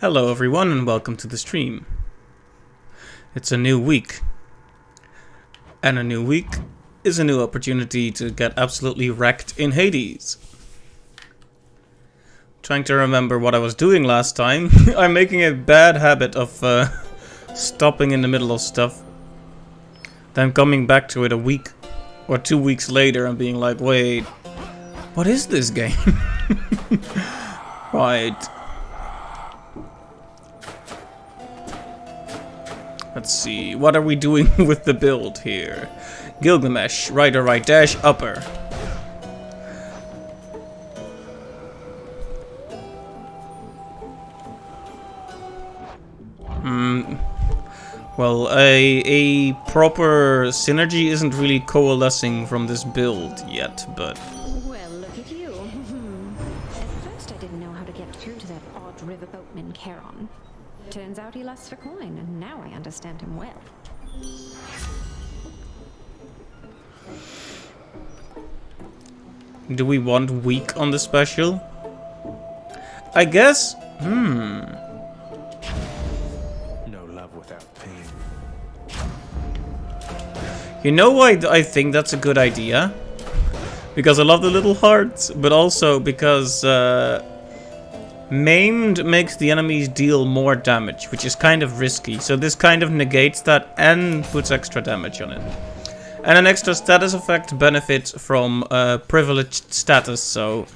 Hello everyone and welcome to the stream. It's a new week. And a new week is a new opportunity to get absolutely wrecked in Hades. Trying to remember what I was doing last time. I'm making a bad habit of stopping in the middle of stuff. Then coming back to it a week or 2 weeks later and being like, wait, what is this game? Right. Let's see, what are we doing with the build here? Gilgamesh, right or right dash, upper. Well, a proper synergy isn't really coalescing from this build yet, but... Well, look at you. At first I didn't know how to get through to that odd riverboatman Charon. Turns out he lusts for coin, and now I understand him well. Do we want weak on the special? I guess? No love without pain. You know why I think that's a good idea? Because I love the little hearts, but also because maimed makes the enemies deal more damage, which is kind of risky. So this kind of negates that and puts extra damage on it. And an extra status effect benefits from privileged status, so...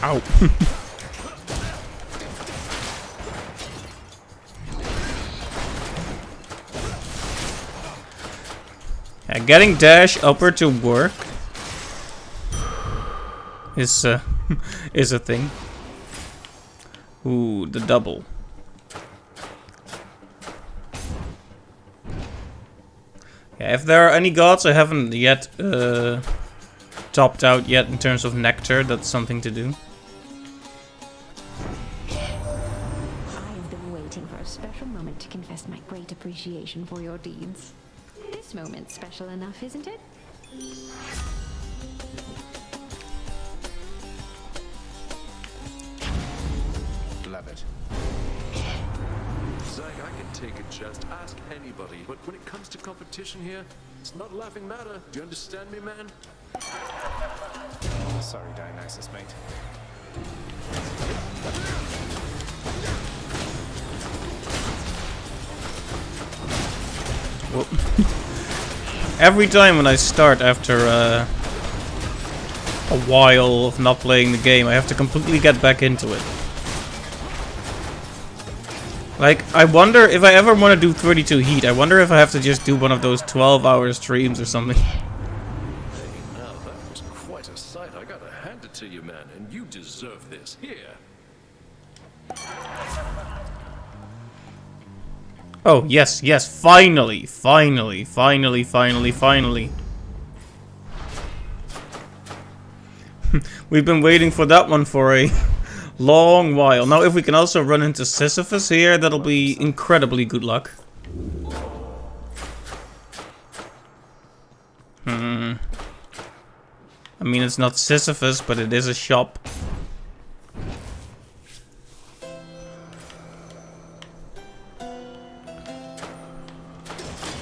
Ow. Yeah, getting dash upper to work is is a thing. Ooh, the double. Yeah, if there are any gods I haven't yet topped out yet in terms of nectar, that's something to do. I've been waiting for a special moment to confess my great appreciation for your deeds. This moment's special enough, isn't it? Love it. Zach, I can take it, just ask anybody. But when it comes to competition here, it's not a laughing matter. Do you understand me, man? Sorry, Dionysus, mate. Whoop. Every time when I start after a while of not playing the game, I have to completely get back into it. Like, I wonder if I ever want to do 32 Heat, I wonder if I have to just do one of those 12-hour streams or something. Hey, now that was quite a sight. I gotta hand it to you, man, and you deserve this. Here. Oh, yes, yes, finally, finally, finally, finally, finally. We've been waiting for that one for a long while. Now, if we can also run into Sisyphus here, that'll be incredibly good luck. I mean, it's not Sisyphus, but it is a shop.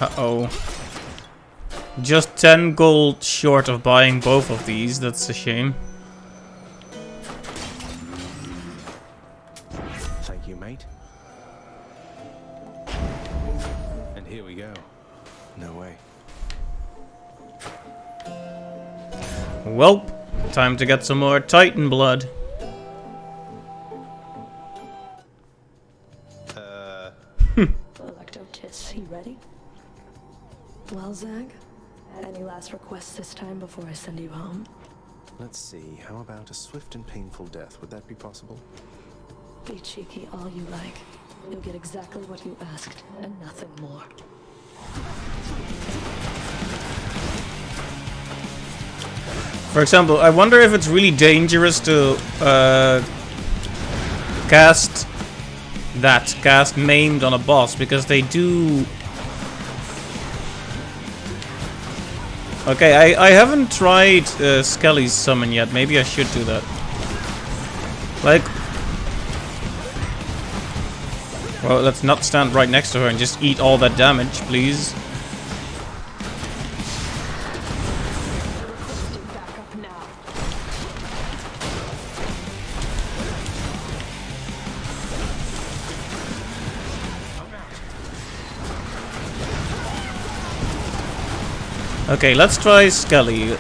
Uh-oh. Just 10 gold short of buying both of these, that's a shame. Thank you, mate. And here we go. No way. Welp, time to get some more Titan blood. Electotis, you ready? Well, Zag, any last requests this time before I send you home? Let's see, how about a swift and painful death? Would that be possible? Be cheeky all you like. You'll get exactly what you asked, and nothing more. For example, I wonder if it's really dangerous to cast maimed on a boss, because they do. Okay, I haven't tried Skelly's summon yet. Maybe I should do that. Like, well, let's not stand right next to her and just eat all that damage, please. Okay, let's try Skelly.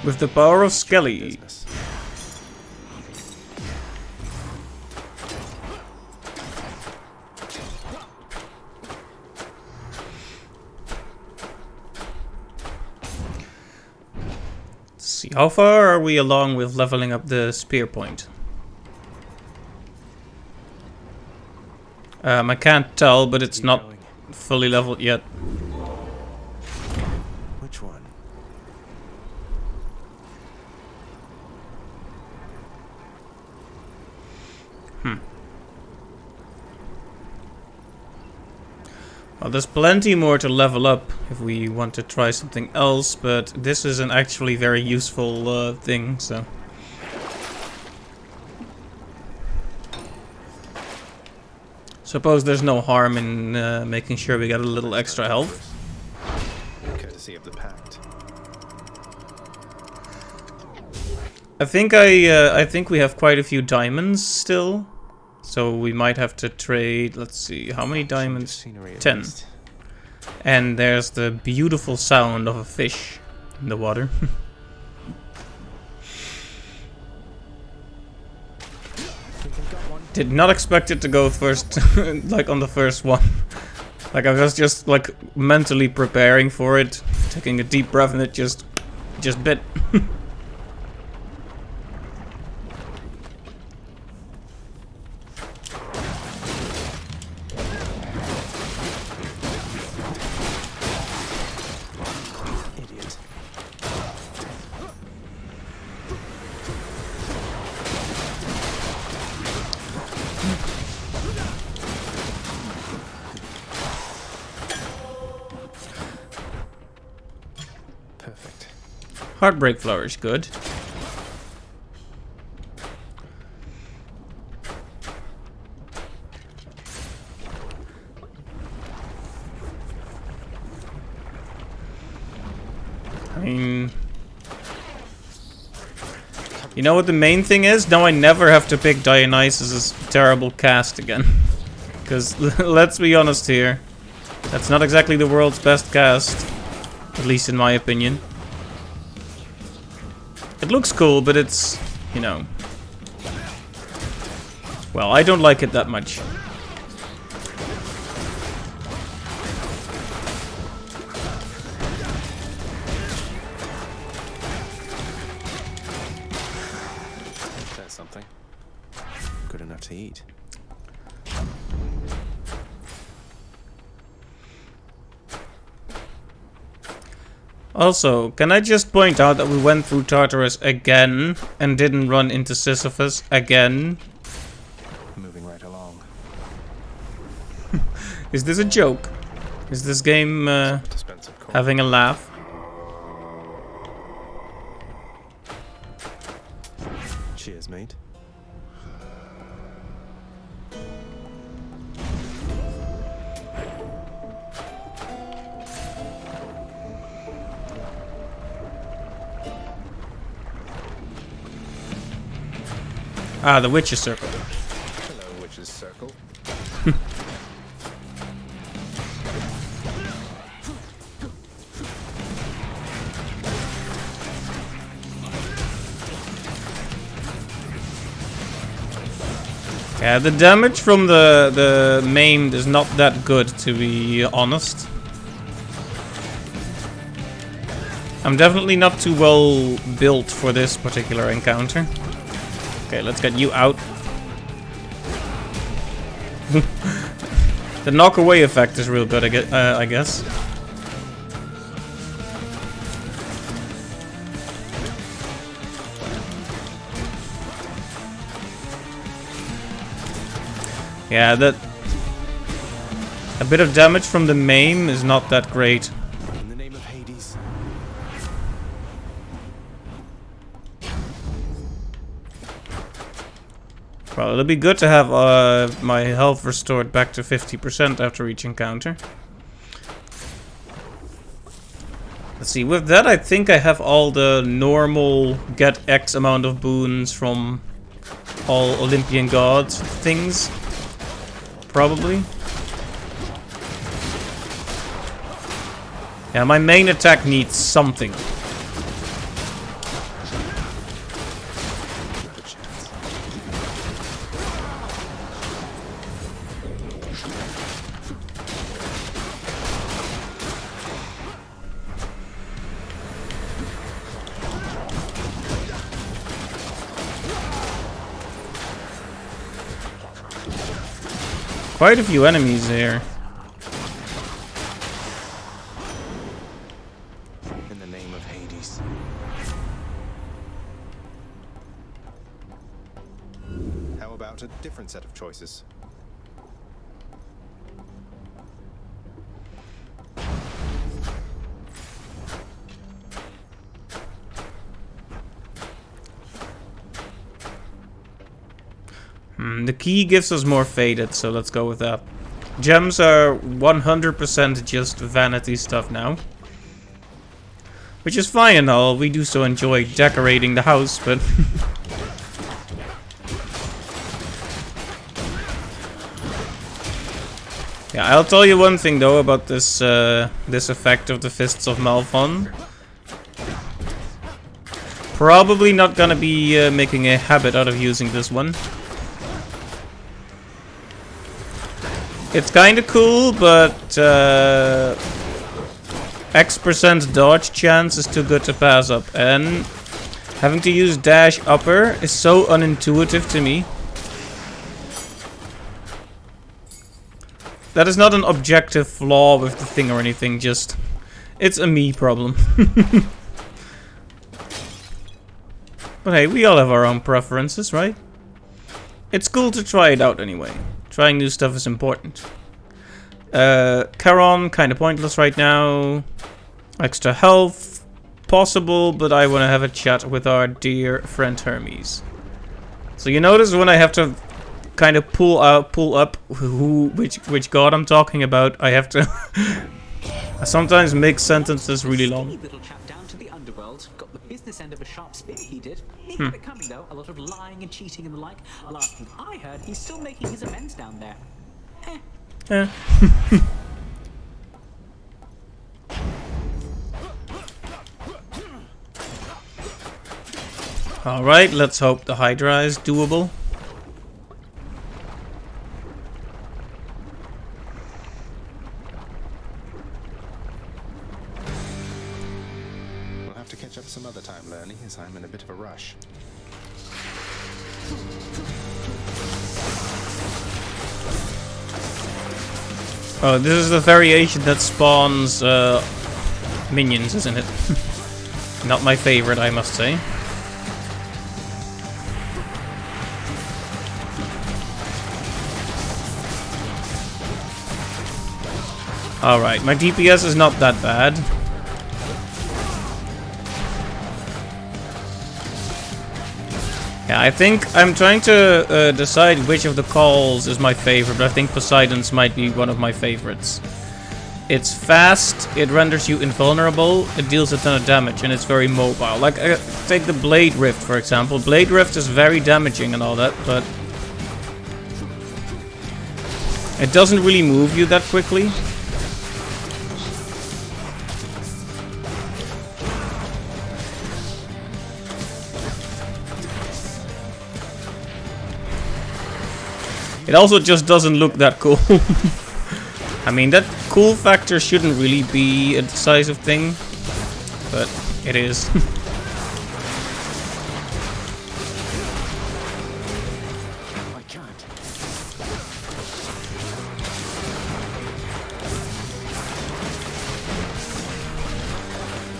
With the power of Skelly. Business. Let's see, how far are we along with leveling up the spear point? I can't tell, but it's not fully leveled yet. Which one? Well, there's plenty more to level up if we want to try something else, but this is an actually very useful thing, so. Suppose there's no harm in making sure we get a little extra health. Courtesy of the Pact. I think we have quite a few diamonds still. So we might have to trade, let's see, how many diamonds? Scenery at 10. least. And there's the beautiful sound of a fish in the water. Did not expect it to go first, like on the first one. Like I was just like mentally preparing for it, taking a deep breath, and it just bit. Idiot. Perfect. Heartbreak Flourish, good. I mean, you know what the main thing is? Now I never have to pick Dionysus' terrible cast again. Because let's be honest here, that's not exactly the world's best cast, at least in my opinion. It looks cool, but it's, you know, well, I don't like it that much. That's something. Good enough to eat. Also, can I just point out that we went through Tartarus again and didn't run into Sisyphus again? Moving right along. Is this a joke? Is this game Dispense of coin. having a laugh? Cheers, mate. Ah, the Witch's Circle. Hello, Witch's Circle. Yeah, the damage from the maimed is not that good, to be honest. I'm definitely not too well built for this particular encounter. Okay, let's get you out. The knock away effect is real good, I guess. Yeah, that a bit of damage from the maim is not that great. In the name of Hades. Well, it'll be good to have my health restored back to 50% after each encounter. Let's see, with that I think I have all the normal get X amount of boons from all Olympian gods things. Probably. Yeah, my main attack needs something. Quite a few enemies here. In the name of Hades. How about a different set of choices? The key gives us more faded, so let's go with that. Gems are 100% just vanity stuff now. Which is fine and all, we do so enjoy decorating the house, but... Yeah, I'll tell you one thing though about this this effect of the Fists of Malphon. Probably not gonna be making a habit out of using this one. It's kinda cool, but X% dodge chance is too good to pass up, and having to use dash upper is so unintuitive to me. That is not an objective flaw with the thing or anything, just it's a me problem. But hey, we all have our own preferences, right? It's cool to try it out anyway. Trying new stuff is important. Charon, kinda pointless right now. Extra health, possible, but I wanna have a chat with our dear friend Hermes. So you notice when I have to kind of pull up which god I'm talking about, I have to I sometimes make sentences really long. Little chap down to the underworld, got the business end of a sharp spear, he did. He had it coming though, a lot of lying and cheating and the like. Last thing I heard, he's still making his amends down there. Yeah. Alright, let's hope the Hydra is doable. We'll have to catch up some other time learning, as I'm in a bit of a rush. Oh, this is the variation that spawns minions, isn't it? Not my favorite, I must say. Alright, my DPS is not that bad. Yeah, I think I'm trying to decide which of the calls is my favorite, but I think Poseidon's might be one of my favorites. It's fast, it renders you invulnerable, it deals a ton of damage, and it's very mobile. Like, take the Blade Rift, for example. Blade Rift is very damaging and all that, but it doesn't really move you that quickly. It also just doesn't look that cool. I mean, that cool factor shouldn't really be a decisive thing, but it is. I can't.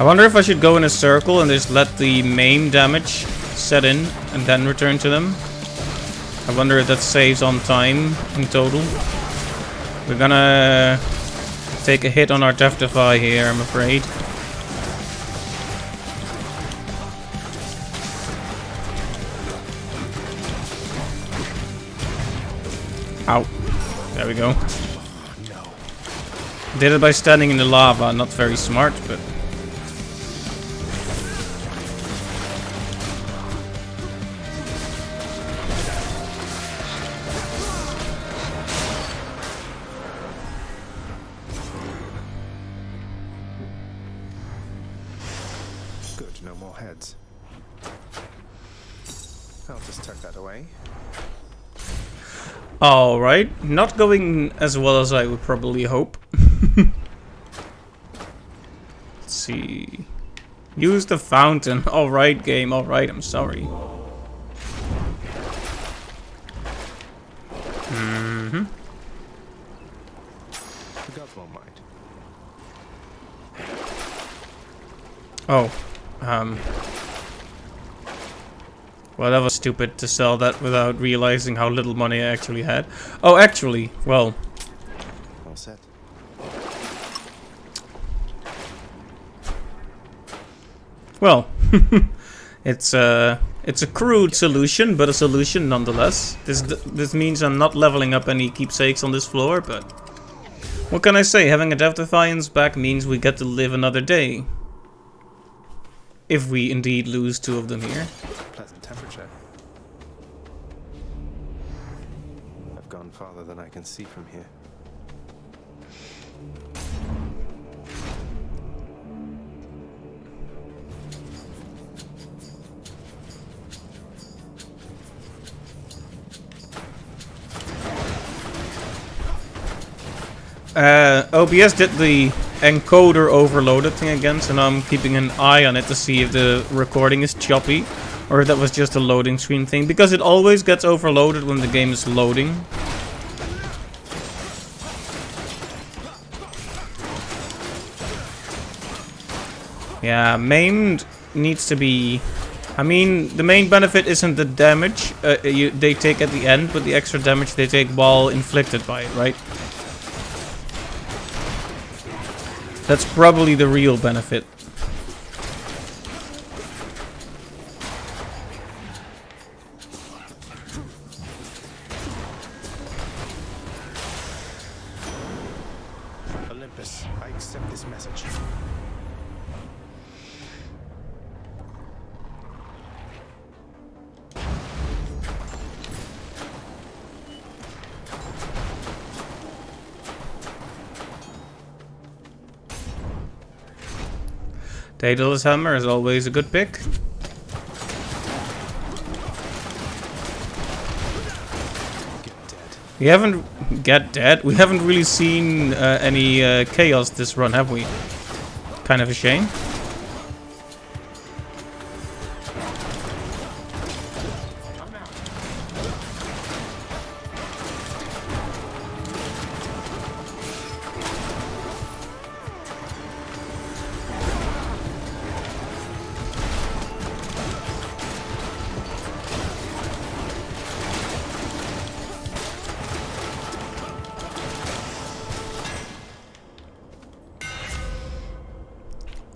I wonder if I should go in a circle and just let the maim damage set in and then return to them. I wonder if that saves on time in total. We're gonna take a hit on our Death Defy here, I'm afraid. Ow. There we go. Did it by standing in the lava. Not very smart, but... Good, no more heads. I'll just tuck that away. Alright, not going as well as I would probably hope. Let's see. Use the fountain. Alright, game, alright, I'm sorry. The gods won't mind. Oh, well, that was stupid to sell that without realizing how little money I actually had. Oh, actually, well, All set. well, it's a crude solution, but a solution nonetheless. This means I'm not leveling up any keepsakes on this floor, but what can I say? Having a Death Defiance back means we get to live another day. If we indeed lose 2 of them here. Pleasant temperature. I've gone farther than I can see from here. OBS did the encoder overloaded thing again, so now I'm keeping an eye on it to see if the recording is choppy or if that was just a loading screen thing, because it always gets overloaded when the game is loading. Yeah, maimed needs to be... I mean, the main benefit isn't the damage they take at the end, but the extra damage they take while inflicted by it, right? That's probably the real benefit. Olympus, I accept this message. Daedalus Hammer is always a good pick. We haven't get dead. We haven't really seen any chaos this run, have we? Kind of a shame.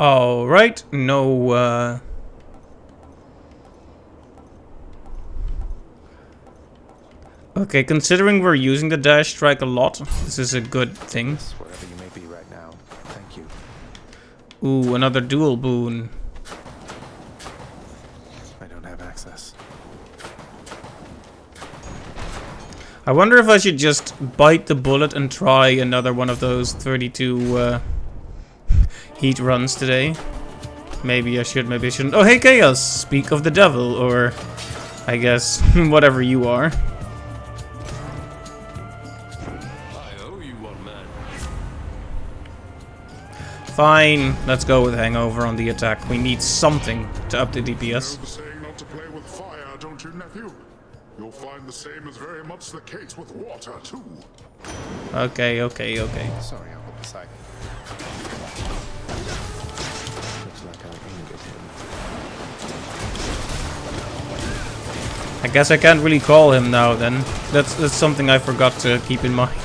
Alright, no, okay, considering we're using the dash strike a lot, this is a good thing. Wherever you may be right now, thank you. Ooh, another dual boon. I don't have access. I wonder if I should just bite the bullet and try another one of those 32, heat runs today. Maybe I should, maybe I shouldn't. Oh, hey Chaos! Speak of the devil, or I guess whatever you are. Fine, let's go with Hangover on the attack. We need something to up the DPS. know the saying not to play with fire, don't you, nephew? You'll find the same is very much the case with water, too. Okay. Sorry, Uncle Poseidon. Looks like I angered him. I guess I can't really call him now then. That's something I forgot to keep in mind.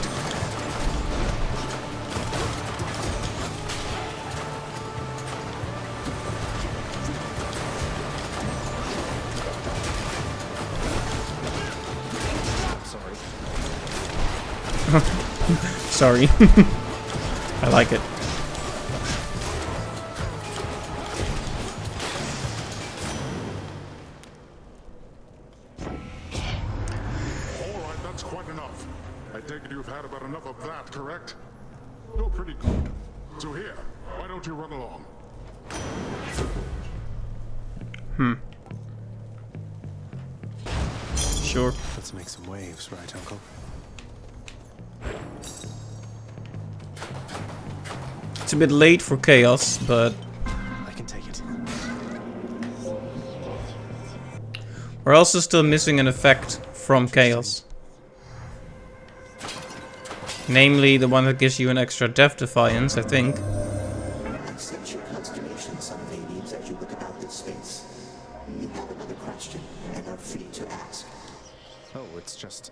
Sorry. I like it. Alright, that's quite enough. I take it you've had about enough of that, correct? You're pretty good. So here, why don't you run along? Sure. Let's make some waves, right, Uncle? It's a bit late for Chaos, but I can take it. we're also still missing an effect from Chaos. Namely, the one that gives you an extra Death Defiance, I think. I sense your consternation, son of Hades, as you look about this space. You have another question, and are free to ask. Oh, it's just...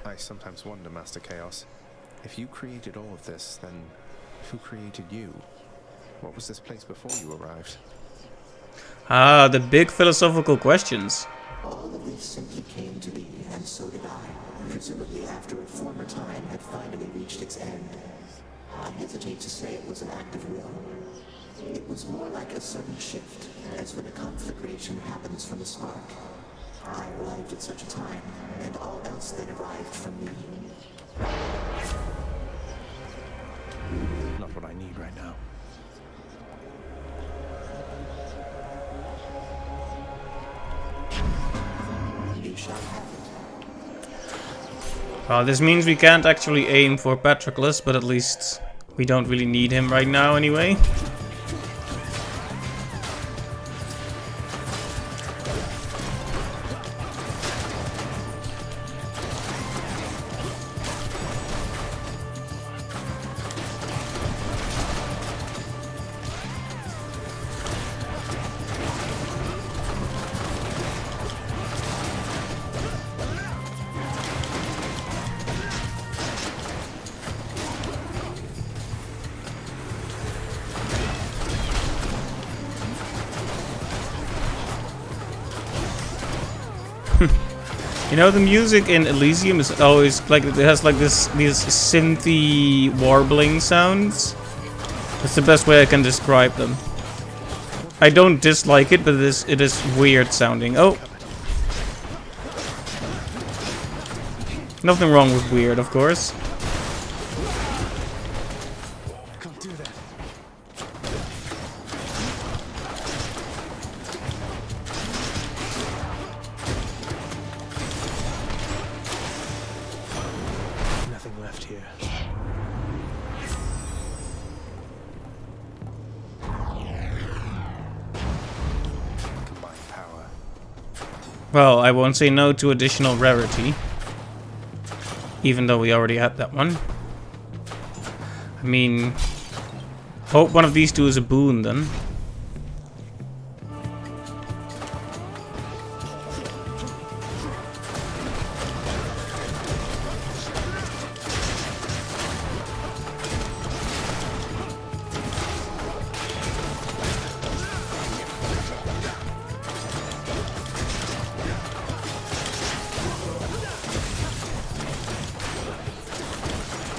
I sometimes wonder, Master Chaos. If you created all of this, then who created you? What was this place before you arrived? Ah, the big philosophical questions. All of this simply came to be, and so did I, presumably after a former time had finally reached its end. I hesitate to say it was an act of will. It was more like a sudden shift, as when a conflagration happens from a spark. I arrived at such a time, and all else then arrived from me. Not what I need right now. You shall have it. This means we can't actually aim for Patroclus, but at least we don't really need him right now anyway. You know, the music in Elysium is always like, it has like these synthy warbling sounds. That's the best way I can describe them. I don't dislike it, but it is weird sounding. Oh. Nothing wrong with weird, of course. Can't do that. Nothing left here. Combined power. Well, I won't say no to additional rarity. Even though we already had that one. I mean, hope one of these two is a boon then.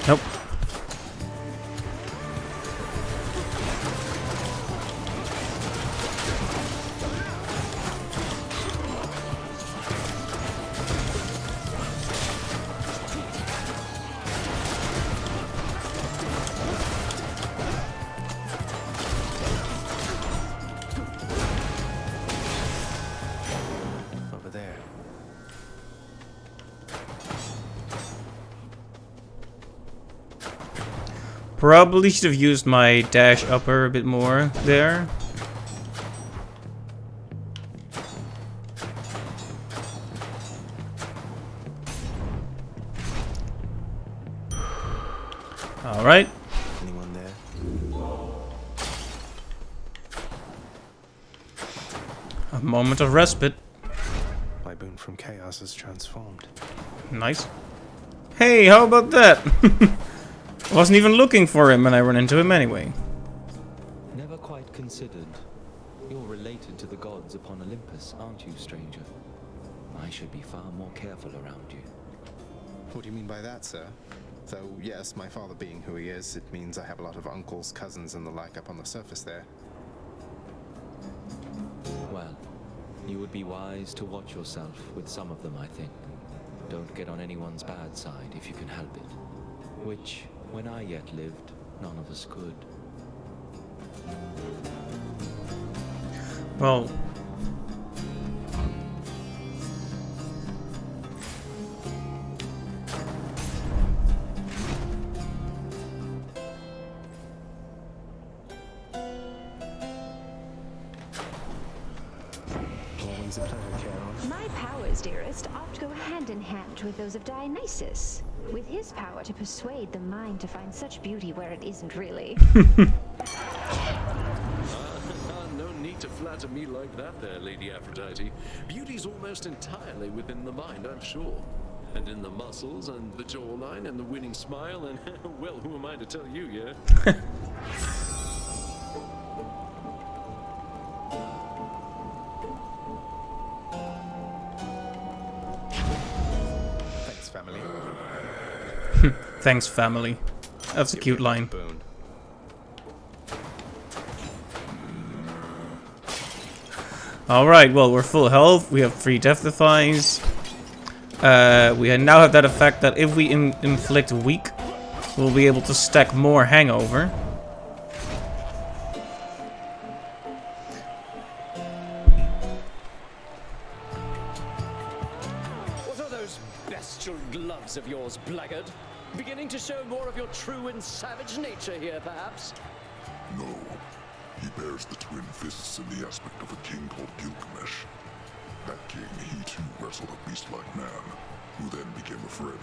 Nope. Probably should have used my dash upper a bit more there. Alright. Anyone there? A moment of respite. My boon from chaos is transformed. Nice. Hey, how about that? Wasn't even looking for him and I run into him anyway. Never quite considered. You're related to the gods upon Olympus, aren't you, stranger? I should be far more careful around you. What do you mean by that, sir? Though, yes, my father being who he is, it means I have a lot of uncles, cousins, and the like up on the surface there. Well, you would be wise to watch yourself with some of them, I think. Don't get on anyone's bad side if you can help it. Which, when I yet lived, none of us could. Well... Always a pleasure, Charon. My powers, dearest, oft go hand in hand with those of Dionysus. With his power to persuade the mind to find such beauty where it isn't really. No need to flatter me like that there, Lady Aphrodite. Beauty's almost entirely within the mind, I'm sure. And in the muscles, and the jawline, and the winning smile, and, well, who am I to tell you, yeah? Thanks, family. Thanks, family. That's a cute line. Boon. Alright, well, we're full health. We have 3 death defies. We now have that effect that if we inflict weak, we'll be able to stack more hangover. What are those bestial gloves of yours, blackguard? Beginning to show more of your true and savage nature here, perhaps? No. He bears the twin fists in the aspect of a king called Gilgamesh. That king, he too wrestled a beast-like man, who then became a friend.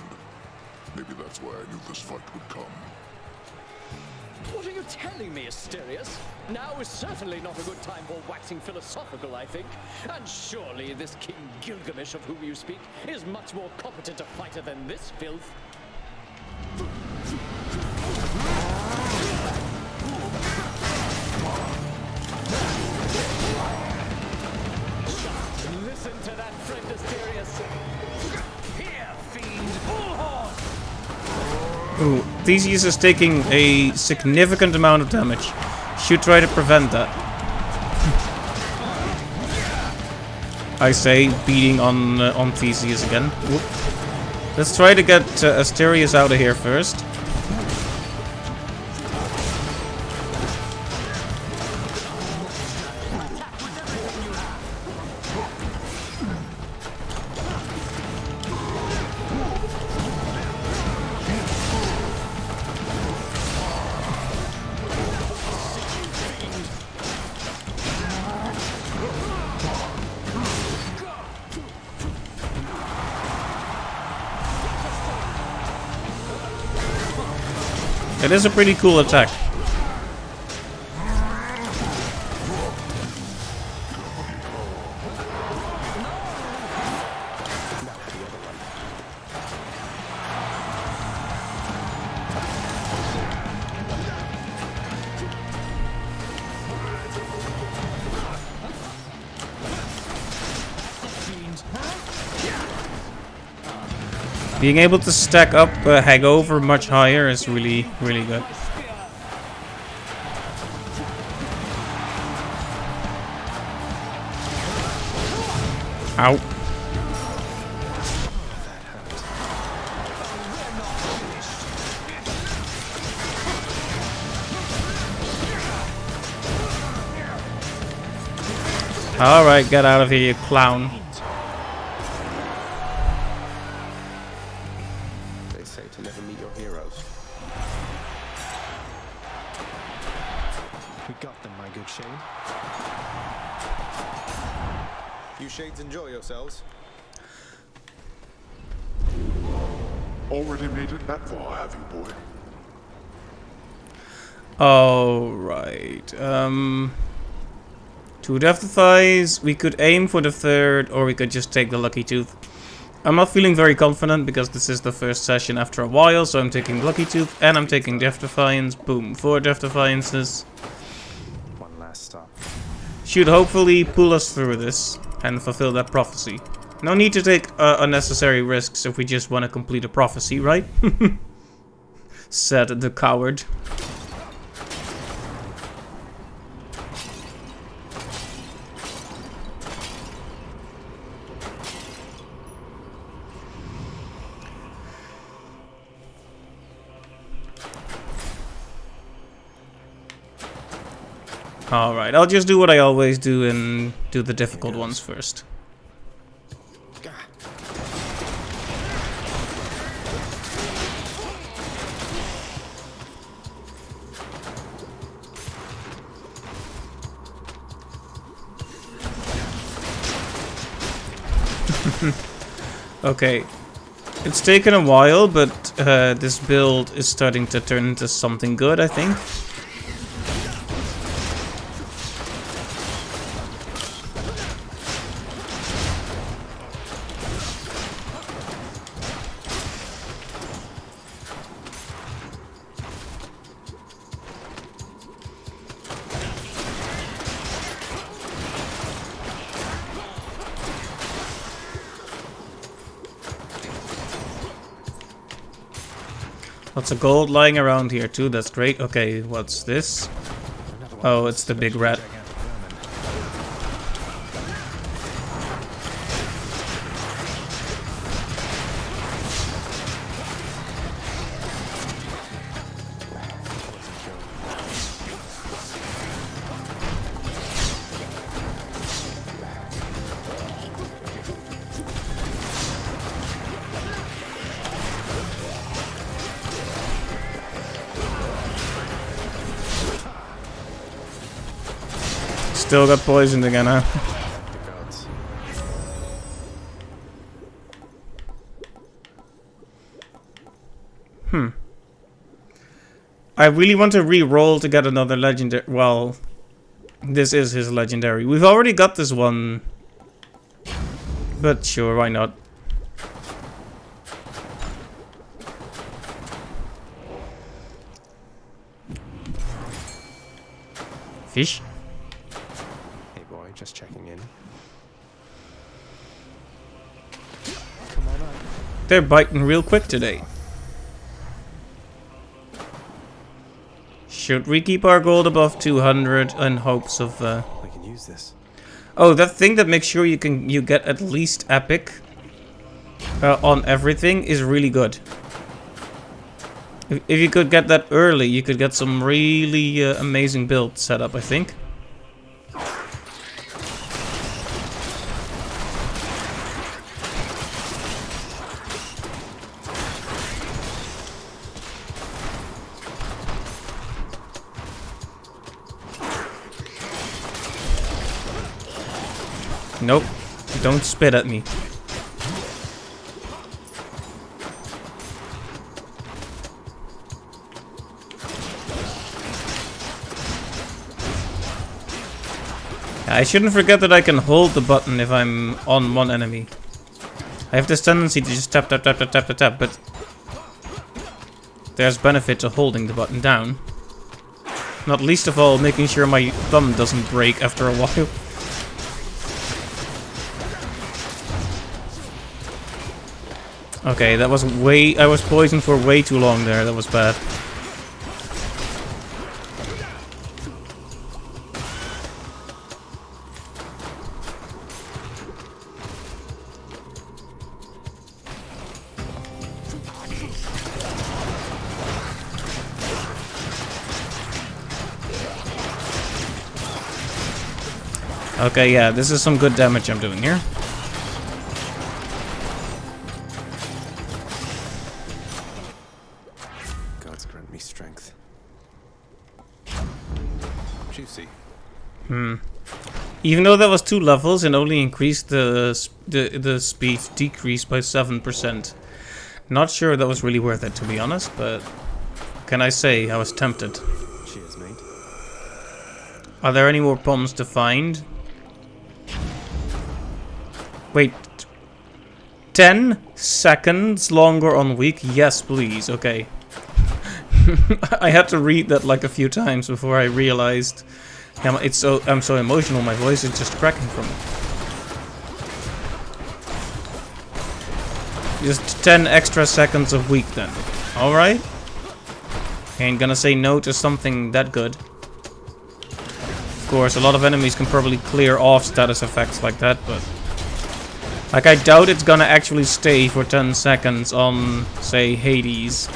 Maybe that's why I knew this fight would come. What are you telling me, Asterius? Now is certainly not a good time for waxing philosophical, I think. And surely this King Gilgamesh of whom you speak is much more competent a fighter than this filth. Listen to that, friend Asterius. Here, fiend, bullhorn! Ooh, Theseus is taking a significant amount of damage. Should try to prevent that. I say, beating on Theseus again. Whoop. Let's try to get Asterius out of here first. It is a pretty cool attack. Being able to stack up hangover much higher is really, really good. Ow. Alright, get out of here, you clown. They say to never meet your heroes. We got them, my good Shade. You Shades enjoy yourselves. Already made it that far, have you, boy? Alright. 2 Death Defies. We could aim for the 3rd, or we could just take the Lucky Tooth. I'm not feeling very confident because this is the first session after a while, so I'm taking Lucky Tooth and I'm taking Death Defiance. Boom, 4 Death Defiances. One last stop. Should hopefully pull us through this and fulfill that prophecy. No need to take unnecessary risks if we just want to complete a prophecy, right? Said the coward. Alright, I'll just do what I always do and do the difficult ones first. Okay, it's taken a while, but this build is starting to turn into something good, I think. Lots of gold lying around here too, that's great. Okay, what's this? Oh, it's the big rat. Still got poisoned again, huh? I really want to re-roll to get another legendary. Well, this is his legendary. We've already got this one. But sure, why not? Fish? Just checking in. Come on up. They're biting real quick today. Should we keep our gold above 200 in hopes of I can use this. Oh, that thing that makes sure you get at least epic on everything is really good. If you could get that early, you could get some really amazing builds set up, I think. Nope. Don't spit at me. I shouldn't forget that I can hold the button if I'm on one enemy. I have this tendency to just tap, tap, tap, tap, tap, tap, tap, but there's benefit to holding the button down. Not least of all, making sure my thumb doesn't break after a while. Okay, that was I was poisoned for way too long there, that was bad. Okay, yeah, this is some good damage I'm doing here. Juicy. Even though that was 2 levels and only increased the speed decrease by 7%. Not sure that was really worth it, to be honest, but can I say I was tempted. Cheers, mate. Are there any more bombs to find? Wait. 10 seconds longer on week? Yes, please. Okay. I had to read that like a few times before I realized. Yeah, I'm so emotional. My voice is just cracking from it. Just 10 extra seconds a week then. All right. Ain't gonna say no to something that good. Of course, a lot of enemies can probably clear off status effects like that, but like I doubt it's gonna actually stay for 10 seconds on, say, Hades.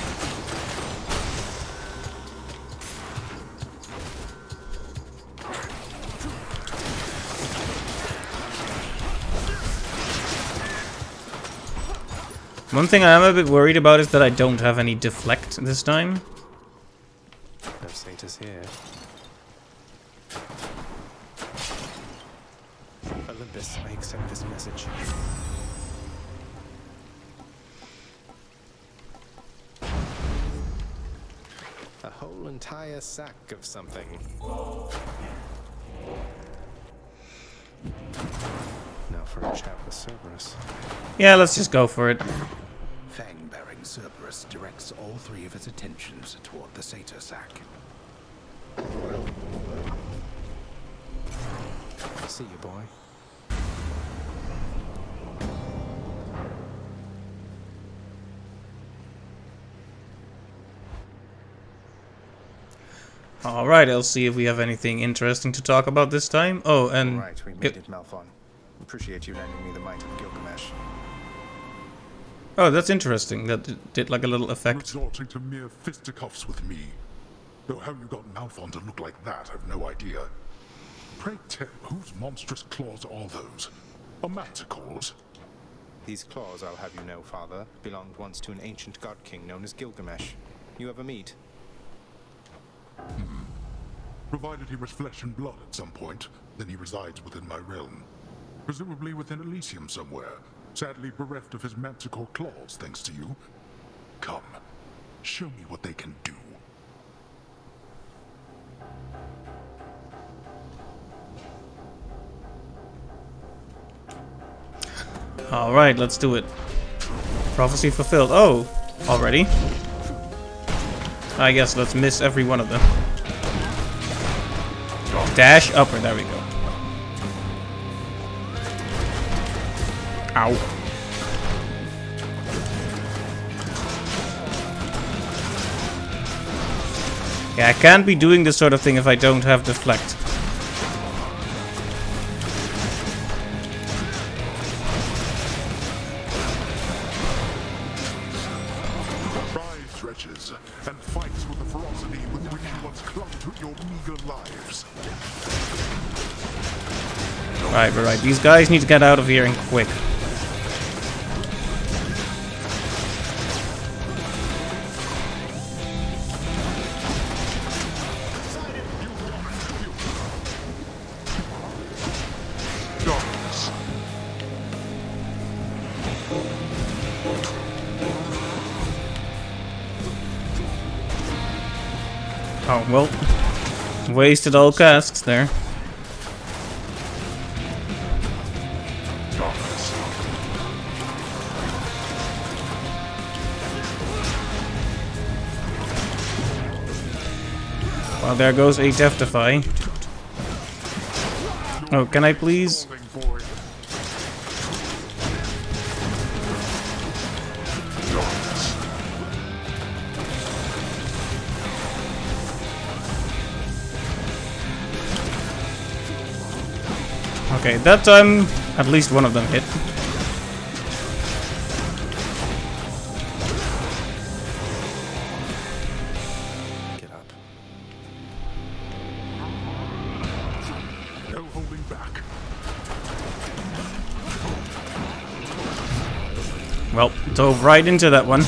One thing I am a bit worried about is that I don't have any deflect this time. No satyrs here. Olympus, I accept this message. A whole entire sack of something. Now for a chat with Cerberus. Yeah, let's just go for it. Fang-bearing Cerberus directs all 3 of his attentions toward the satyr sack. See you, boy. Alright, I'll see if we have anything interesting to talk about this time. Oh, and... Right, we made it, Malphon. Appreciate you lending me the might of Gilgamesh. Oh, that's interesting. That did like a little effect. Resorting to mere fisticuffs with me. Though how you got Malphon to look like that, I've no idea. Pray tell, whose monstrous claws are those? A manticore's? These claws, I'll have you know, Father, belonged once to an ancient god king known as Gilgamesh. You ever meet? Provided he was flesh and blood at some point, then he resides within my realm. Presumably within Elysium somewhere, sadly bereft of his manticore claws thanks to you. Come, show me what they can do. Alright, let's do it. Prophecy fulfilled. Oh, already? I guess let's miss every one of them. Dash upper, there we go. Ow. Yeah, I can't be doing this sort of thing if I don't have deflect. Rise, wretches, and fights with the ferocity with which you once clung to your meager lives. Right. These guys need to get out of here and quick. Oh, well, wasted all casks there. Well, there goes a Death-defy. Oh, can I please? Okay, that time at least one of them hit. Get up. No holding back. Well, dove right into that one.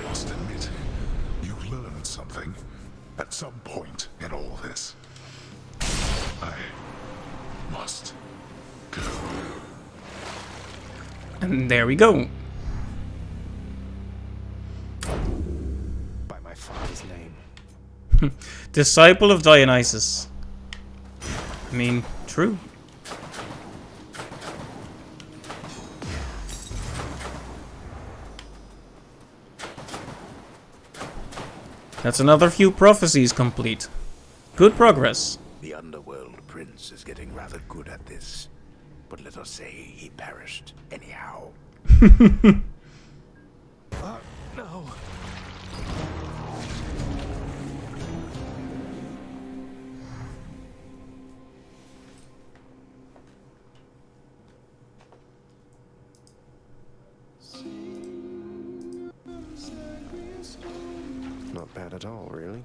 must admit, you've learned something at some point in all this. I must go. And there we go. By my father's name. Disciple of Dionysus. I mean, true. That's another few prophecies complete. Good progress. The Underworld Prince is getting rather good at this. But let us say he perished anyhow. No. Not bad at all, really.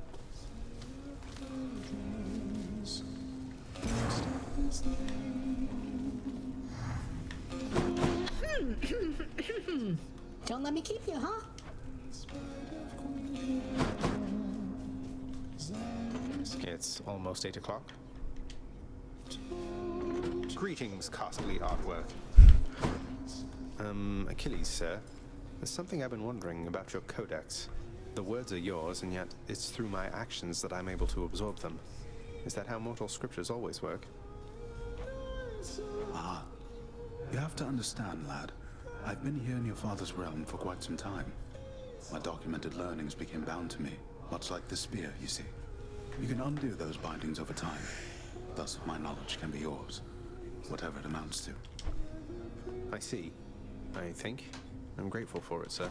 Don't let me keep you, huh? It's almost 8 o'clock. Greetings, costly artwork. Achilles, sir. There's something I've been wondering about your codex. The words are yours, and yet it's through my actions that I'm able to absorb them. Is that how mortal scriptures always work? Ah. You have to understand, lad. I've been here in your father's realm for quite some time. My documented learnings became bound to me, much like the spear, you see. You can undo those bindings over time. Thus, my knowledge can be yours, whatever it amounts to. I see. I think. I'm grateful for it, sir.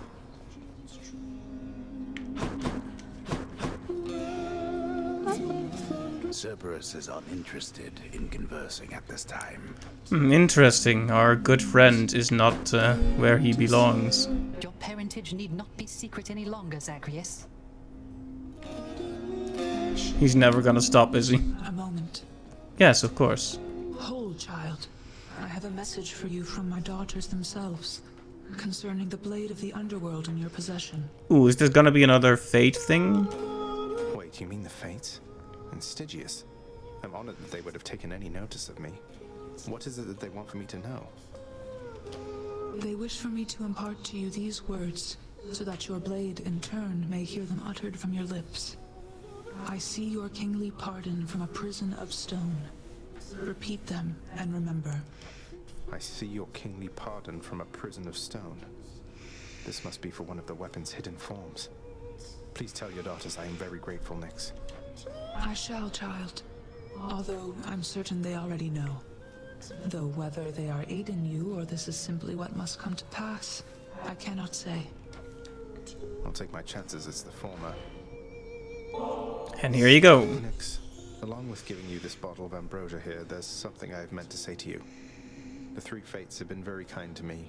Cerberus is uninterested in conversing at this time. Interesting. Our good friend is not where he belongs. Your parentage need not be secret any longer, Zagreus. He's never gonna stop, is he? A moment. Yes, of course. Hold, child. I have a message for you from my daughters themselves, concerning the blade of the underworld in your possession. Ooh, is this gonna be another fate thing? Wait, you mean the Fates? And Stygius? I'm honored that they would have taken any notice of me. What is it that they want for me to know? They wish for me to impart to you these words, so that your blade, in turn, may hear them uttered from your lips. I see your kingly pardon from a prison of stone. Repeat them and remember. I see your kingly pardon from a prison of stone. This must be for one of the weapon's hidden forms. Please tell your daughters I am very grateful, Nyx. I shall, child. Although I'm certain they already know. Though whether they are aiding you or this is simply what must come to pass, I cannot say. I'll take my chances it's the former. And here you go. Nyx, along with giving you this bottle of ambrosia here, there's something I've meant to say to you. The three Fates have been very kind to me,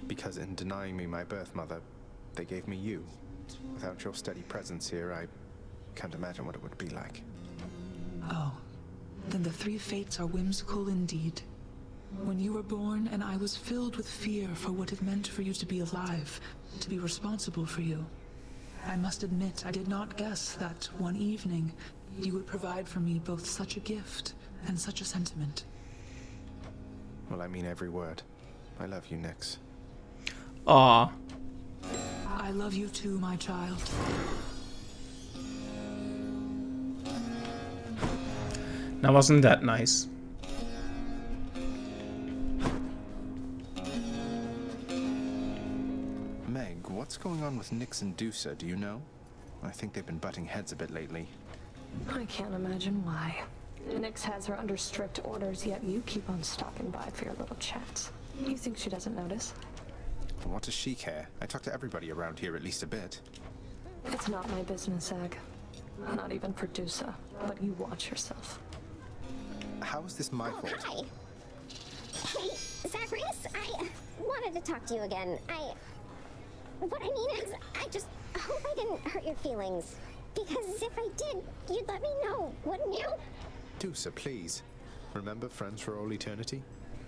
because in denying me my birth mother, they gave me you. Without your steady presence here, I can't imagine what it would be like. Oh, then the three Fates are whimsical indeed. When you were born, and I was filled with fear for what it meant for you to be alive, to be responsible for you. I must admit, I did not guess that one evening you would provide for me both such a gift and such a sentiment. Well, I mean every word. I love you, Nyx. Aw. I love you too, my child. Now wasn't that nice? Meg, what's going on with Nyx and Dusa, do you know? I think they've been butting heads a bit lately. I can't imagine why. Nyx has her under strict orders, yet you keep on stopping by for your little chats. You think she doesn't notice? What does she care? I talk to everybody around here at least a bit. It's not my business, Zag. Not even for Dusa, but you watch yourself. How is this my fault? Hi. Hey, Zagreus, I wanted to talk to you again. What I mean is, I just hope I didn't hurt your feelings. Because if I did, you'd let me know, wouldn't you? Dusa, please. Remember friends for all eternity?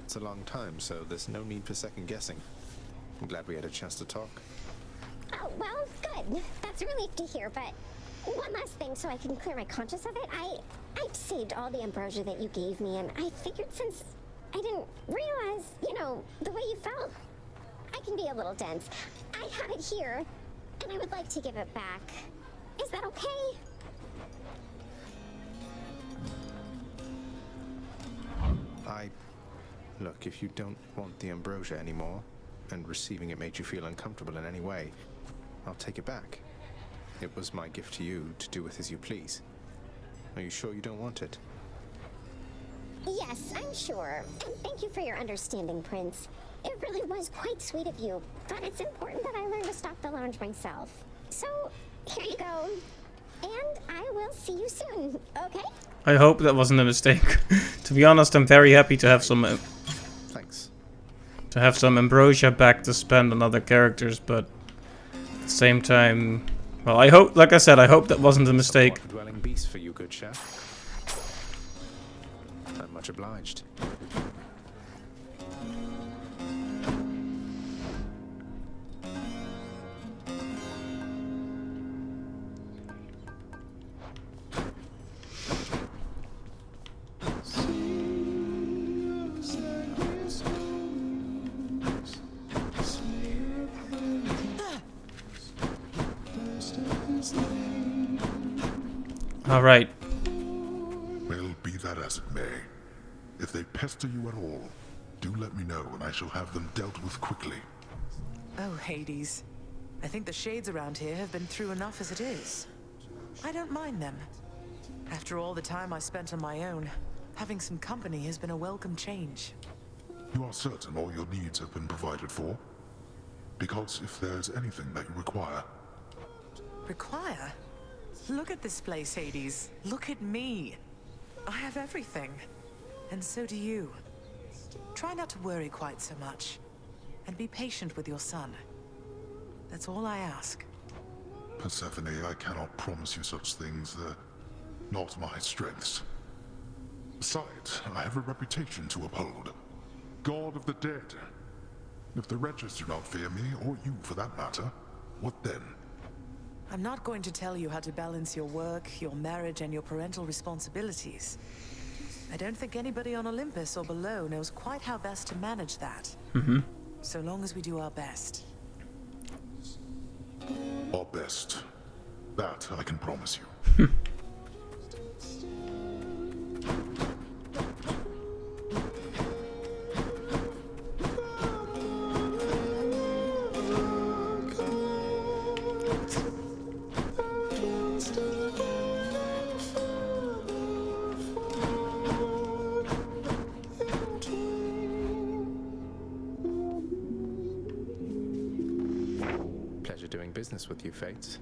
It's a long time, so there's no need for second guessing. I'm glad we had a chance to talk. Oh, well, good. That's a relief to hear, but one last thing so I can clear my conscience of it. I've saved all the ambrosia that you gave me, and I figured since I didn't realize, you know, the way you felt, I can be a little dense. I have it here, and I would like to give it back. Is that okay? Look, if you don't want the ambrosia anymore, and receiving it made you feel uncomfortable in any way, I'll take it back. It was my gift to you to do with as you please. Are you sure you don't want it? Yes, I'm sure. And thank you for your understanding, Prince. It really was quite sweet of you, but it's important that I learn to stock the lounge myself. So, here you go. And I will see you soon, okay? I hope that wasn't a mistake. To be honest, I'm very happy to have some... Thanks. To have some ambrosia back to spend on other characters, but... At the same time... Well, I hope, like I said, I hope that wasn't a mistake. Dwelling beast for you, good chef. I'm much obliged. Alright. Well, be that as it may. If they pester you at all, do let me know and I shall have them dealt with quickly. Oh, Hades. I think the shades around here have been through enough as it is. I don't mind them. After all the time I spent on my own, having some company has been a welcome change. You are certain all your needs have been provided for? Because if there's anything that you require... Require? Look at this place, Hades. Look at me. I have everything. And so do you. Try not to worry quite so much. And be patient with your son. That's all I ask. Persephone, I cannot promise you such things. They're not my strengths. Besides, I have a reputation to uphold. God of the dead. If the wretches do not fear me, or you for that matter, what then? I'm not going to tell you how to balance your work, your marriage, and your parental responsibilities. I don't think anybody on Olympus or below knows quite how best to manage that. So long as we do our best. Our best. That I can promise you. Pleasure doing business with you, Fates.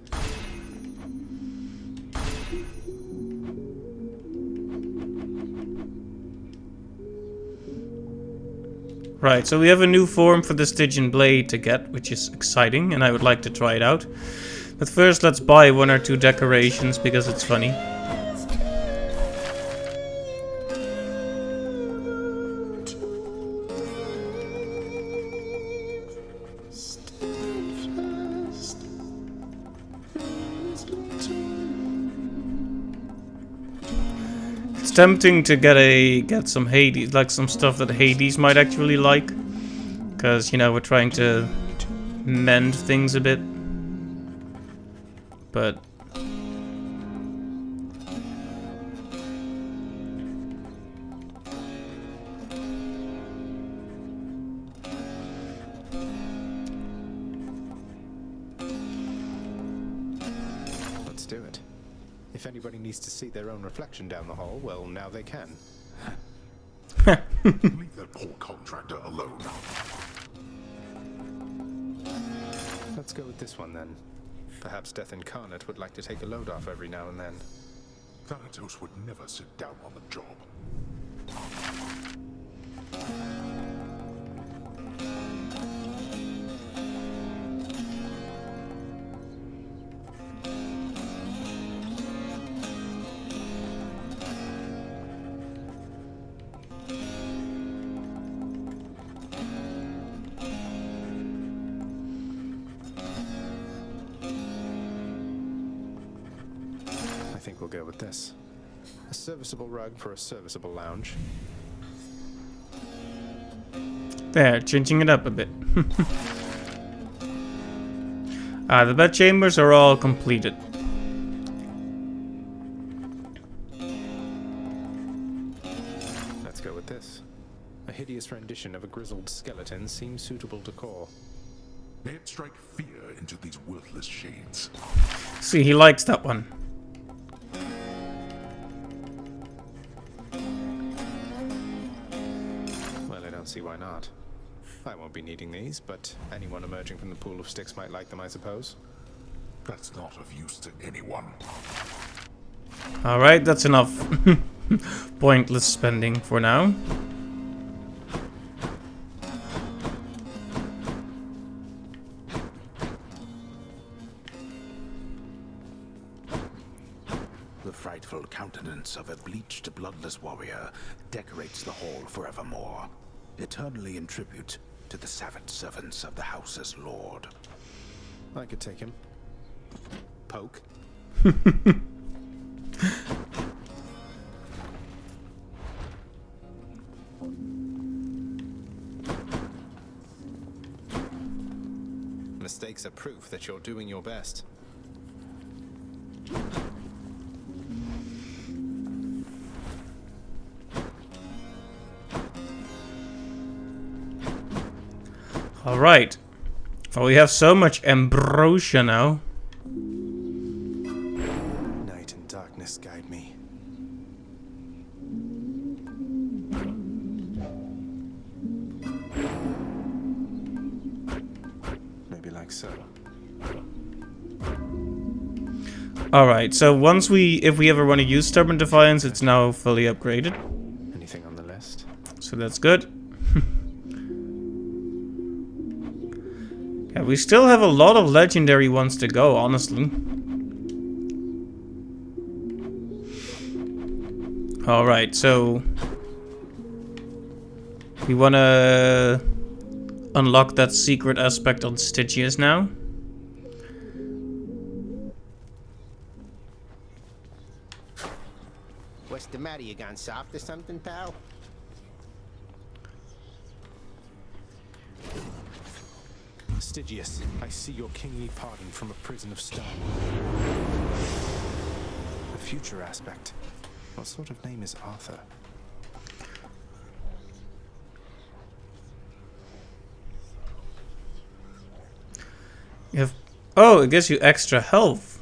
Right, so we have a new form for the Stygian Blade to get, which is exciting, and I would like to try it out. But first, let's buy 1 or 2 decorations, because it's funny. It's tempting to get some Hades, like some stuff that Hades might actually like, because, you know, we're trying to mend things a bit. But let's do it. If anybody needs to see their own reflection down the hall, well, now they can. Leave that poor contractor alone. Let's go with this one then. Perhaps Death Incarnate would like to take a load off every now and then. Thanatos would never sit down on the job. think we'll go with this. A serviceable rug for a serviceable lounge. There, changing it up a bit. The bed chambers are all completed. Let's go with this. A hideous rendition of a grizzled skeleton seems suitable decor. May it strike fear into these worthless shades. See, he likes that one. Well, I don't see why not. I won't be needing these, but anyone emerging from the pool of sticks might like them, I suppose. That's not of use to anyone. Alright, that's enough. Pointless spending for now. The frightful countenance of a bleached, bloodless warrior decorates the hall forevermore, eternally in tribute to the savage servants of the house's lord. I could take him. Poke. Mistakes are proof that you're doing your best. Alright. Well, we have so much ambrosia now. Night and darkness guide me. Maybe like so. Alright, so if we ever want to use Stubborn Defiance, it's now fully upgraded. Anything on the list? So that's good. Yeah, we still have a lot of legendary ones to go, honestly. Alright, so we want to unlock that secret aspect on Stygius now. What's the matter? You gone soft or something, pal? Stygius, I see your kingly pardon from a prison of stone. The future aspect. What sort of name is Arthur? You have... Oh, it gives you extra health.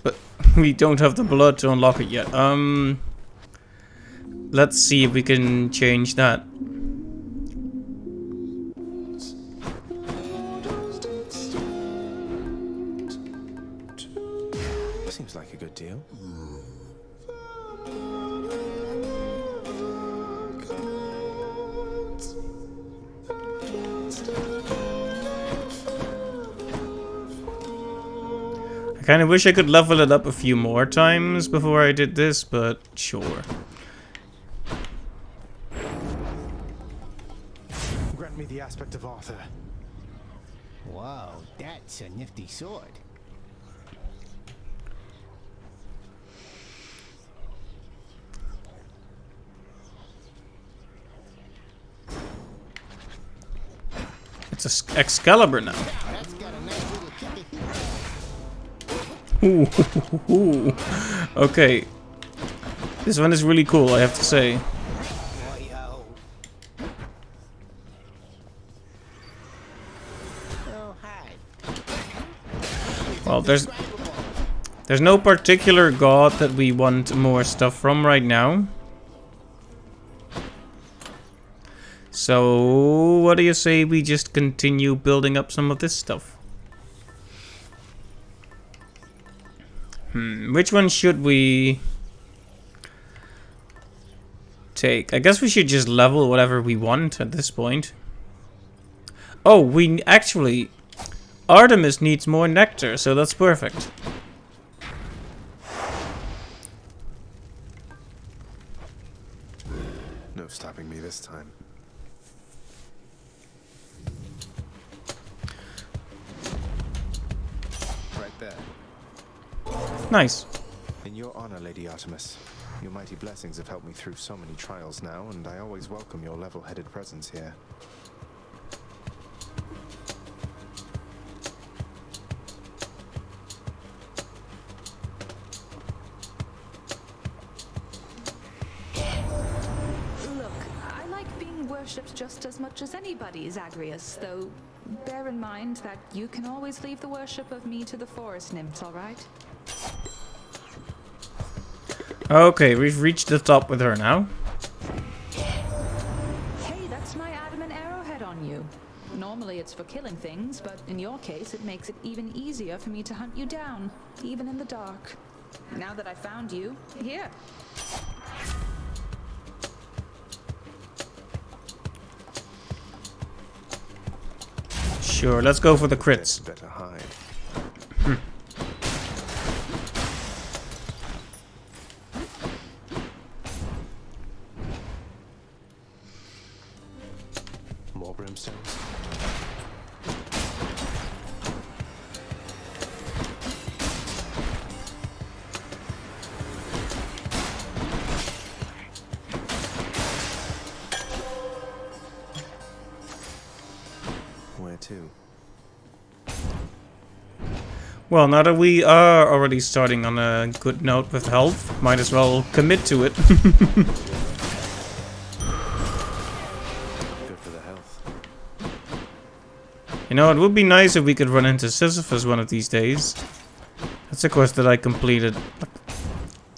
But we don't have the blood to unlock it yet. Let's see if we can change that. Seems like a good deal. I kind of wish I could level it up a few more times before I did this, but sure. Grant me the aspect of Arthur. Wow, that's a nifty sword. It's a Excalibur now. Ooh. Okay. This one is really cool, I have to say. Well, there's no particular god that we want more stuff from right now. So, what do you say we just continue building up some of this stuff? Which one should we take? I guess we should just level whatever we want at this point. Oh, we actually... Artemis needs more nectar, so that's perfect. No stopping me this time. Right there. Nice. In your honor, Lady Artemis, your mighty blessings have helped me through so many trials now, and I always welcome your level-headed presence here. Look, I like being worshipped just as much as anybody, Zagreus, though bear in mind that you can always leave the worship of me to the forest nymphs, alright? Okay, we've reached the top with her now. Hey, that's my adamant arrowhead on you. Normally it's for killing things, but in your case it makes it even easier for me to hunt you down, even in the dark. Now that I found you, here. Sure, let's go for the crits. Better hide. More brimstones. Where to? Well, now that we are already starting on a good note with health, might as well commit to it. Good for the health. You know, it would be nice if we could run into Sisyphus one of these days. That's a quest that I completed like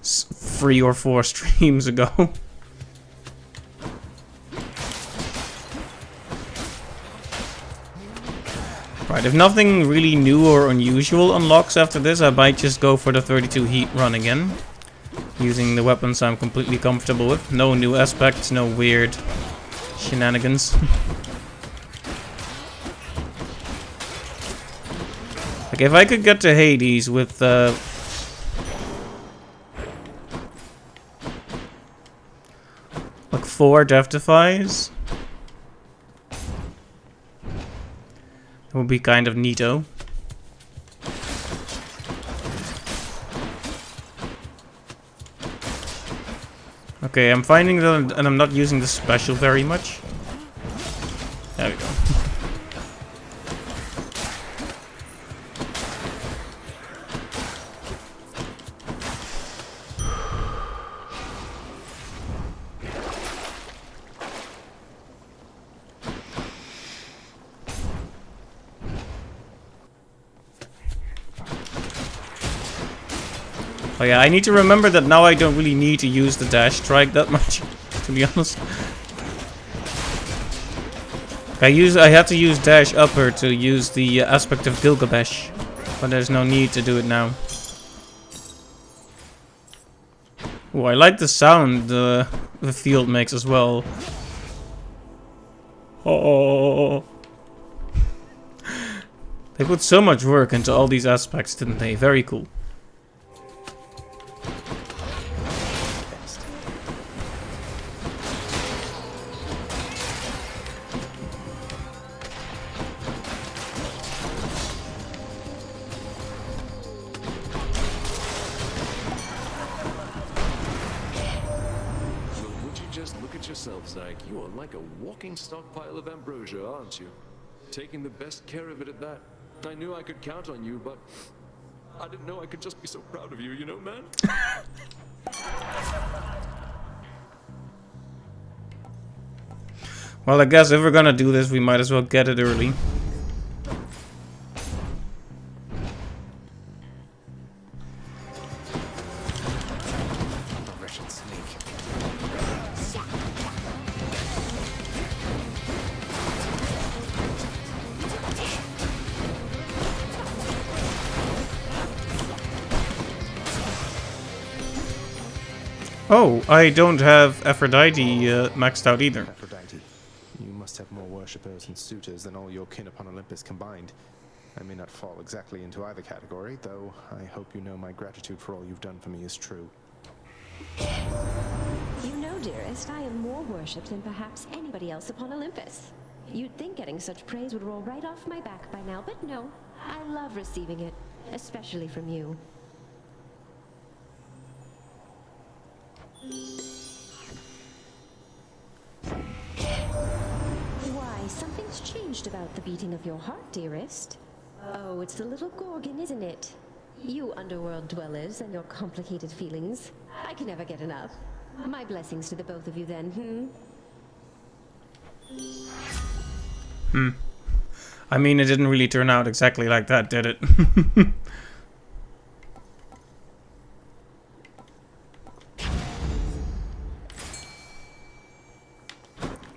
3 or 4 streams ago. Right, if nothing really new or unusual unlocks after this, I might just go for the 32 heat run again. Using the weapons I'm completely comfortable with. No new aspects, no weird shenanigans. Like, if I could get to Hades with like 4 Death Defies, it would be kind of neato. Okay, I'm finding that and I'm not using the special very much. There we go. Oh yeah, I need to remember that now I don't really need to use the dash strike that much, to be honest. I had to use dash upper to use the aspect of Gilgamesh, but there's no need to do it now. Oh, I like the sound the field makes as well. Oh. They put so much work into all these aspects, didn't they? Very cool. Zag, you are like a walking stockpile of ambrosia, aren't you? Taking the best care of it at that. I knew I could count on you, but I didn't know I could just be so proud of you, you know, man? Well, I guess if we're gonna do this, we might as well get it early. Oh, I don't have Aphrodite maxed out either. Aphrodite, you must have more worshippers and suitors than all your kin upon Olympus combined. I may not fall exactly into either category, though I hope you know my gratitude for all you've done for me is true. You know, dearest, I am more worshipped than perhaps anybody else upon Olympus. You'd think getting such praise would roll right off my back by now, but no. I love receiving it, especially from you. the beating of your heart, dearest. Oh, it's the little Gorgon, isn't it? You underworld dwellers and your complicated feelings. I can never get enough. My blessings to the both of you then, I mean, it didn't really turn out exactly like that, did it?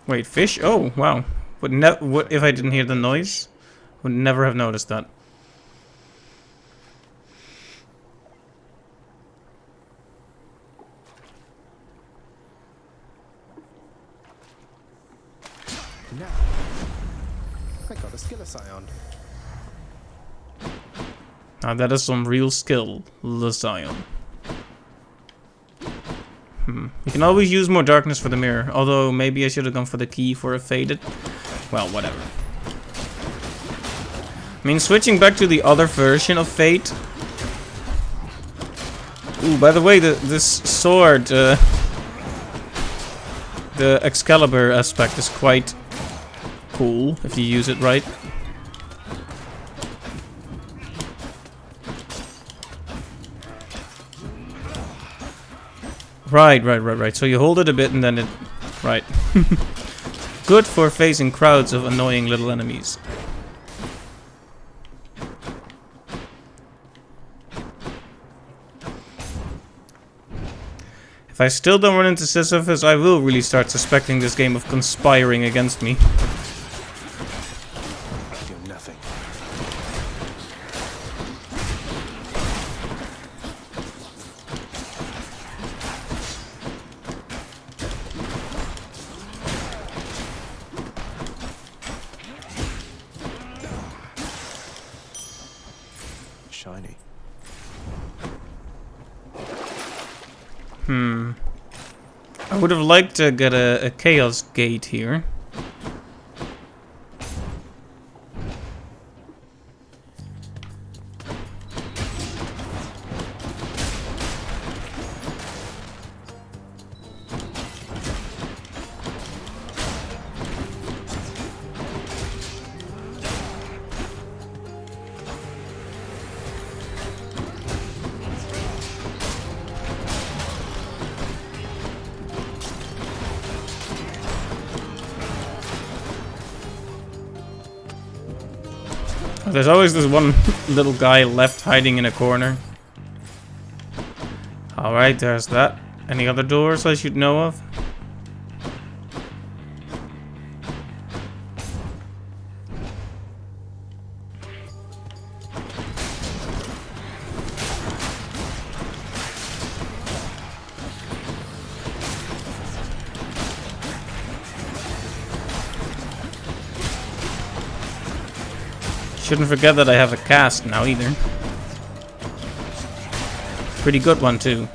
Wait, fish? Oh, wow. What if I didn't hear the noise? Would never have noticed that. Now, I got a skill scion. Now that is some real skill, Lascion. You can always use more darkness for the mirror, although maybe I should have gone for the key for a faded. Well, whatever. I mean, switching back to the other version of Fate. Ooh, by the way, this sword, the Excalibur aspect is quite cool if you use it right. Right. So you hold it a bit and then it... Right. Good for facing crowds of annoying little enemies. If I still don't run into Sisyphus, I will really start suspecting this game of conspiring against me. Do nothing. Shiny. I would have liked to get a Chaos Gate here. There's always this one little guy left hiding in a corner. Alright, there's that. Any other doors I should know of? Shouldn't forget that I have a cast now either. Pretty good one too.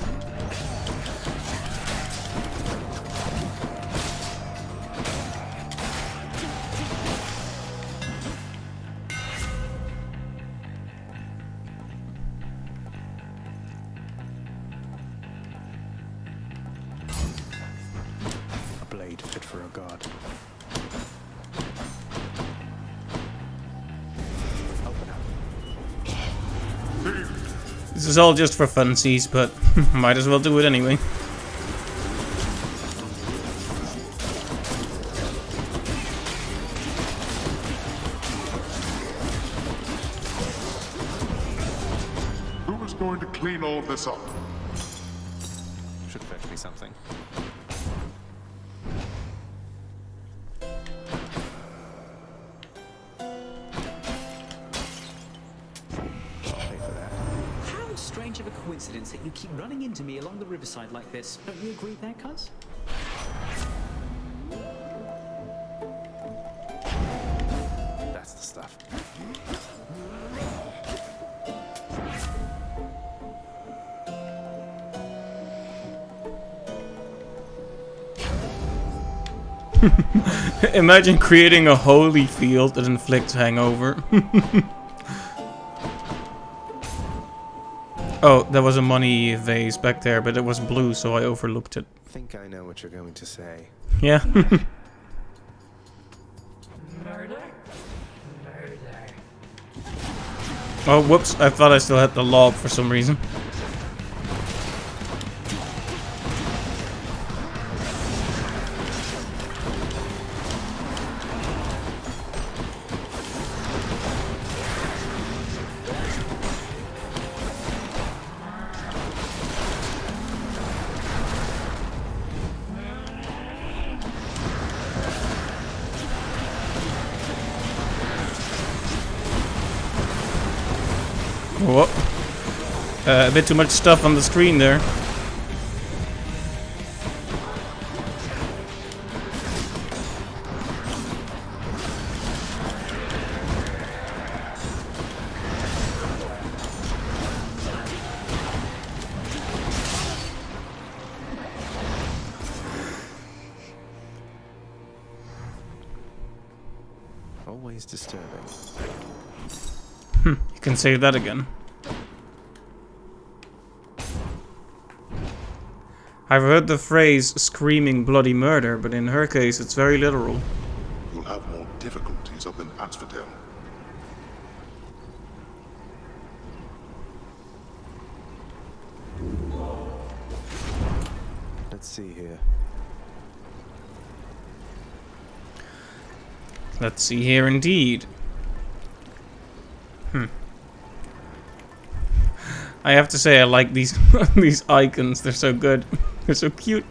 A blade fit for a god. This is all just for funsies, but might as well do it anyway. Who is going to clean all this up? Should fetch me something. How strange of a coincidence that you keep running into me along the riverside like this. Don't you agree there, cuz? That's the stuff. Imagine creating a holy field that inflicts hangover. Oh, there was a money vase back there, but it was blue, so I overlooked it. I think I know what you're going to say. Yeah. Murder? Oh, whoops. I thought I still had the lob for some reason. Whoop. A bit too much stuff on the screen there. Always disturbing. You can say that again. I've heard the phrase screaming bloody murder, but in her case it's very literal. You'll have more difficulties up in Asphodel. Let's see here. Let's see here indeed. I have to say I like these these icons. They're so good. They're so cute.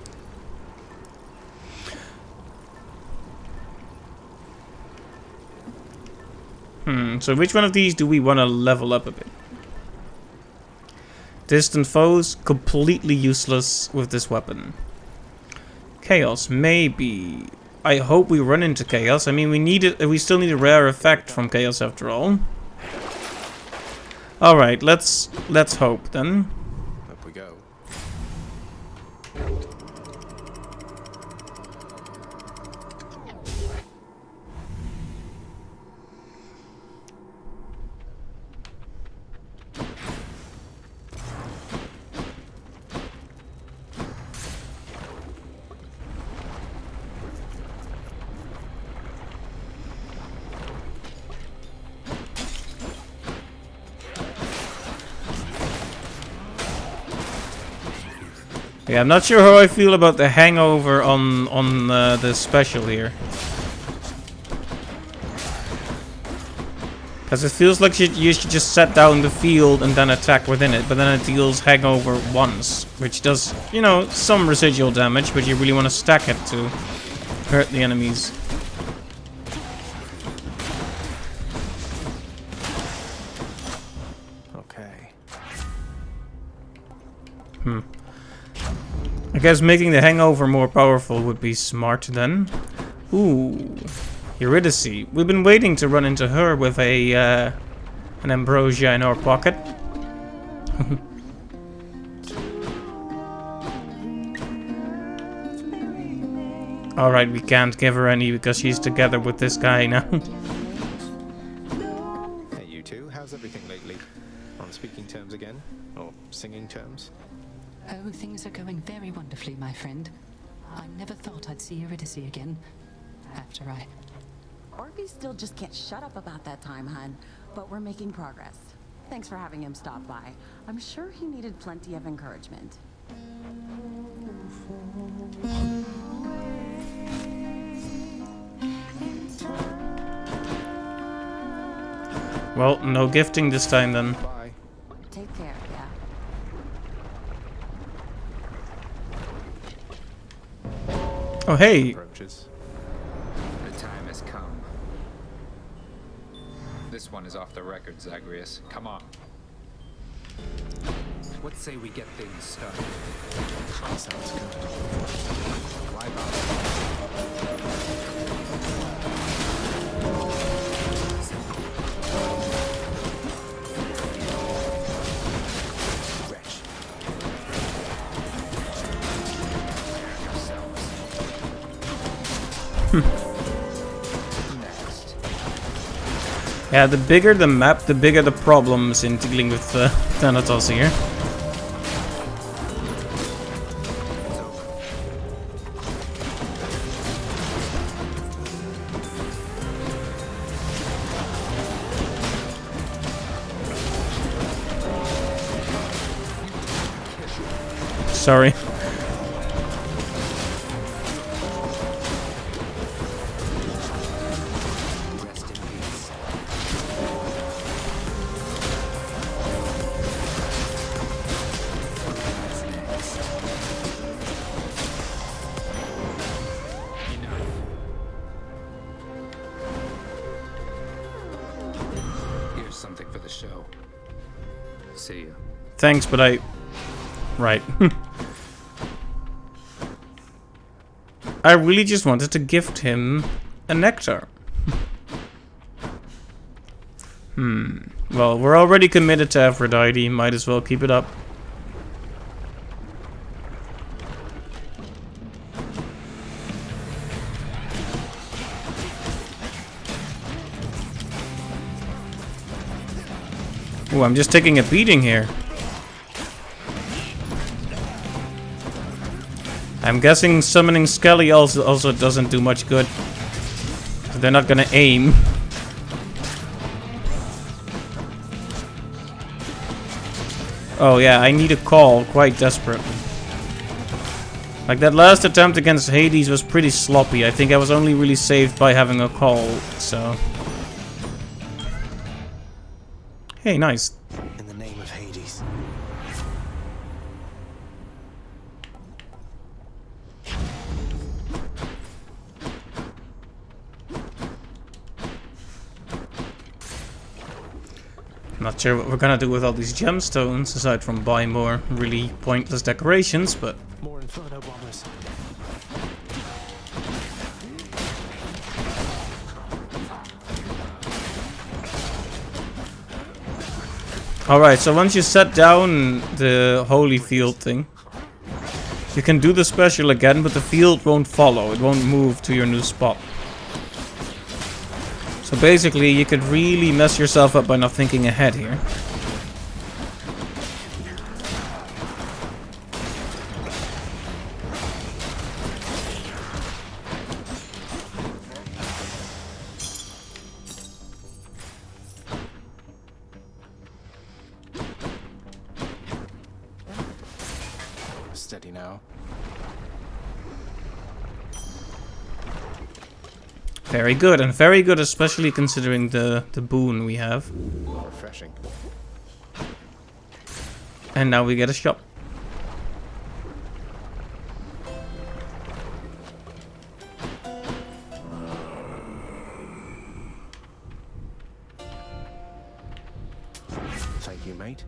So which one of these do we want to level up a bit? Distant foes, completely useless with this weapon. Chaos, maybe. I hope we run into Chaos. I mean, we still need a rare effect from Chaos after all. Alright, let's hope then. Up we go. Yeah, I'm not sure how I feel about the hangover on the special here. Because it feels like you should just set down the field and then attack within it, but then it deals hangover once, which does, you know, some residual damage, but you really want to stack it to hurt the enemies. Okay. I guess making the hangover more powerful would be smart then. Ooh, Eurydice. We've been waiting to run into her with a an ambrosia in our pocket. Alright, we can't give her any because she's together with this guy now. Hey, you two, how's everything lately? On speaking terms again? Or singing terms? Oh, things are going very wonderfully, my friend. I never thought I'd see Eurydice again. After I... Orby still just can't shut up about that time, hun. But we're making progress. Thanks for having him stop by. I'm sure he needed plenty of encouragement. Well, no gifting this time then. Bye. Take care, yeah. Oh, hey. Approaches. The time has come. This one is off the record, Zagreus. Come on. What say we get things started? Sounds good. Why bother? Yeah, the bigger the map, the bigger the problems in dealing with Thanatos here. Sorry. Here's something for the show. See you. Thanks, but I... Right. I really just wanted to gift him a nectar. Well, we're already committed to Aphrodite. Might as well keep it up. Ooh, I'm just taking a beating here. I'm guessing summoning Skelly also doesn't do much good. They're not gonna aim. Oh yeah, I need a call, quite desperately. Like that last attempt against Hades was pretty sloppy. I think I was only really saved by having a call, so... Hey, nice. In the name of Hades. Not sure what we're gonna do with all these gemstones, aside from buy more really pointless decorations, but... More Inferno bombers. Alright, so once you set down the holy field thing, you can do the special again, but the field won't follow. It won't move to your new spot. So basically, you could really mess yourself up by not thinking ahead here. Steady now. Very good, and very good, especially considering the boon we have. Refreshing. And now we get a shop. Thank you, mate.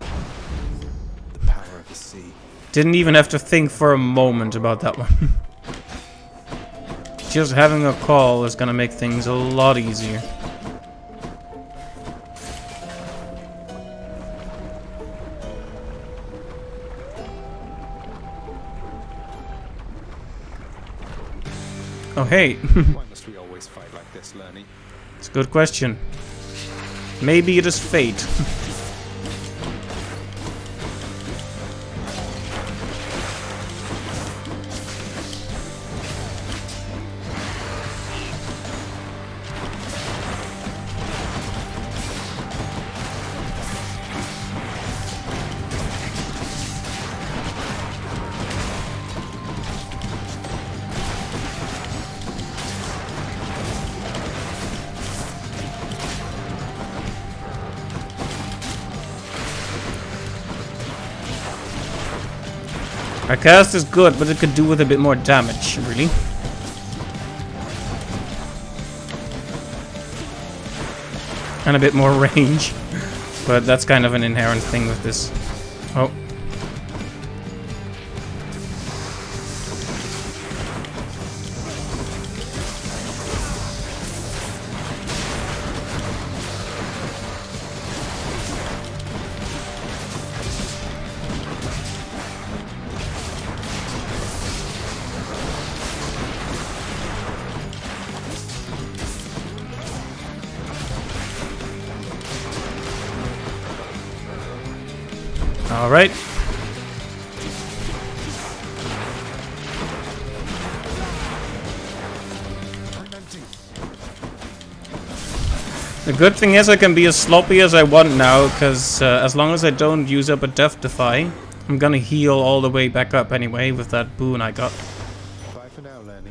The power of the sea. Didn't even have to think for a moment about that one. Just having a call is gonna make things a lot easier. Oh hey. Why must we always fight like this, Lernie? It's a good question. Maybe it is fate. Our cast is good, but it could do with a bit more damage, really. And a bit more range. But that's kind of an inherent thing with this. Oh. All right. The good thing is I can be as sloppy as I want now, because as long as I don't use up a Death Defy, I'm gonna heal all the way back up anyway with that boon I got. Bye for now, Lenny.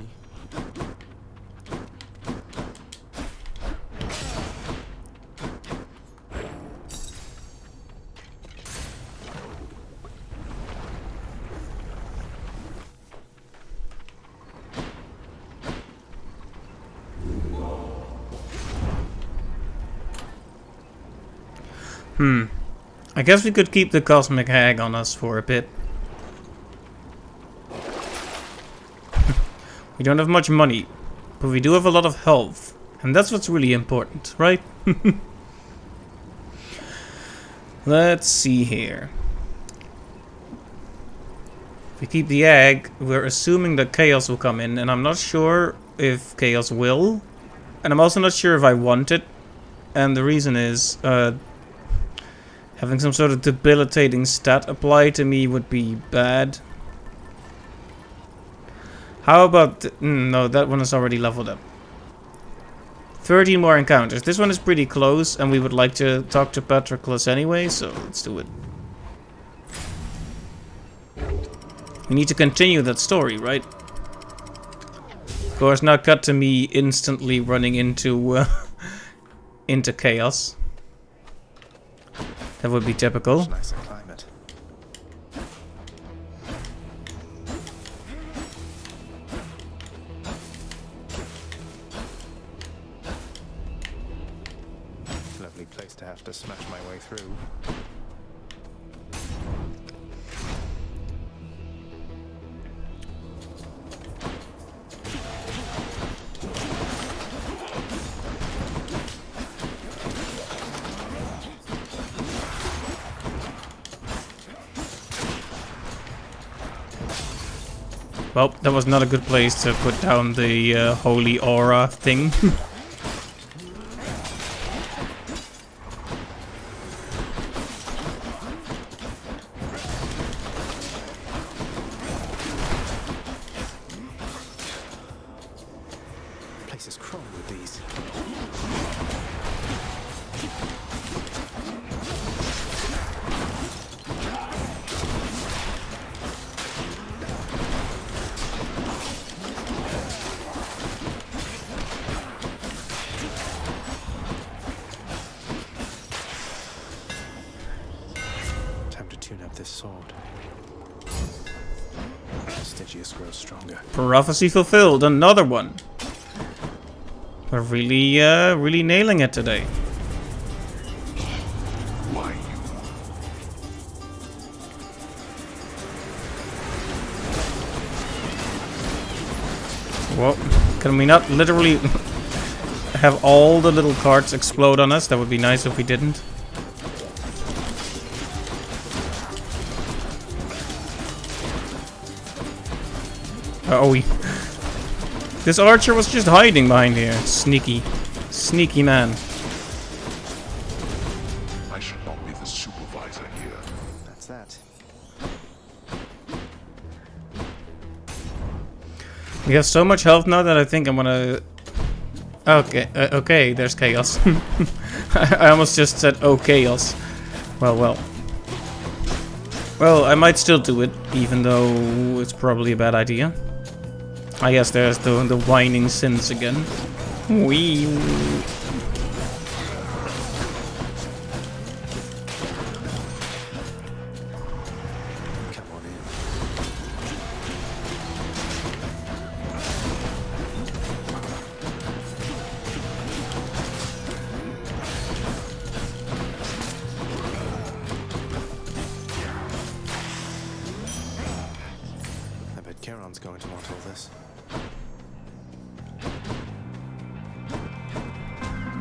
I guess we could keep the Cosmic Hag on us for a bit. We don't have much money, but we do have a lot of health. And that's what's really important, right? Let's see here. If we keep the egg, we're assuming that Chaos will come in, and I'm not sure if Chaos will. And I'm also not sure if I want it. And the reason is, having some sort of debilitating stat applied to me would be bad. How about... no, that one is already leveled up. 13 more encounters. This one is pretty close, and we would like to talk to Patroclus anyway, so let's do it. We need to continue that story, right? Of course, now cut to me instantly running into into Chaos. That would be typical. Nice climate. Lovely place to have to smash my way through. Well, that was not a good place to put down the holy aura thing. Place is crawling with these. This sword. Stygius grows stronger. Prophecy fulfilled, another one. We're really, really nailing it today. Why Well, can we not literally have all the little carts explode on us? That would be nice if we didn't. Oh, this archer was just hiding behind here. Sneaky. Sneaky man. I should not be the supervisor here. That's that. We have so much health now that I think I'm gonna... Okay, okay, there's Chaos. I almost just said, oh, Chaos. Well, well. Well, I might still do it, even though it's probably a bad idea. I guess there's the whining sins again. Wee. Come on in. I bet Charon's going to want all this.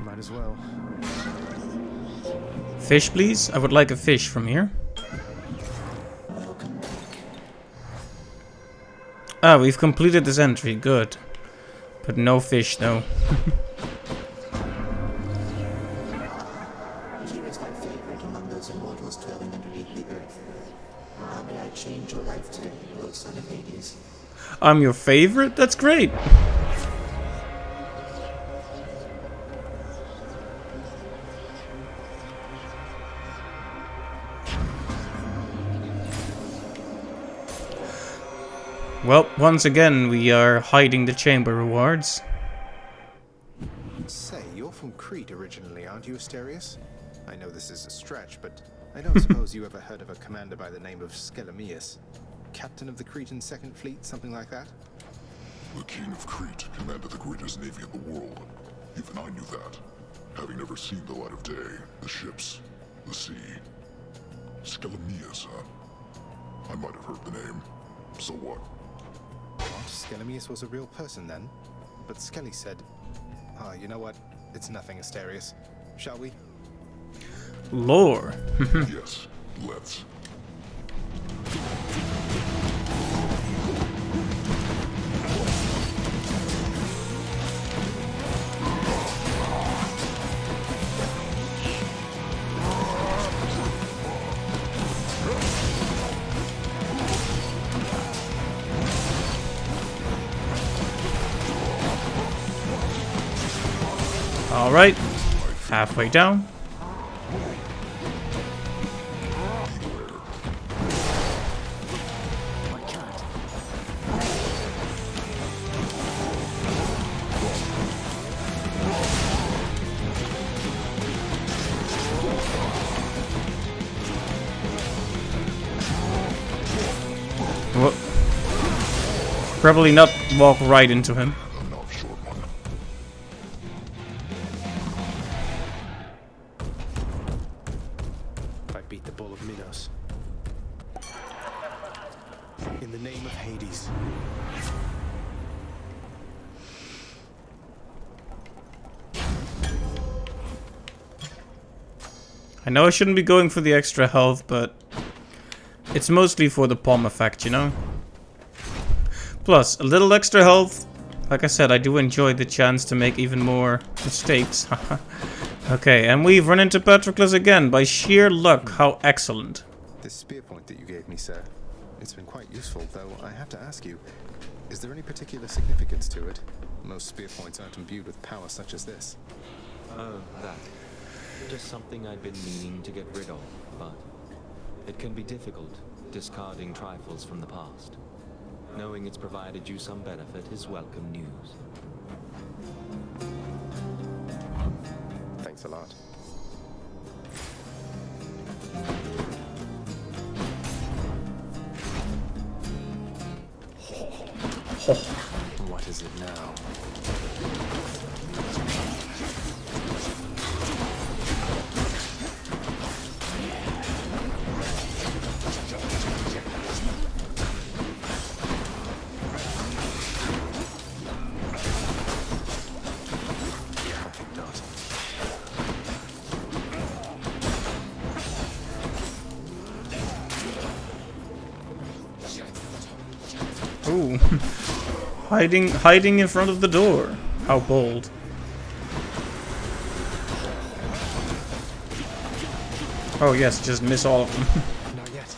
Might as well. Fish, please? I would like a fish from here. Ah, we've completed this entry. Good. But no fish, though. Here is my favorite among those immortals dwelling underneath the earth. How may I change your life today, O son of Hades? I'm your favorite? That's great. Well, once again, we are hiding the chamber rewards. Say, you're from Crete originally, aren't you, Asterius? I know this is a stretch, but I don't suppose you ever heard of a commander by the name of Skelemius? Captain of the Cretan Second Fleet, something like that? The King of Crete commanded the greatest navy in the world. Even I knew that, having never seen the light of day, the ships, the sea. Skelemius, huh? I might have heard the name. So what? What? Skelemius was a real person then? But Skelly said... Ah, you know what? It's nothing, Asterius. Shall we? Lore. Yes, let's. Alright, halfway down. Well, probably not walk right into him. I beat the Bull of Minos. In the name of Hades. I know I shouldn't be going for the extra health, but it's mostly for the palm effect, you know? Plus, a little extra health. Like I said, I do enjoy the chance to make even more mistakes. Okay, and we've run into Patroclus again, by sheer luck. How excellent. This spear point that you gave me, sir, it's been quite useful, though I have to ask you, is there any particular significance to it? Most spear points aren't imbued with power such as this. Oh, that. Just something I'd been meaning to get rid of, but it can be difficult, discarding trifles from the past. Knowing it's provided you some benefit is welcome news. Thanks a lot. What is it now? Ooh. Hiding in front of the door. How bold. Oh yes, just miss all of them. Not yet.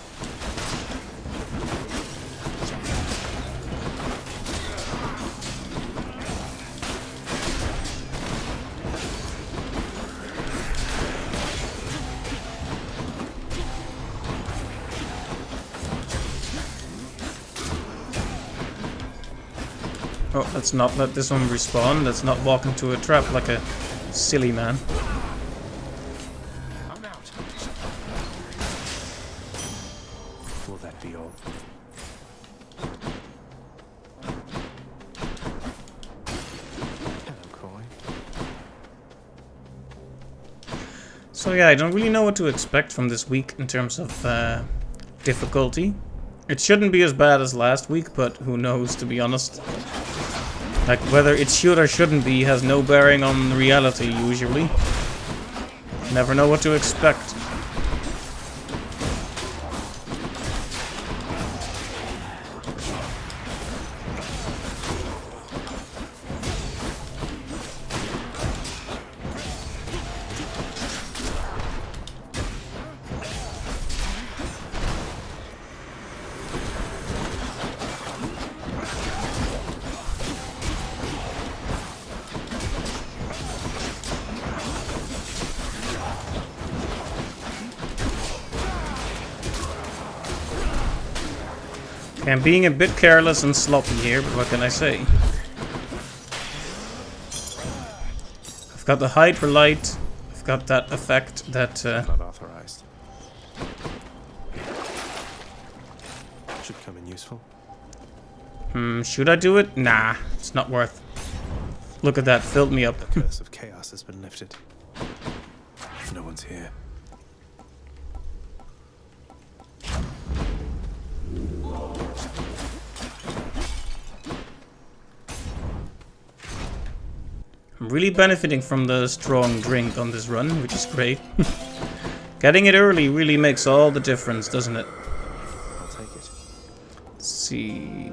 Oh, let's not let this one respawn. Let's not walk into a trap like a silly man. I'm out. Will that be all? Hello, Coy. So yeah, I don't really know what to expect from this week in terms of difficulty. It shouldn't be as bad as last week, but who knows, to be honest. Like, whether it should or shouldn't be has no bearing on reality, usually. Never know what to expect. Okay, I'm being a bit careless and sloppy here, but what can I say? I've got the Hydra light. I've got that effect that... Not authorized. Should come in useful. Should I do it? Nah, it's not worth. Look at that, filled me up. The curse of chaos has been lifted. No one's here. I'm really benefiting from the strong drink on this run, which is great. Getting it early really makes all the difference, doesn't it? I'll take it. Let's see.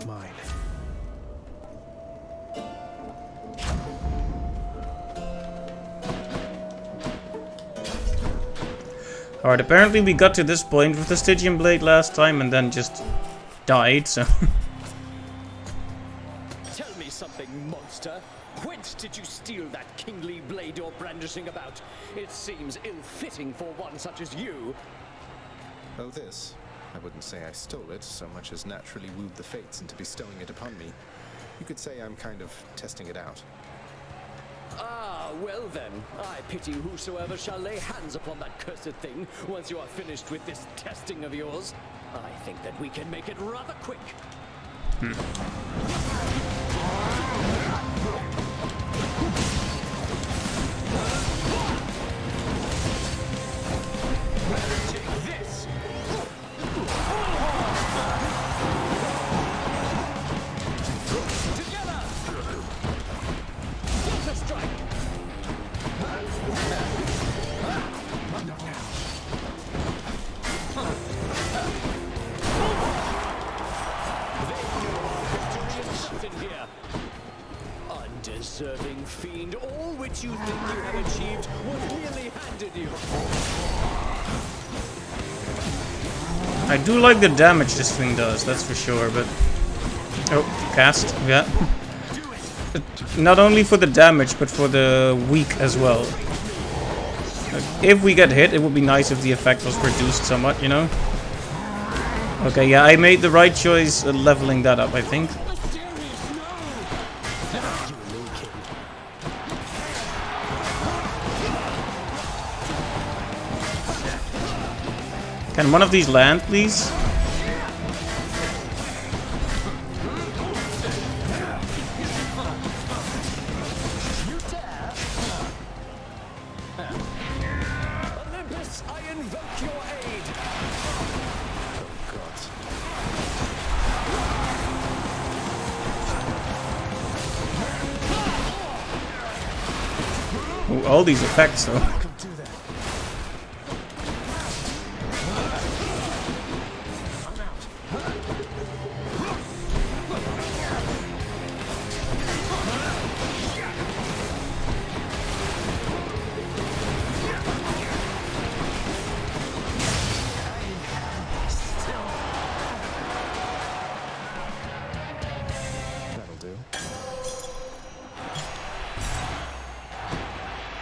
Mine. Alright, apparently we got to this point with the Stygian Blade last time and then just died, so... Tell me something, monster. Whence did you steal that kingly blade you're brandishing about? It seems ill-fitting for one such as you. Oh, this? I wouldn't say I stole it so much as naturally wooed the fates into bestowing it upon me. You could say I'm kind of testing it out. Ah, well then, I pity whosoever shall lay hands upon that cursed thing once you are finished with this testing of yours. I think that we can make it rather quick. Take this! Together! Delta strike! Undeserving fiend, all which you think you have achieved was merely handed you. I do like the damage this thing does, that's for sure, but... Oh, cast, yeah. Not only for the damage, but for the weak as well. If we get hit, it would be nice if the effect was reduced somewhat, you know? Okay, yeah, I made the right choice leveling that up, I think. Can one of these land, please? Olympus, I invoke your aid. Ooh, all these effects, though.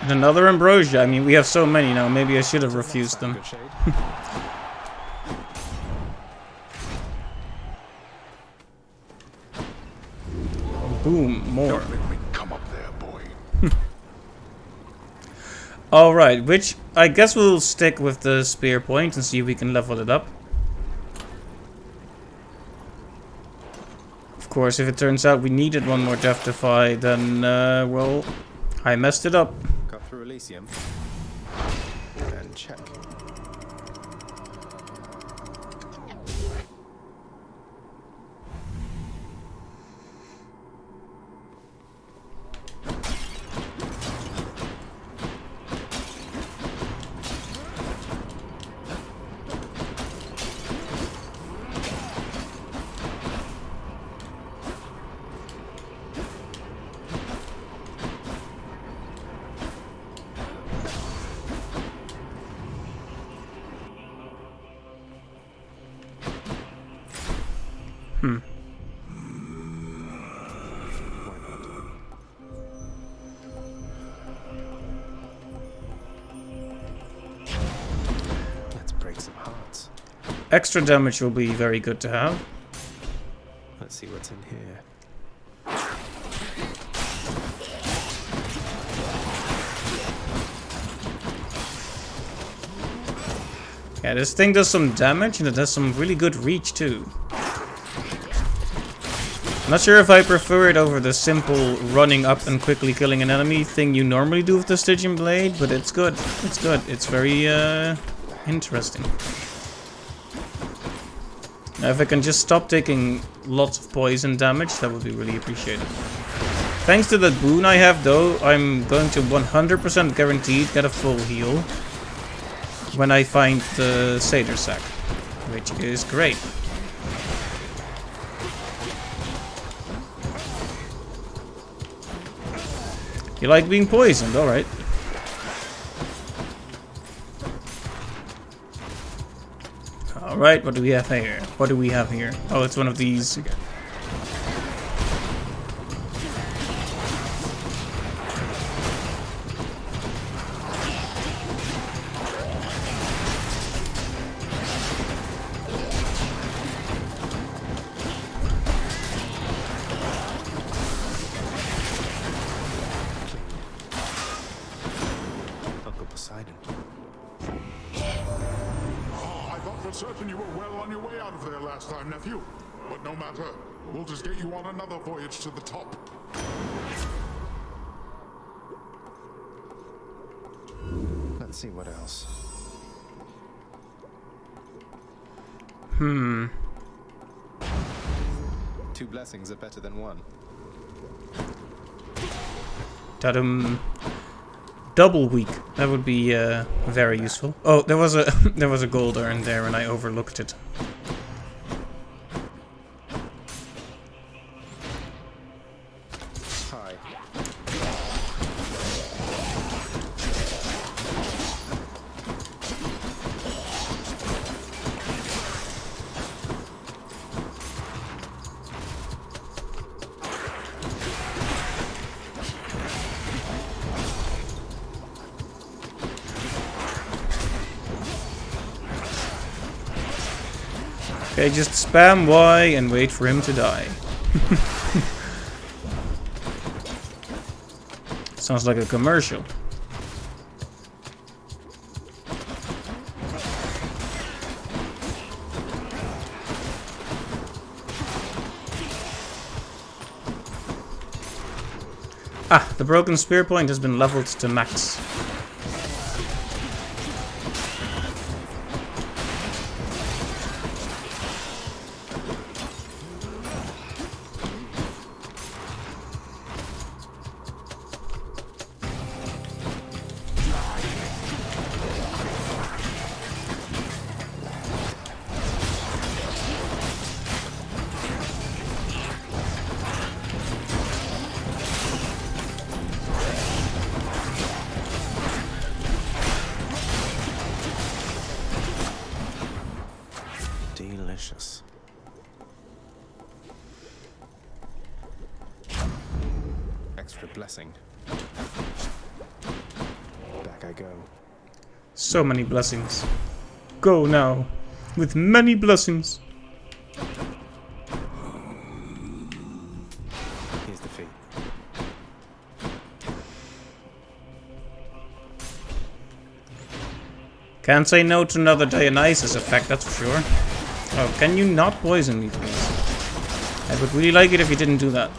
And another Ambrosia. I mean, we have so many now. Maybe I should have refused them. Boom, more. Don't make me come up there, boy. Alright, which I guess we'll stick with the spear point and see if we can level it up. Of course, if it turns out we needed one more Death-Defy, then, well, I messed it up. Got through Elysium. And check. extra damage will be very good to have. Let's see what's in here. Yeah, this thing does some damage and it has some really good reach too. I'm not sure if I prefer it over the simple running up and quickly killing an enemy thing you normally do with the Stygian Blade, but it's good. It's good. It's very interesting. Now, if I can just stop taking lots of poison damage, that would be really appreciated. Thanks to that boon I have though, I'm going to 100% guaranteed get a full heal when I find the Satyr Sack, which is great. You like being poisoned, alright. Alright, what do we have here? What do we have here? Oh, it's one of these. Certain you were well on your way out of there last time, nephew. But no matter, we'll just get you on another voyage to the top. Let's see what else. Two blessings are better than one. Double weak. That would be very useful. Oh, there was a there was a gold urn there and I overlooked it. Hi. Okay, just spam Y and wait for him to die. Sounds like a commercial. Ah, the broken spear point has been leveled to max. Delicious. Extra blessing. Back I go. So many blessings. Go now, with many blessings. Here's the fee. Can't say no to another Dionysus effect, that's for sure. Oh, can you not poison me, please? I would really like it if you didn't do that.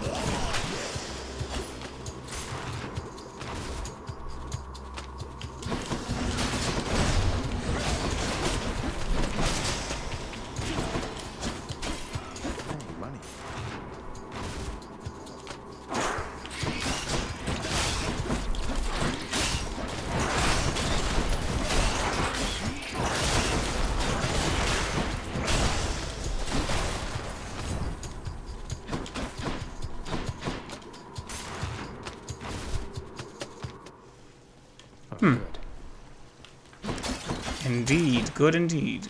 Money. Good. Indeed, good indeed.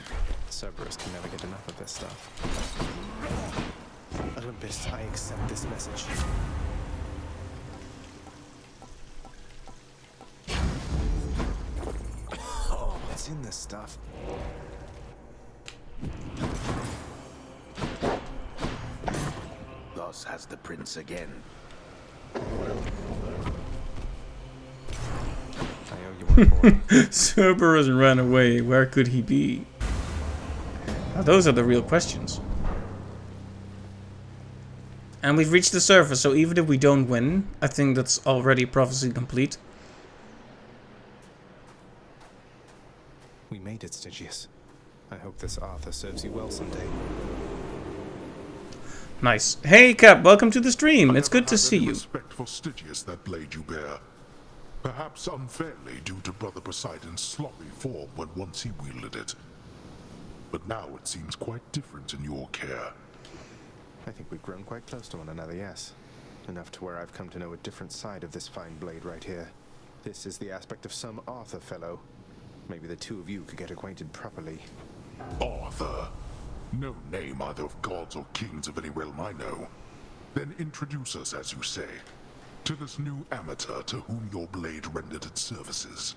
Cerberus can never get enough of this stuff. Olympus, I accept this message. Oh, what's in this stuff? Cerberus has the prince again. I owe you one for it. Cerberus ran away. Where could he be? Now, those are the real questions. And we've reached the surface, so even if we don't win, I think that's already prophecy complete. We made it, Stygius. I hope this Arthur serves you well someday. Nice. Hey Cap, welcome to the stream. It's good to see you. Respect for Stygius that blade you bear. Perhaps unfairly due to Brother Poseidon's sloppy form when once he wielded it. But now it seems quite different in your care. I think we've grown quite close to one another, yes. Enough to where I've come to know a different side of this fine blade right here. This is the aspect of some Arthur fellow. Maybe the two of you could get acquainted properly. Arthur? No name either of gods or kings of any realm I know. Then introduce us, as you say, to this new amateur to whom your blade rendered its services.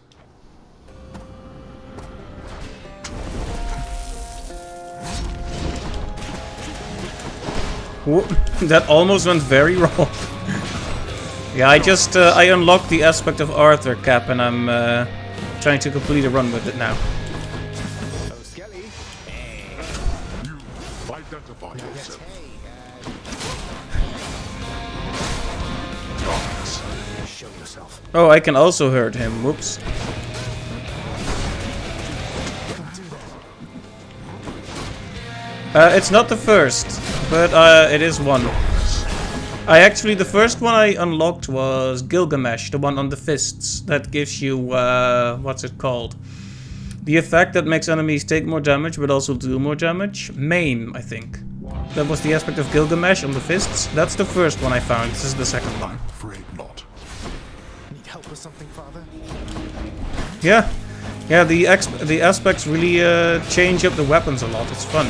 Whoa, that almost went very wrong. Yeah, I unlocked the aspect of Arthur, Cap, and I'm trying to complete a run with it now. Oh, Skelly. You identify yourself. Show yourself. Oh, I can also hurt him. Whoops. It's not the first, but it is one. The first one I unlocked was Gilgamesh, the one on the fists, that gives you, what's it called? The effect that makes enemies take more damage, but also do more damage. Maim, I think. That was the aspect of Gilgamesh on the fists. That's the first one I found. This is the second one. I'm afraid not. Need help with something, Father? Yeah. Yeah, the aspects really change up the weapons a lot. It's fun.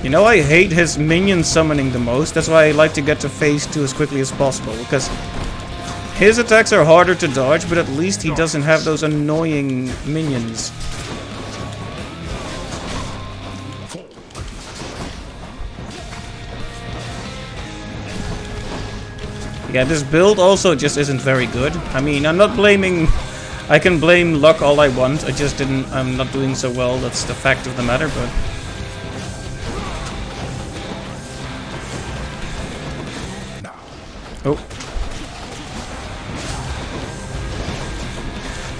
You know, I hate his minion summoning the most. That's why I like to get to phase 2 as quickly as possible, because his attacks are harder to dodge, but at least he doesn't have those annoying minions. Yeah, this build also just isn't very good. I mean, I'm not blaming... I can blame luck all I want. I'm not doing so well. That's the fact of the matter, but... Oh.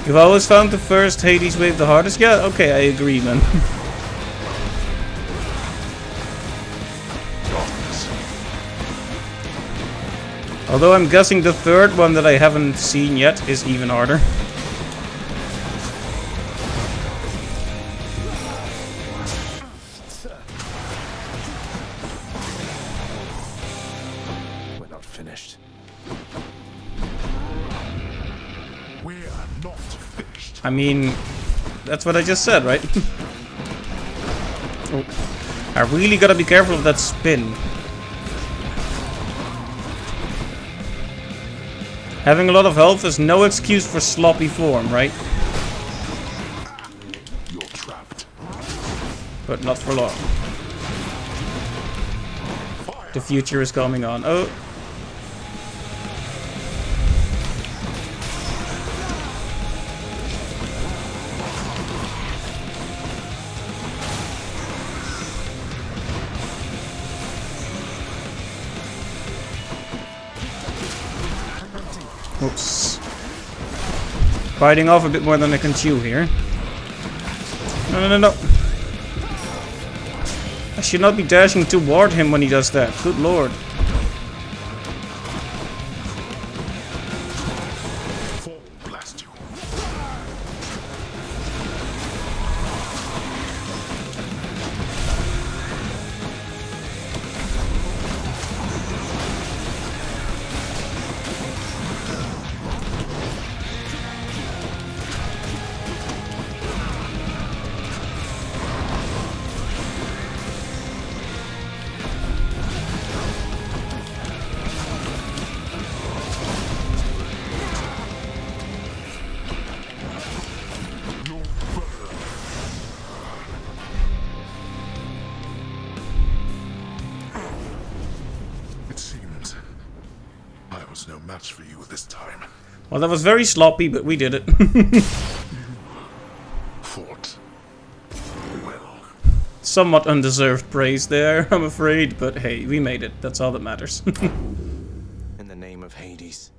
You've always found the first Hades wave the hardest? Yeah, okay, I agree, man. Although I'm guessing the third one that I haven't seen yet is even harder. We're not finished. We're not finished. I mean, that's what I just said, right? Oh. I really gotta be careful of that spin. Having a lot of health is no excuse for sloppy form, right? You're trapped. But not for long. The future is coming on. Oh. Oops. Biting off a bit more than I can chew here. No, no, no, no. I should not be dashing toward him when he does that. Good lord. Blast you. was no match for you this time. Well, that was very sloppy, but we did it. Fought well. Somewhat undeserved praise there, I'm afraid, but hey, we made it. That's all that matters. In the name of Hades.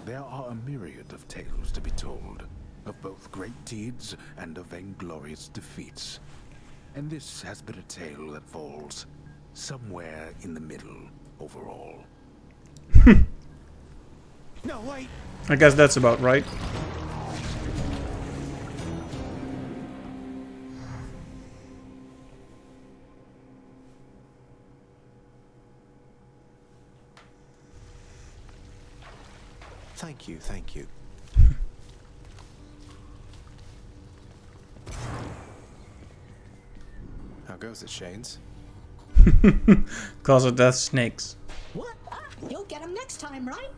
There are a myriad of tales to be told, of both great deeds and of vainglorious defeats. And this has been a tale that falls somewhere in the middle overall. No, wait! I guess that's about right. Thank you, thank you. How goes it, Shades? Cause of death, snakes. What? You'll get him next time, right?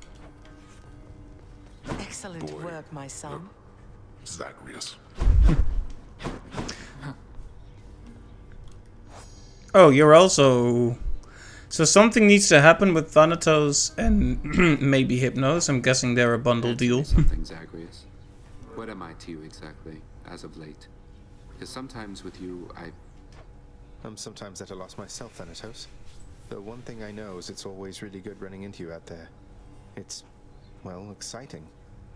Excellent work, my son. Zagreus. Oh, you're also... So something needs to happen with Thanatos and maybe Hypnos. I'm guessing they're a bundle deal. Something, Zagreus. What am I to you exactly, as of late? Because sometimes with you, I'm sometimes at a loss myself, Thanatos. The one thing I know is it's always really good running into you out there. It's, well, exciting.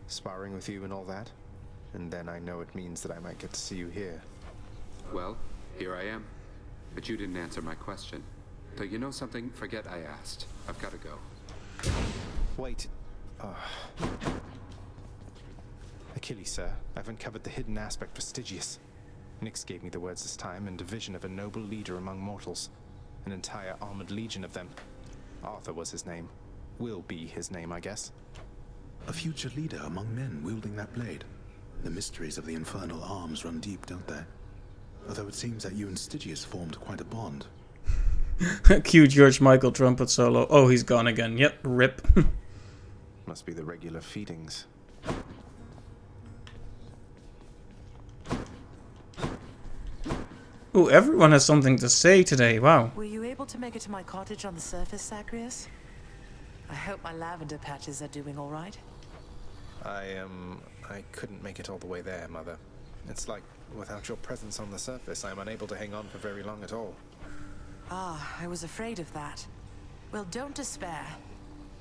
Sparring with you and all that. And then I know it means that I might get to see you here. Well, here I am. But you didn't answer my question. Though you know something, forget I asked. I've got to go. Wait. Achilles, sir. I've uncovered the hidden aspect for Stygius. Nyx gave me the words this time, and a vision of a noble leader among mortals. An entire armored legion of them. Arthur was his name. Will be his name, I guess. A future leader among men wielding that blade. The mysteries of the infernal arms run deep, don't they? Although it seems that you and Stygius formed quite a bond. Cue George Michael trumpet solo. Oh, he's gone again. Yep, rip. Must be the regular feedings. Ooh, everyone has something to say today. Wow. Were you able to make it to my cottage on the surface, Zagreus? I hope my lavender patches are doing all right. I couldn't make it all the way there, Mother. It's like, without your presence on the surface, I'm unable to hang on for very long at all. Ah, I was afraid of that. Well, don't despair.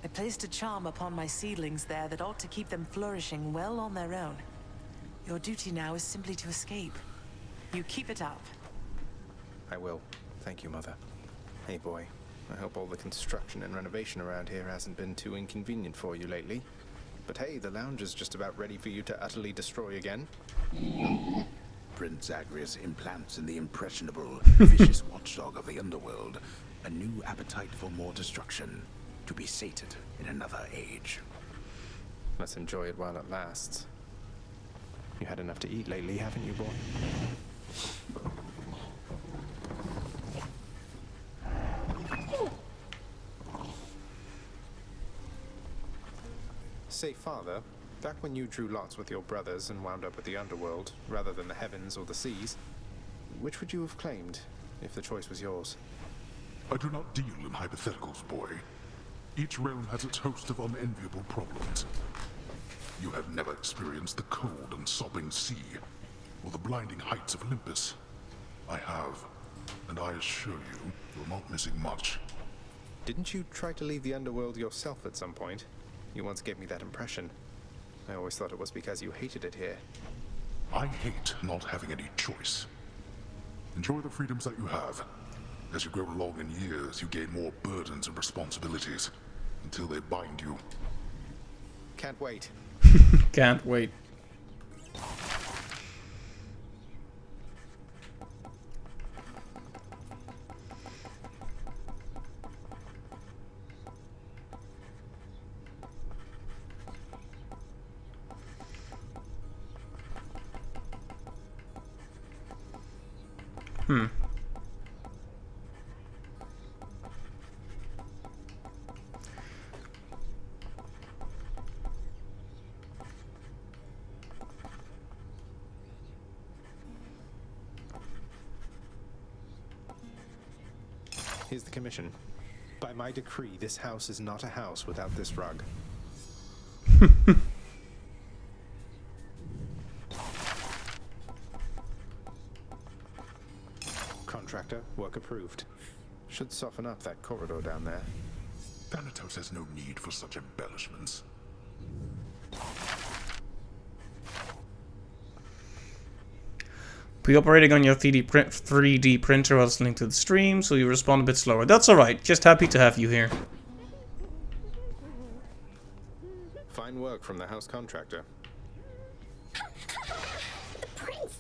I placed a charm upon my seedlings there that ought to keep them flourishing well on their own. Your duty now is simply to escape. You keep it up. I will. Thank you, Mother. Hey, boy. I hope all the construction and renovation around here hasn't been too inconvenient for you lately. But hey, the lounge is just about ready for you to utterly destroy again. Prince Zagreus implants in the impressionable, vicious watchdog of the underworld a new appetite for more destruction, to be sated in another age. Let's enjoy it while it lasts. You had enough to eat lately, haven't you, boy? Say, Father, back when you drew lots with your brothers and wound up with the underworld, rather than the heavens or the seas, which would you have claimed, if the choice was yours? I do not deal in hypotheticals, boy. Each realm has its host of unenviable problems. You have never experienced the cold and sobbing sea, or the blinding heights of Olympus. I have, and I assure you, you're not missing much. Didn't you try to leave the underworld yourself at some point? You once gave me that impression. I always thought it was because you hated it here. I hate not having any choice. Enjoy the freedoms that you have. As you grow along in years, you gain more burdens and responsibilities, until they bind you. Can't wait. Can't wait. Here's the commission. By my decree, this house is not a house without this rug. Contractor, work approved. Should soften up that corridor down there. Thanatos has no need for such embellishments. Pre-operating on your 3D printer while listening to the stream, so you respond a bit slower. That's alright, just happy to have you here. Fine work from the house contractor. The prince!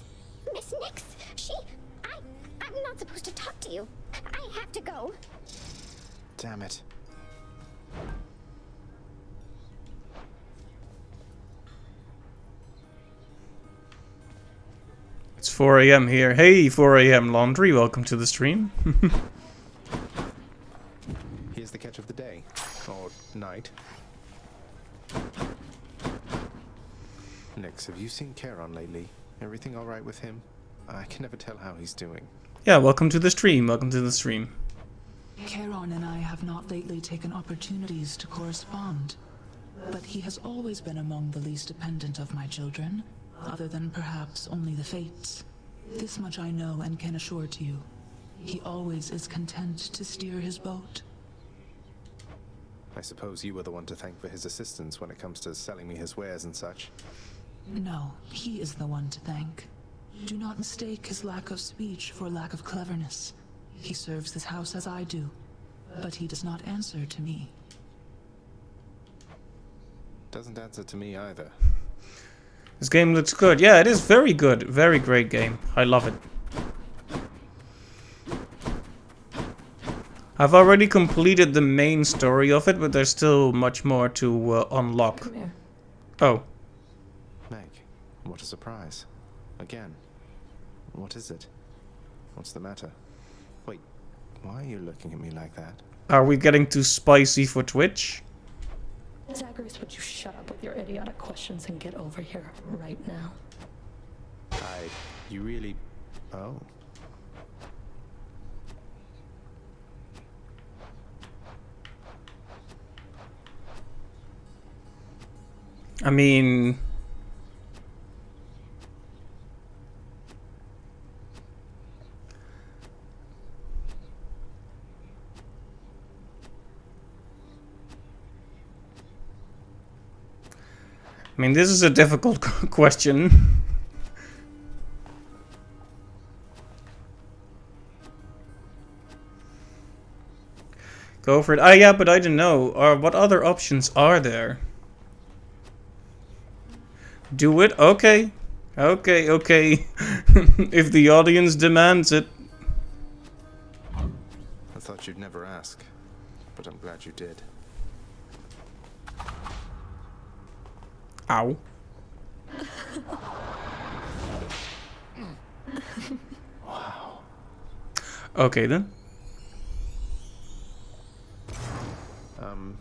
Miss Nix! I'm not supposed to talk to you. I have to go. Damn it. It's 4 AM here. Hey, 4 AM Laundry, welcome to the stream. Here's the catch of the day. Or night. Nix, have you seen Charon lately? Everything alright with him? I can never tell how he's doing. Yeah, welcome to the stream, welcome to the stream. Charon and I have not lately taken opportunities to correspond, but he has always been among the least dependent of my children, other than perhaps only the fates. This much I know and can assure to you. He always is content to steer his boat. I suppose you were the one to thank for his assistance when it comes to selling me his wares and such. No, he is the one to thank. Do not mistake his lack of speech for lack of cleverness. He serves this house as I do, but he does not answer to me. Doesn't answer to me either. This game looks good. Yeah, it is very good. Very great game. I love it. I've already completed the main story of it, but there's still much more to unlock. Come here. Oh. Meg, what a surprise. Again. What is it? What's the matter? Wait, why are you looking at me like that? Are we getting too spicy for Twitch? Zagreus, would you shut up with your idiotic questions and get over here right now? You really... Oh. I mean... this is a difficult question. Go for it. Ah, yeah, but I don't know. What other options are there? Do it? Okay. Okay, okay. If the audience demands it. I thought you'd never ask, but I'm glad you did. Ow. Wow. Okay then.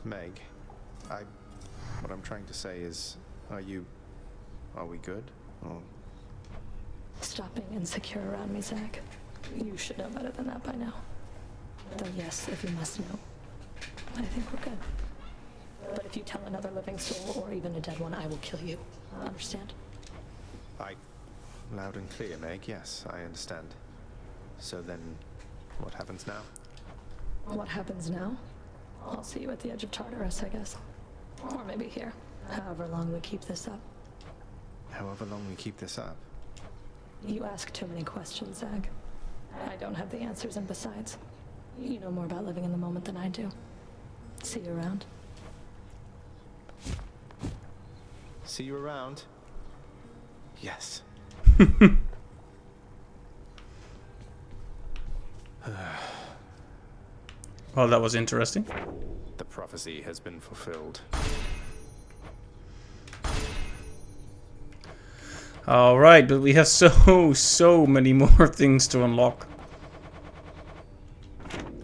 Meg, what I'm trying to say is, are we good? Or... Stop being insecure around me, Zach. You should know better than that by now. Though yes, if you must know, I think we're good. But if you tell another living soul, or even a dead one, I will kill you. Understand? Loud and clear, Meg, yes, I understand. So then, what happens now? What happens now? I'll see you at the edge of Tartarus, I guess. Or maybe here. However long we keep this up. However long we keep this up? You ask too many questions, Zag. I don't have the answers, and besides, you know more about living in the moment than I do. See you around. See you around? Yes. Well, that was interesting. The prophecy has been fulfilled. Alright, but we have so many more things to unlock.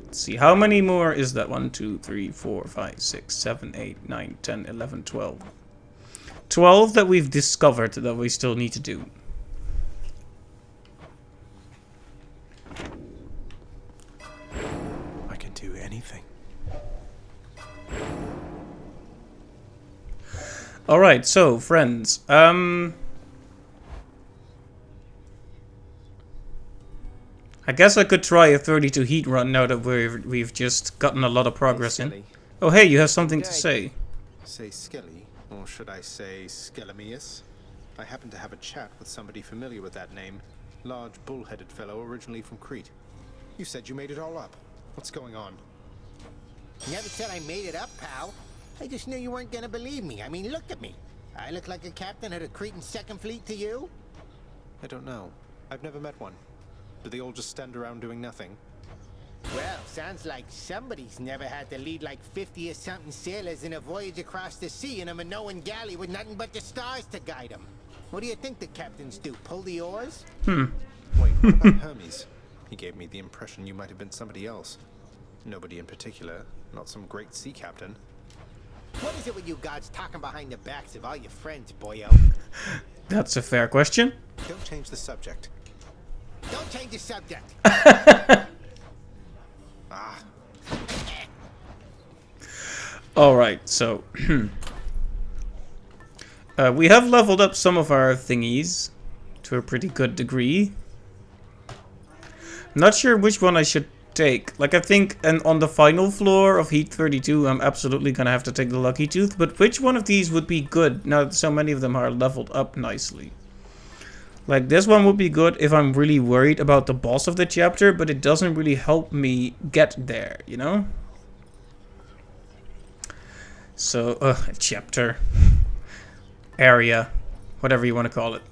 Let's see, how many more is that? 1, 2, 3, 4, 5, 6, 7, 8, 9, 10, 11, 12. 12 that we've discovered that we still need to do. anything. Alright, so, friends. I guess I could try a 32 heat run now that we've just gotten a lot of progress in. Oh, hey, you have something to say. Say Skelly, or should I say Skelemius? I happen to have a chat with somebody familiar with that name. Large, bull-headed fellow originally from Crete. You said you made it all up. What's going on? Never said I made it up, pal. I just knew you weren't gonna believe me. I mean, look at me. I look like a captain of the Cretan Second Fleet to you? I don't know. I've never met one. Do they all just stand around doing nothing? Well, sounds like somebody's never had to lead like 50 or something sailors in a voyage across the sea in a Minoan galley with nothing but the stars to guide them. What do you think the captains do? Pull the oars? Wait, what about Hermes? He gave me the impression you might have been somebody else. Nobody in particular, not some great sea captain. What is it with you gods talking behind the backs of all your friends, boyo? That's a fair question. Don't change the subject. Don't change the subject. Alright, so we have leveled up some of our thingies to a pretty good degree. Not sure which one I should take. Like, I think on the final floor of Heat 32, I'm absolutely gonna have to take the Lucky Tooth, but which one of these would be good now that so many of them are leveled up nicely? Like, this one would be good if I'm really worried about the boss of the chapter, but it doesn't really help me get there, you know? So, chapter, area, whatever you want to call it.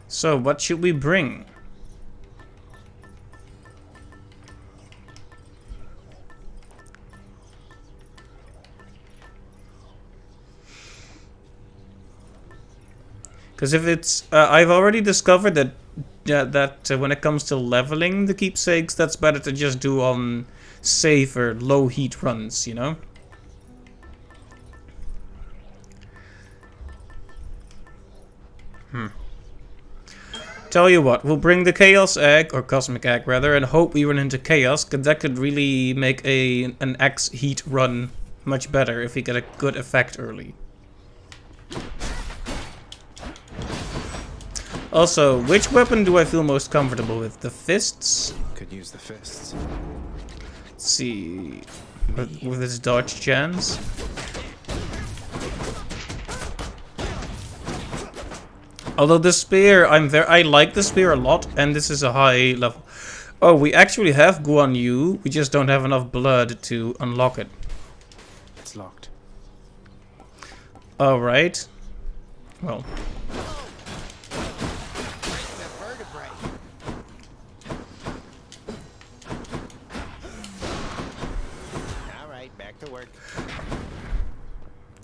So, what should we bring? Because if it's, I've already discovered that when it comes to leveling the keepsakes, that's better to just do on safer, low heat runs, you know? Tell you what, we'll bring the Chaos Egg, or Cosmic Egg rather, and hope we run into Chaos, because that could really make an X heat run much better if we get a good effect early. Also, which weapon do I feel most comfortable with? The fists? Could use the fists. Let's see. With its dodge chance. Although the spear, I like the spear a lot, and this is a high level. Oh, we actually have Guan Yu. We just don't have enough blood to unlock it. It's locked. Alright. Well.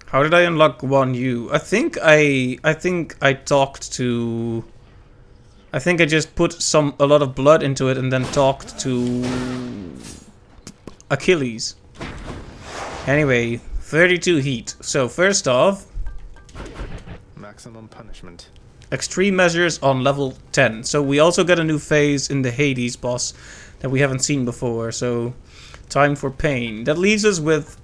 How did I unlock Guan Yu? I think I talked to. I think I just put a lot of blood into it and then talked to Achilles. Anyway, 32 heat. So first off, maximum punishment. Extreme measures on level 10. So we also got a new phase in the Hades boss that we haven't seen before. So time for pain. That leaves us with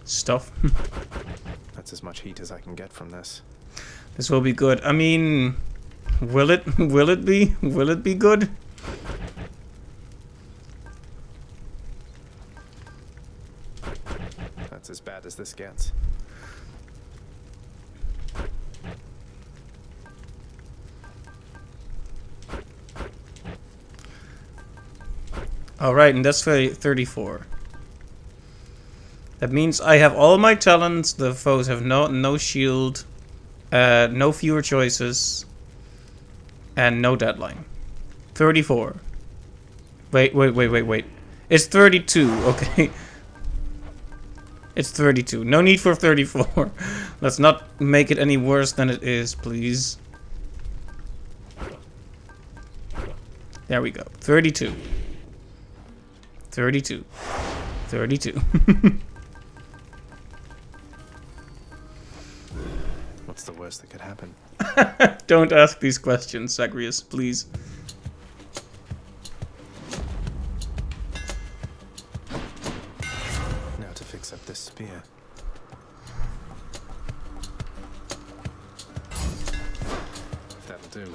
stuff. That's as much heat as I can get from this. This will be good. I mean, will it be? Will it be good? That's as bad as this gets. Alright, and that's 34. That means I have all my talents, the foes have no shield, no fewer choices, and no deadline. 34. Wait. It's 32, okay. It's 32. No need for 34. Let's not make it any worse than it is, please. There we go. 32. 32. 32. What's the worst that could happen? Don't ask these questions, Zagreus, please. Now to fix up this spear. That'll do.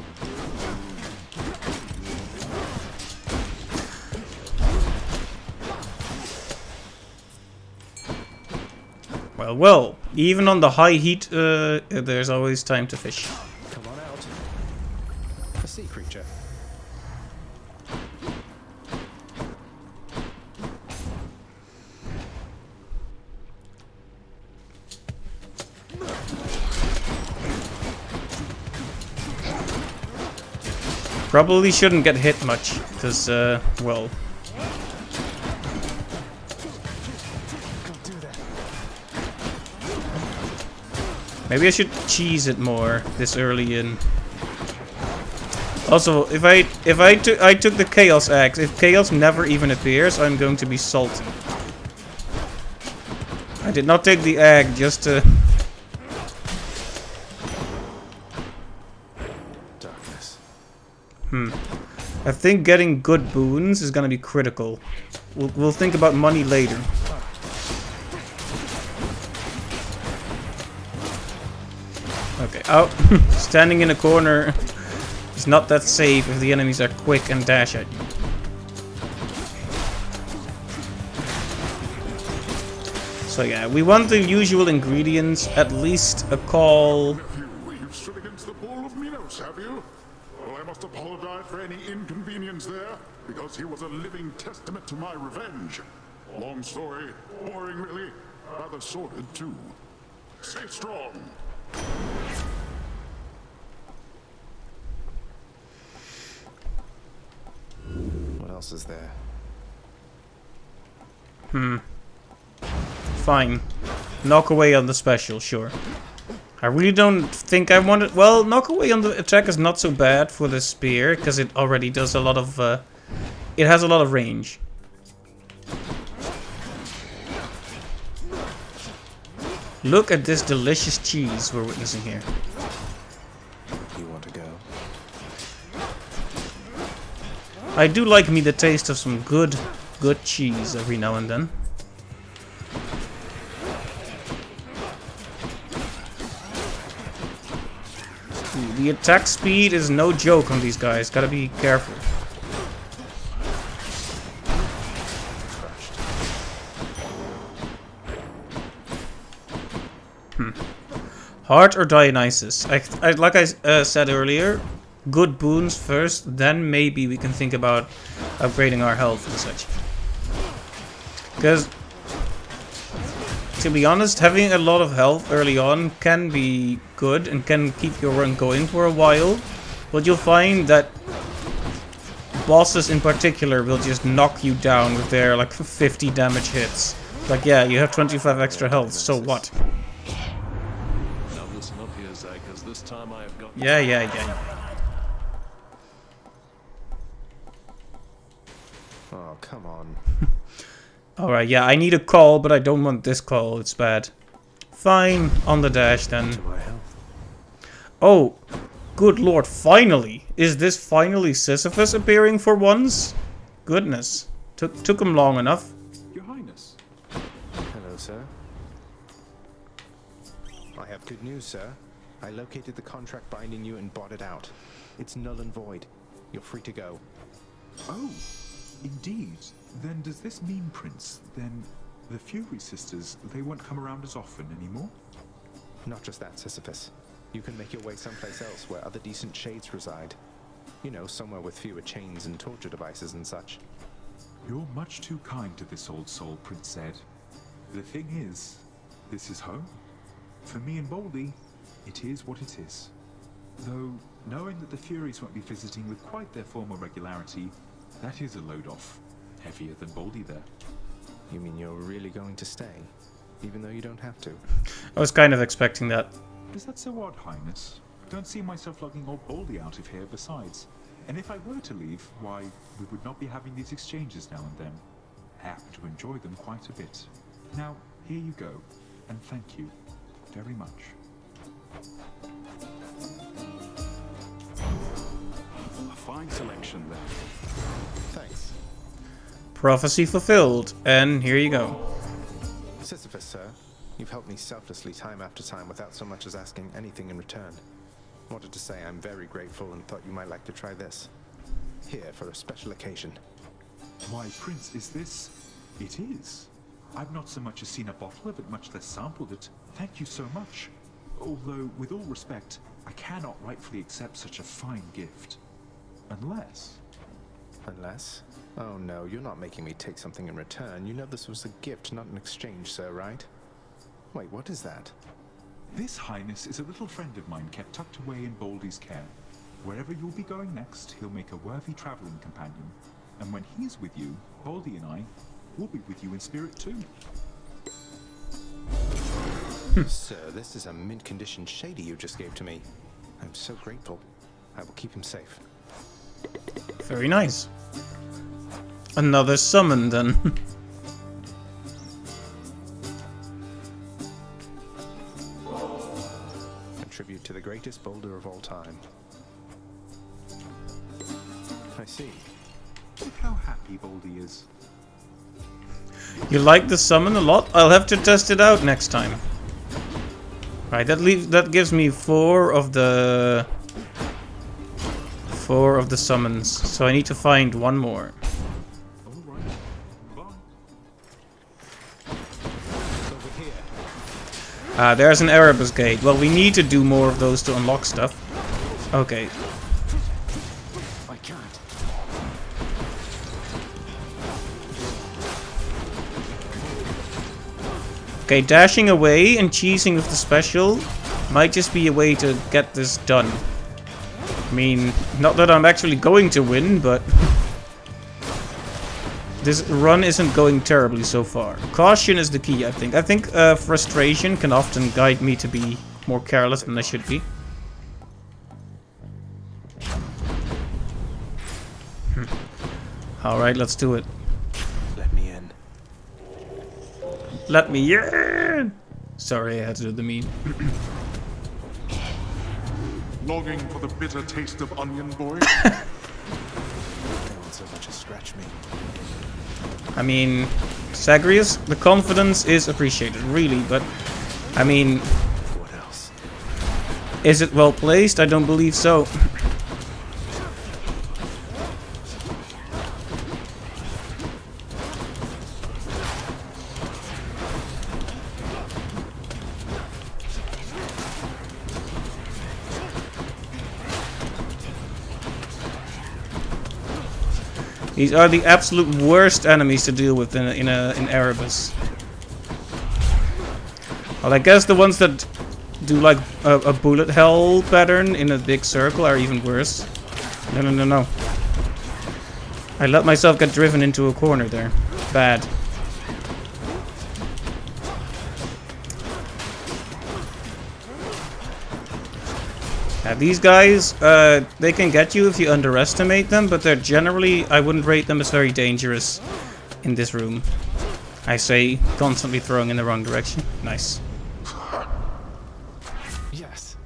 Well, well, even on the high heat, there's always time to fish. Come on out. A sea creature. Probably shouldn't get hit much, because, well... Maybe I should cheese it more this early in. Also, if I took the Chaos Axe, if Chaos never even appears, I'm going to be salty. I did not take the egg just to... Darkness. I think getting good boons is gonna be critical. We'll think about money later. Okay, out. Standing in a corner is not that safe if the enemies are quick and dash at you. So yeah, we want the usual ingredients, at least a call. You've stood against the Bull of Minos, have you? Well, I must apologize for any inconvenience there, because he was a living testament to my revenge. Long story, boring really, rather sordid too. Stay strong. What else is there? Fine. Knock away on the special, sure. I really don't think I want it. Well, knock away on the attack is not so bad for the spear, because it already does a lot of... it has a lot of range. Look at this delicious cheese we're witnessing here. You want to go? I do like me the taste of some good cheese every now and then. Ooh, the attack speed is no joke on these guys, gotta be careful. Heart or Dionysus? Like I said earlier, good boons first, then maybe we can think about upgrading our health and such. Because, to be honest, having a lot of health early on can be good and can keep your run going for a while, but you'll find that bosses in particular will just knock you down with their like 50 damage hits. Like, yeah, you have 25 extra health, so what? Now listen up here, Zach, because this time I have got... Yeah. Oh, come on. Alright, yeah, I need a call, but I don't want this call, it's bad. Fine, on the dash then. Oh, good lord, finally! Is this finally Sisyphus appearing for once? Goodness. Took him long enough. Your Highness. Hello, sir. I have good news, sir. I located the contract binding you and bought it out. It's null and void. You're free to go. Oh, indeed. Then does this mean, Prince, then the Fury Sisters, they won't come around as often anymore? Not just that, Sisyphus. You can make your way someplace else where other decent shades reside. You know, somewhere with fewer chains and torture devices and such. You're much too kind to this old soul, Prince Zed. The thing is, this is home. For me and Baldy, it is what it is. Though, knowing that the Furies won't be visiting with quite their former regularity, that is a load off. Heavier than Baldy there. You mean you're really going to stay? Even though you don't have to? I was kind of expecting that. Is that so odd, Highness? Don't see myself lugging old Baldy out of here besides. And if I were to leave, why, we would not be having these exchanges now and then. happen to enjoy them quite a bit. Now, here you go, and thank you very much. A fine selection there. Thanks. Prophecy fulfilled, and here you go. Sisyphus, sir. You've helped me selflessly time after time without so much as asking anything in return. Wanted to say I'm very grateful and thought you might like to try this. Here for a special occasion. Why, Prince, is this? It is. I've not so much as seen a bottle of it, much less sampled it. Thank you so much. Although, with all respect, I cannot rightfully accept such a fine gift. Unless... Unless? Oh no, you're not making me take something in return. You know this was a gift, not an exchange, sir, right? Wait, what is that? This, Highness, is a little friend of mine kept tucked away in Baldy's care. Wherever you'll be going next, he'll make a worthy traveling companion. And when he's with you, Baldy and I will be with you in spirit too. Sir, this is a mint condition shady you just gave to me. I'm so grateful. I will keep him safe. Very nice. Another summon then. Tribute to the greatest boulder of all time. I see. Look how happy Baldy is. You like the summon a lot? I'll have to test it out next time. Right, that gives me 4 of the summons. So I need to find one more. There's an Erebus gate. Well, we need to do more of those to unlock stuff. Okay. I can't. Okay, dashing away and cheesing with the special might just be a way to get this done. I mean, not that I'm actually going to win, but... This run isn't going terribly so far. Caution is the key, I think. I think frustration can often guide me to be more careless than I should be. Alright, let's do it. Let me in. Let me in! Sorry, I had to do the meme. Longing for the bitter taste of onion, boy? They won't so much as scratch me. I mean, Zagreus, the confidence is appreciated, really, but I mean, what else? Is it well placed? I don't believe so. These are the absolute worst enemies to deal with in Erebus. Well, I guess the ones that do like a bullet hell pattern in a big circle are even worse. No. I let myself get driven into a corner there. Bad. These guys, they can get you if you underestimate them, but they're generally, I wouldn't rate them as very dangerous in this room. I say, constantly throwing in the wrong direction. Nice. Yes.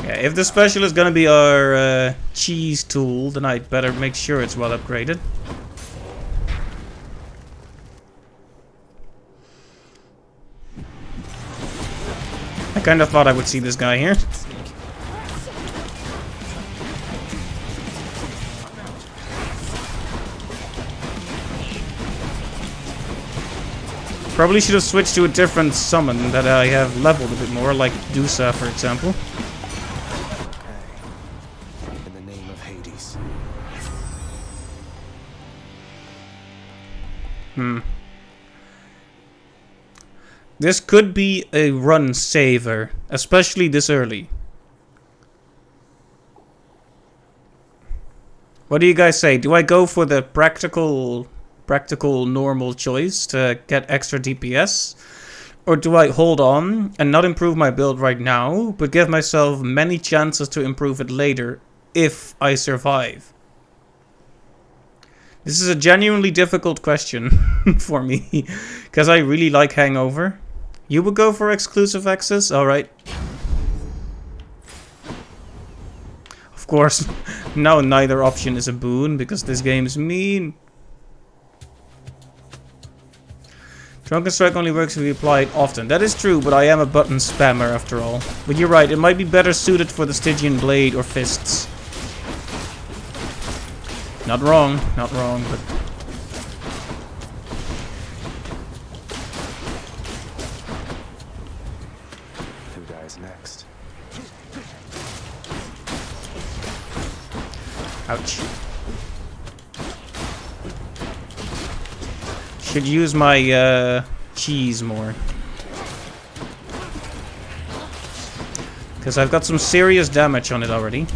Yeah, if the special is gonna be our cheese tool, then I'd better make sure it's well upgraded. I kind of thought I would see this guy here. Probably should have switched to a different summon that I have leveled a bit more, like Dusa, for example. Okay. In the name of Hades. This could be a run saver, especially this early. What do you guys say? Do I go for the practical normal choice to get extra DPS? Or do I hold on and not improve my build right now, but give myself many chances to improve it later if I survive? This is a genuinely difficult question for me, because I really like Hangover. You would go for exclusive access? Alright. Of course, now neither option is a boon, because this game is mean. Drunken Strike only works if you apply it often. That is true, but I am a button spammer after all. But you're right, it might be better suited for the Stygian Blade or Fists. Not wrong, but... Who dies next? Ouch. Should use my cheese more. Because I've got some serious damage on it already.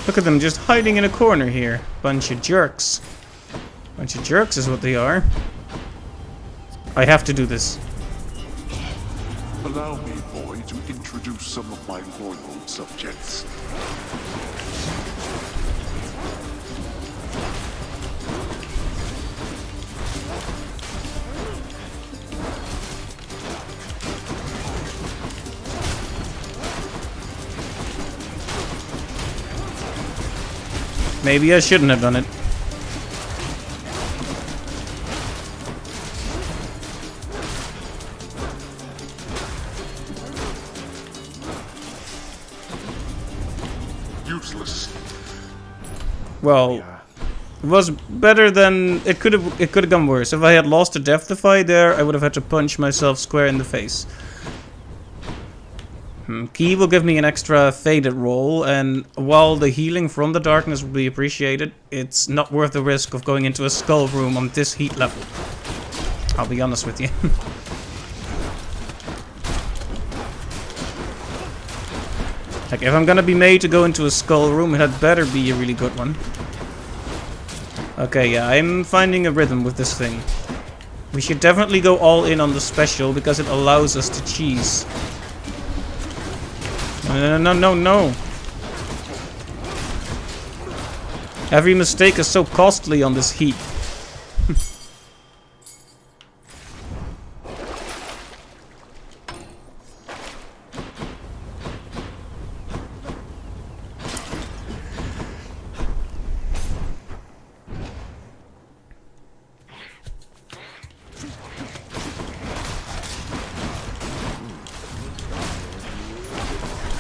Look at them just hiding in a corner here. Bunch of jerks. Bunch of jerks is what they are. I have to do this. Allow me, boy, to introduce some of my loyal subjects. Maybe I shouldn't have done it. Useless. Well, it was better than it could have gone worse. If I had lost a Death Defy there, I would have had to punch myself square in the face. Key will give me an extra faded roll, and while the healing from the darkness will be appreciated, it's not worth the risk of going into a skull room on this heat level. I'll be honest with you. Like, if I'm gonna be made to go into a skull room, it had better be a really good one. Okay, yeah, I'm finding a rhythm with this thing. We should definitely go all in on the special, because it allows us to cheese. No. Every mistake is so costly on this heat.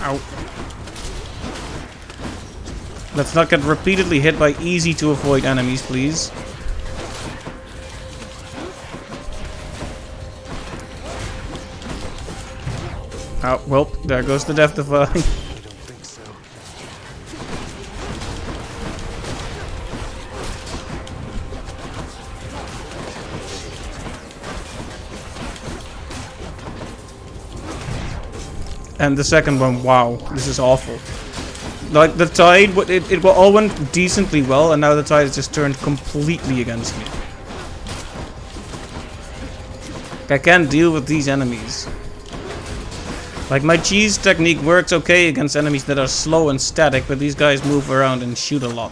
Ow. Let's not get repeatedly hit by easy to avoid enemies, please. Oh, well, there goes the Death Defy. And the second one, wow, this is awful. Like, the tide, it all went decently well, and now the tide has just turned completely against me. I can't deal with these enemies. Like, my cheese technique works okay against enemies that are slow and static, but these guys move around and shoot a lot.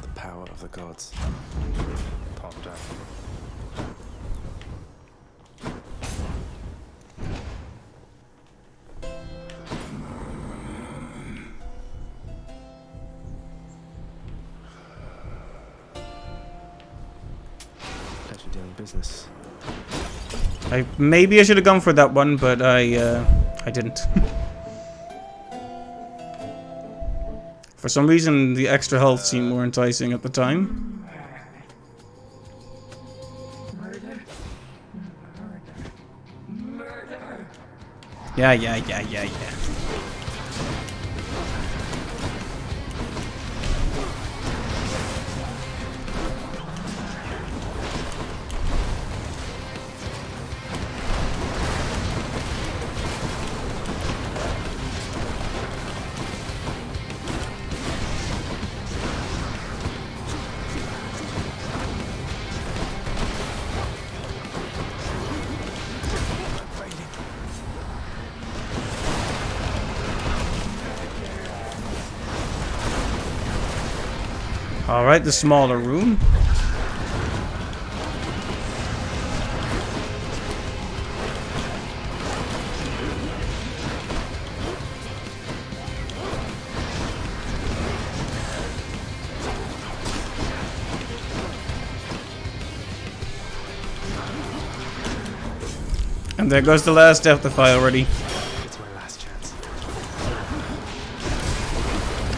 The power of the gods. Palm down. Pleasure doing business. Maybe I should have gone for that one, but I didn't. For some reason, the extra health seemed more enticing at the time. Yeah. Alright, the smaller room. And there goes the last Deathify already. It's my last chance.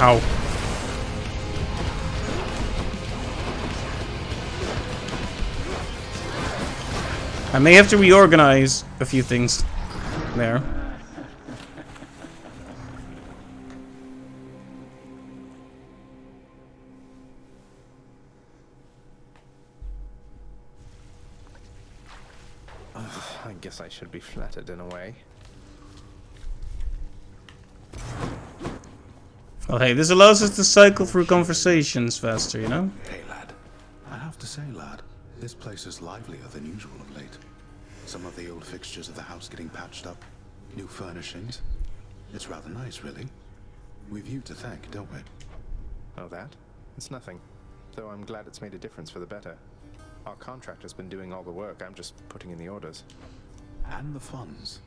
Ow. I may have to reorganize a few things there. I guess I should be flattered in a way. Well, hey, this allows us to cycle through conversations faster, you know? Hey, lad. I have to say, lad, this place is livelier than usual of late. Some of the old fixtures of the house getting patched up, new furnishings. It's rather nice, really. We've you to thank, don't we? Oh, that? It's nothing. Though I'm glad it's made a difference for the better. Our contractor's been doing all the work, I'm just putting in the orders. And the funds.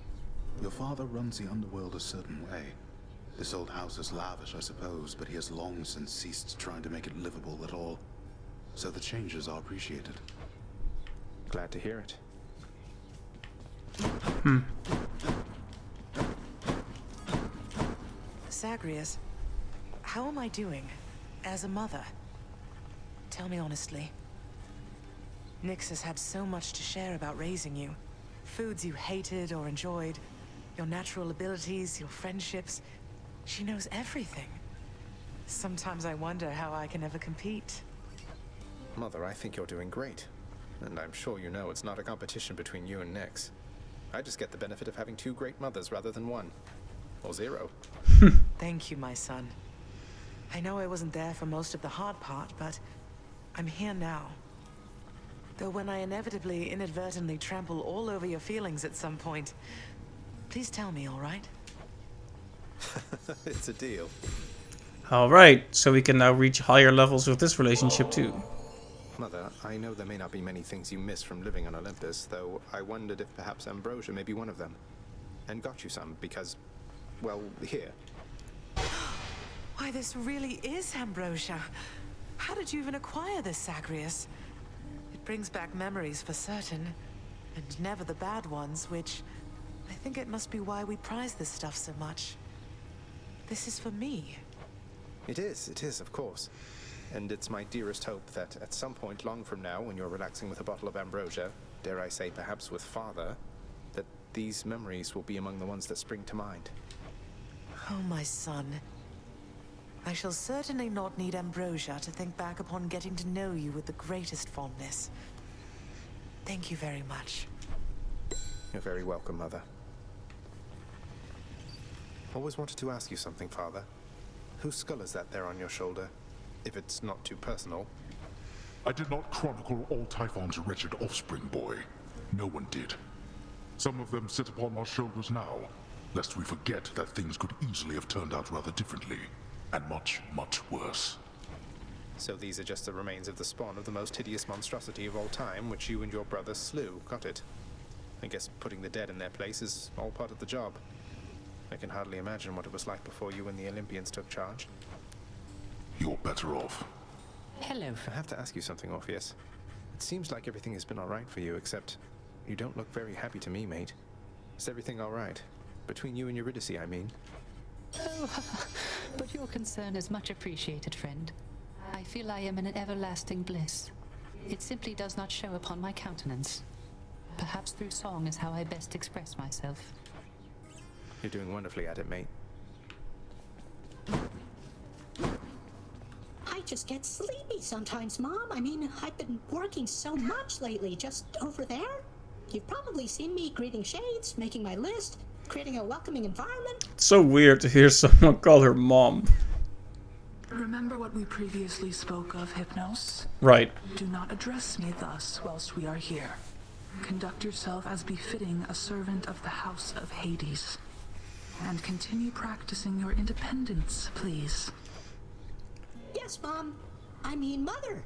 Your father runs the underworld a certain way. This old house is lavish, I suppose, but he has long since ceased trying to make it livable at all. So the changes are appreciated. Glad to hear it. Zagreus, how am I doing as a mother? Tell me honestly. Nyx has had so much to share about raising you. Foods you hated or enjoyed, your natural abilities, your friendships. She knows everything. Sometimes I wonder how I can ever compete. Mother, I think you're doing great. And I'm sure you know it's not a competition between you and Nyx. I just get the benefit of having two great mothers rather than one. Or zero. Thank you, my son. I know I wasn't there for most of the hard part, but I'm here now. Though when I inevitably, inadvertently trample all over your feelings at some point, please tell me, all right? It's a deal. Alright, so we can now reach higher levels with this relationship too. Mother, I know there may not be many things you miss from living on Olympus, though I wondered if perhaps Ambrosia may be one of them. And got you some, because, well, here. Why, this really is Ambrosia. How did you even acquire this, Zagreus? It brings back memories for certain, and never the bad ones, which I think it must be why we prize this stuff so much. This is for me. It is, of course. And it's my dearest hope that at some point long from now, when you're relaxing with a bottle of Ambrosia, dare I say perhaps with Father, that these memories will be among the ones that spring to mind. Oh, my son. I shall certainly not need Ambrosia to think back upon getting to know you with the greatest fondness. Thank you very much. You're very welcome, Mother. Always wanted to ask you something, Father. Whose skull is that there on your shoulder? If it's not too personal. I did not chronicle all Typhon's wretched offspring, boy. No one did. Some of them sit upon our shoulders now, lest we forget that things could easily have turned out rather differently, and much, much worse. So these are just the remains of the spawn of the most hideous monstrosity of all time, which you and your brother slew, got it? I guess putting the dead in their place is all part of the job. I can hardly imagine what it was like before you and the Olympians took charge. You're better off. Hello. I have to ask you something, Orpheus. It seems like everything has been alright for you, except you don't look very happy to me, mate. Is everything alright? Between you and Eurydice, I mean. Oh, but your concern is much appreciated, friend. I feel I am in an everlasting bliss. It simply does not show upon my countenance. Perhaps through song is how I best express myself. You're doing wonderfully at it, mate. I just get sleepy sometimes, Mom. I mean, I've been working so much lately, just over there. You've probably seen me greeting shades, making my list, creating a welcoming environment. It's so weird to hear someone call her mom. Remember what we previously spoke of, Hypnos? Right. Do not address me thus whilst we are here. Conduct yourself as befitting a servant of the House of Hades. And continue practicing your independence, please. Yes, Mom. I mean mother.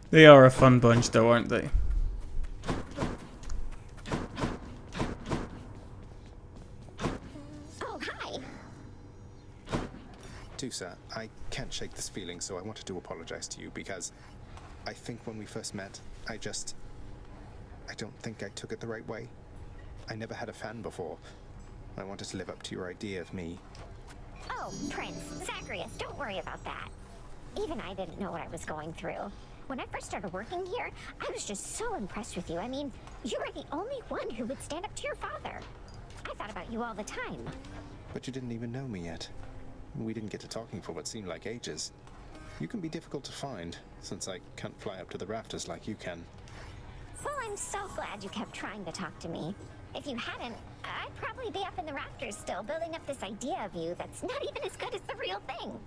They are a fun bunch though, aren't they? Oh, hi. Tusa, I can't shake this feeling, so I wanted to apologize to you because I think when we first met, I don't think I took it the right way. I never had a fan before. I wanted to live up to your idea of me. Oh, Prince, Zacharias, don't worry about that. Even I didn't know what I was going through. When I first started working here, I was just so impressed with you. I mean, you were the only one who would stand up to your father. I thought about you all the time. But you didn't even know me yet. We didn't get to talking for what seemed like ages. You can be difficult to find, since I can't fly up to the rafters like you can. Well, I'm so glad you kept trying to talk to me. If you hadn't, I'd probably be up in the rafters still, building up this idea of you that's not even as good as the real thing.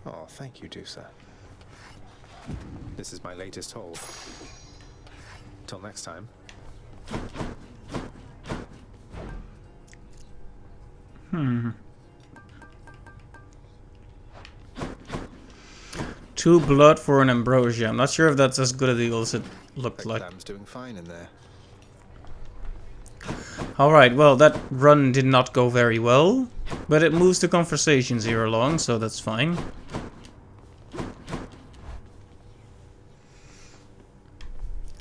Oh, thank you, Tusa. This is my latest haul. Till next time. Hmm. 2 blood for an ambrosia. I'm not sure if that's as good a deal as it looked like. Lamb's doing fine in there. Alright, well, that run did not go very well, but it moves the conversations here along, so that's fine.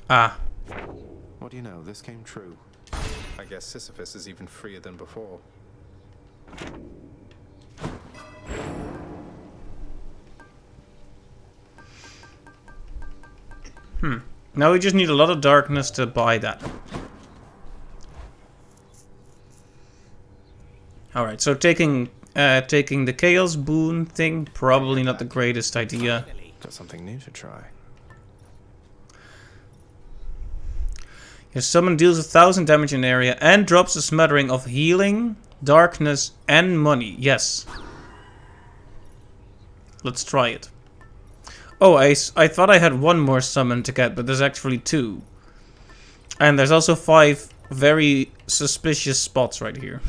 Ah. What do you know? This came true. I guess Sisyphus is even freer than before. Now we just need a lot of darkness to buy that. Alright, so taking the Chaos Boon thing, probably not the greatest idea. Got something new to try. Your summon deals 1,000 damage in area and drops a smattering of healing, darkness, and money. Yes. Let's try it. Oh, I thought I had 1 more summon to get, but there's actually 2. And there's also 5 very suspicious spots right here.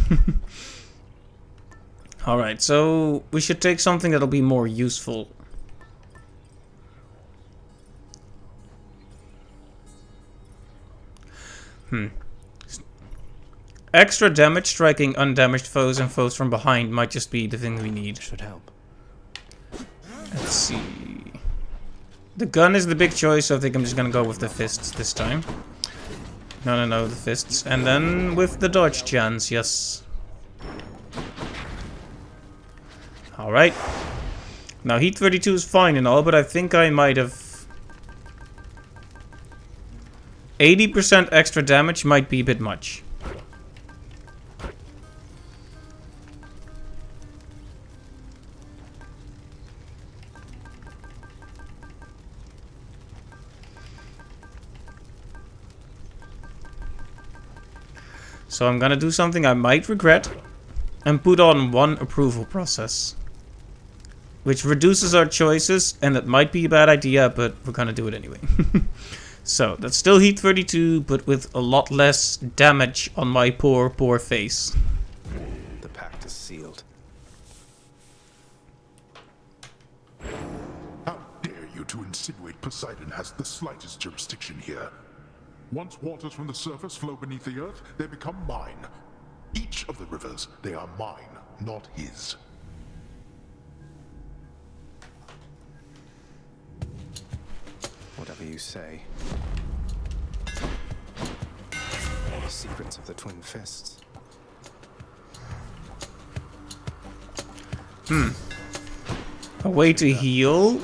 Alright, so we should take something that'll be more useful. Extra damage striking undamaged foes and foes from behind might just be the thing we need. Should help. Let's see. The gun is the big choice, so I think I'm just gonna go with the fists this time. No, the fists. And then with the dodge chance, yes. Alright. Now, Heat 32 is fine and all, but I think I might have... 80% extra damage might be a bit much. So I'm gonna do something I might regret and put on 1 approval process. Which reduces our choices, and that might be a bad idea, but we're gonna do it anyway. So, that's still Heat 32, but with a lot less damage on my poor face. The pact is sealed. How dare you to insinuate Poseidon has the slightest jurisdiction here? Once waters from the surface flow beneath the earth, they become mine. Each of the rivers, they are mine, not his. Whatever you say. The secrets of the Twin Fists. A way to heal.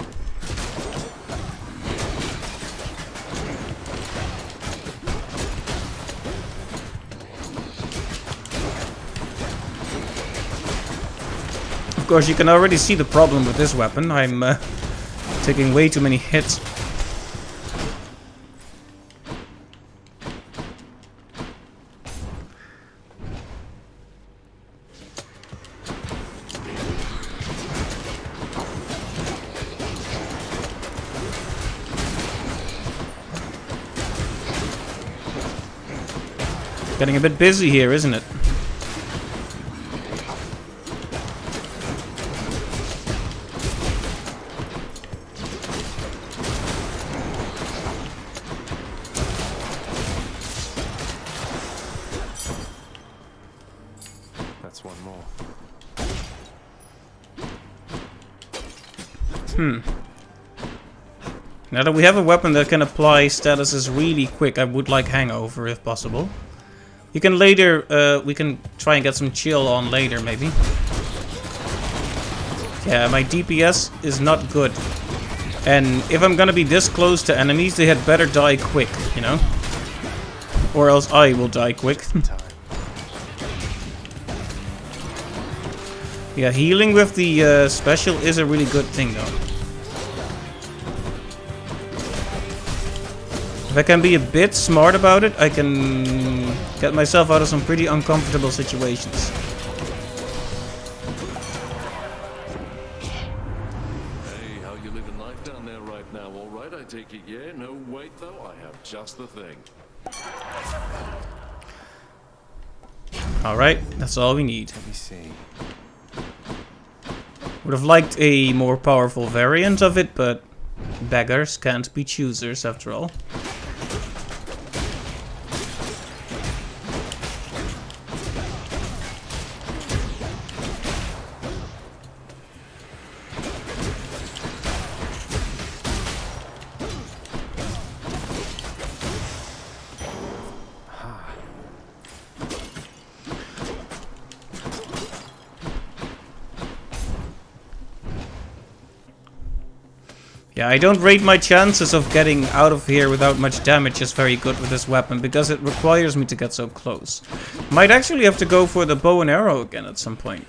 Of course, you can already see the problem with this weapon. I'm taking way too many hits. Getting a bit busy here, isn't it? That's one more. Now that we have a weapon that can apply statuses really quick, I would like Hangover if possible. You can later, we can try and get some chill on later maybe. Yeah, my DPS is not good. And if I'm gonna be this close to enemies, they had better die quick, you know? Or else I will die quick. Yeah, healing with the special is a really good thing though. If I can be a bit smart about it, I can get myself out of some pretty uncomfortable situations. Hey, how you living life down there right now? All right, I take it, yeah? No, wait though, I have just the thing. Alright, that's all we need. Let me see. Would have liked a more powerful variant of it, but beggars can't be choosers after all. Yeah, I don't rate my chances of getting out of here without much damage as very good with this weapon, because it requires me to get so close. Might actually have to go for the bow and arrow again at some point.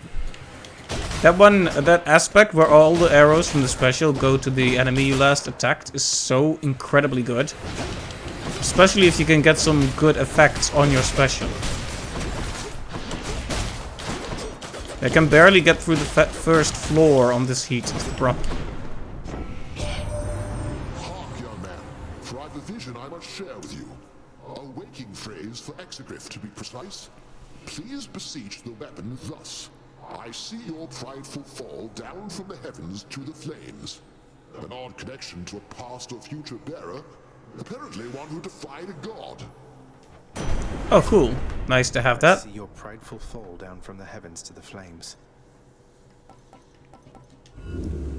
That aspect where all the arrows from the special go to the enemy you last attacked is so incredibly good. Especially if you can get some good effects on your special. I can barely get through the first floor on this heat, is the problem. I must share with you. A waking phrase for exegriff, to be precise. Please beseech the weapon thus. I see your prideful fall down from the heavens to the flames. An odd connection to a past or future bearer. Apparently one who defied a god. Oh, cool. Nice to have that. See your prideful fall down from the heavens to the flames.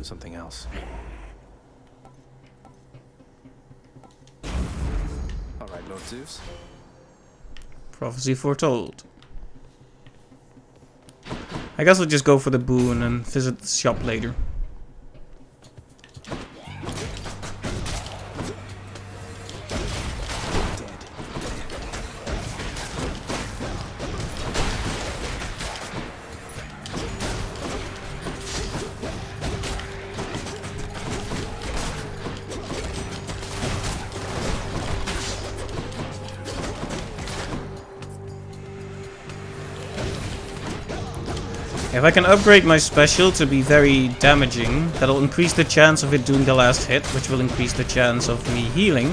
Something else. Alright, Lord Zeus. Prophecy foretold. I guess I'll just go for the boon and visit the shop later. If I can upgrade my special to be very damaging, that'll increase the chance of it doing the last hit, which will increase the chance of me healing,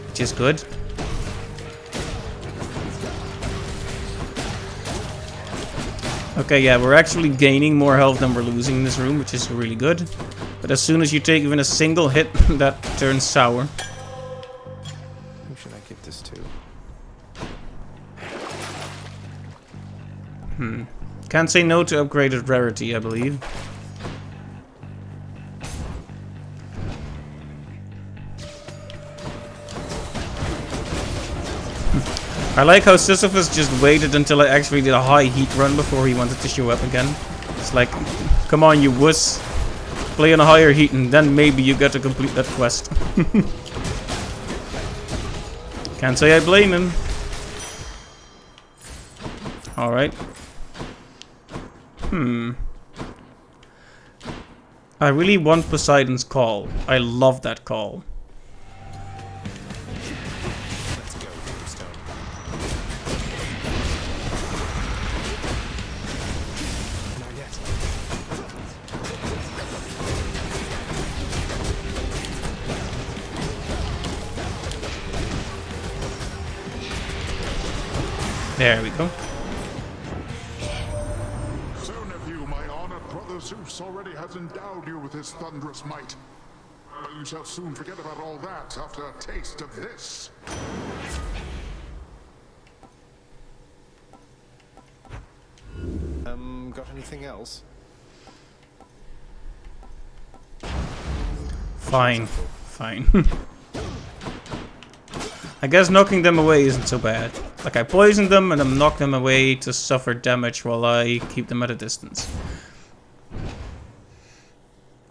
which is good. Okay, yeah, we're actually gaining more health than we're losing in this room, which is really good. But as soon as you take even a single hit, that turns sour. Who should I give this to? Can't say no to upgraded rarity, I believe. I like how Sisyphus just waited until I actually did a high heat run before he wanted to show up again. It's like, come on you wuss. Play on a higher heat and then maybe you get to complete that quest. Can't say I blame him. Alright. I really want Poseidon's call. I love that call. Let's go, Tombstone. Not yet. There we go. Zeus already has endowed you with his thunderous might. But you shall soon forget about all that after a taste of this. Anything else? Fine. Fine. I guess knocking them away isn't so bad. Like, I poisoned them and then knock them away to suffer damage while I keep them at a distance.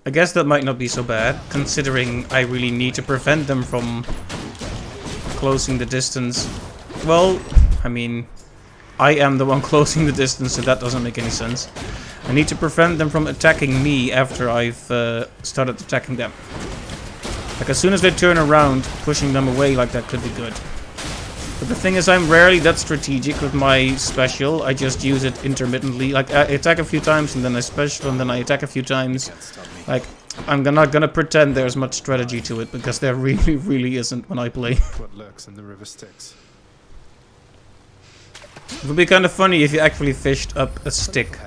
I guess that might not be so bad, considering I really need to prevent them from closing the distance. Well, I mean, I am the one closing the distance, so that doesn't make any sense. I need to prevent them from attacking me after I've started attacking them. Like, as soon as they turn around, pushing them away like that could be good. But the thing is, I'm rarely that strategic with my special. I just use it intermittently. Like, I attack a few times, and then I special, and then I attack a few times. Like, I'm not gonna pretend there's much strategy to it, because there really, really isn't when I play. What lurks in the river Styx? It would be kind of funny if you actually fished up a stick.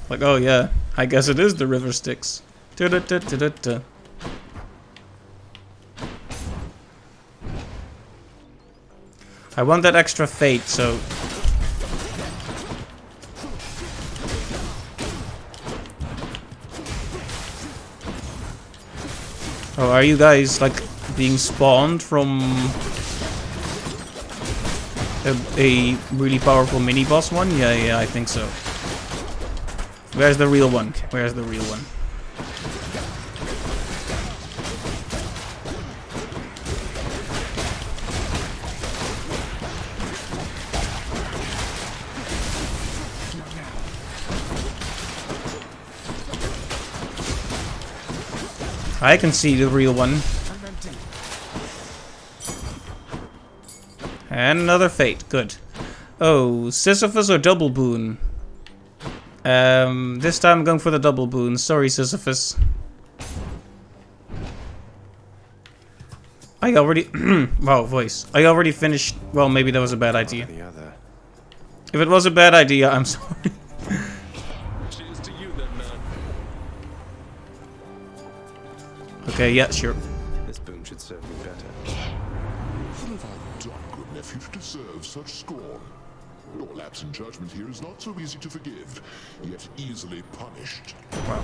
Like, oh yeah, I guess it is the river Styx. Da-da-da-da-da-da. I want that extra fate, so... Oh, are you guys, like, being spawned from a really powerful mini-boss one? Yeah, I think so. Where's the real one? Where's the real one? I can see the real one. And another fate. Good. Oh, Sisyphus or Double Boon? This time I'm going for the Double Boon. Sorry, Sisyphus. I already... wow, voice. I already finished... Well, maybe that was a bad idea. If it was a bad idea, I'm sorry. Cheers to you then, man. Okay, yeah, sure. This boon should serve me better. What have I done, good nephew, to deserve such scorn? Your lapse in judgment here is not so easy to forgive, yet easily punished. Wow.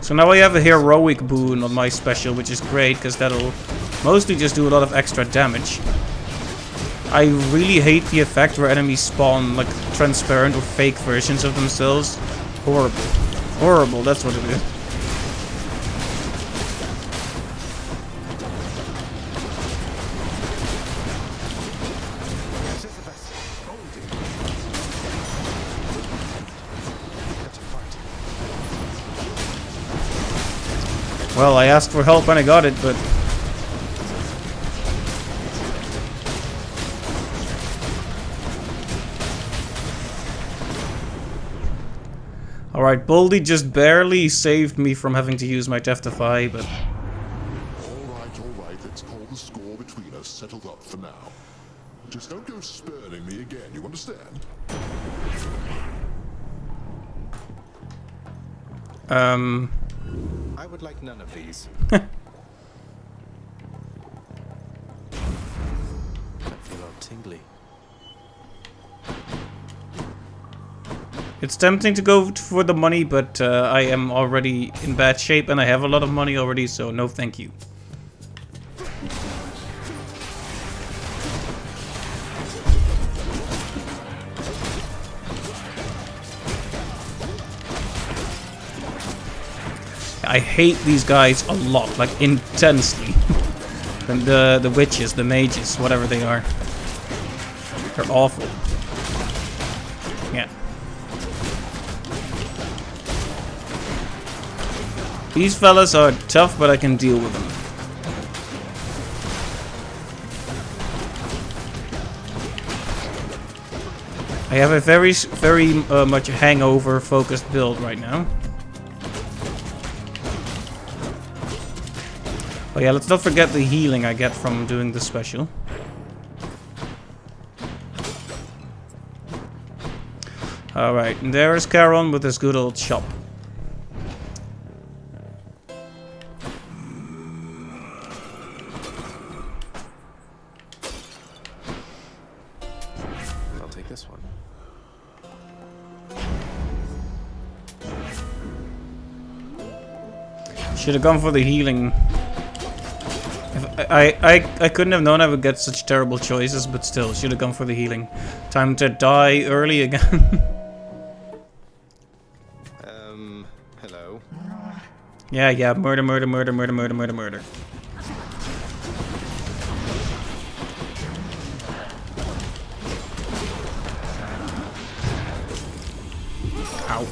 So now I have a heroic boon on my special, which is great, because that'll mostly just do a lot of extra damage. I really hate the effect where enemies spawn, like, transparent or fake versions of themselves. Horrible. Horrible, that's what it is. Well, I asked for help and I got it, but... Alright, Boldy just barely saved me from having to use my Death-Defy, but... Alright, let's call the score between us settled up for now. Just don't go spurning me again, you understand? I would like none of these. I feel all tingly. It's tempting to go for the money, but I am already in bad shape and I have a lot of money already, so no thank you. I hate these guys a lot, like intensely. And the witches, the mages, whatever they are. They're awful. Yeah. These fellas are tough, but I can deal with them. I have a very much hangover focused build right now. Oh yeah, let's not forget the healing I get from doing the special. Alright, and there is Charon with his good old shop. I'll take this one. Should have gone for the healing. I couldn't have known I would get such terrible choices, but still, should have gone for the healing. Time to die early again. Hello? Yeah, murder, murder, murder, murder, murder, murder, murder. Ow.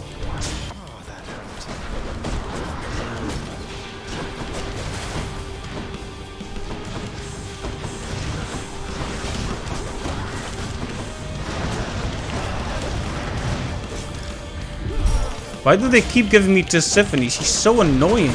Why do they keep giving me Tisiphone? She's so annoying.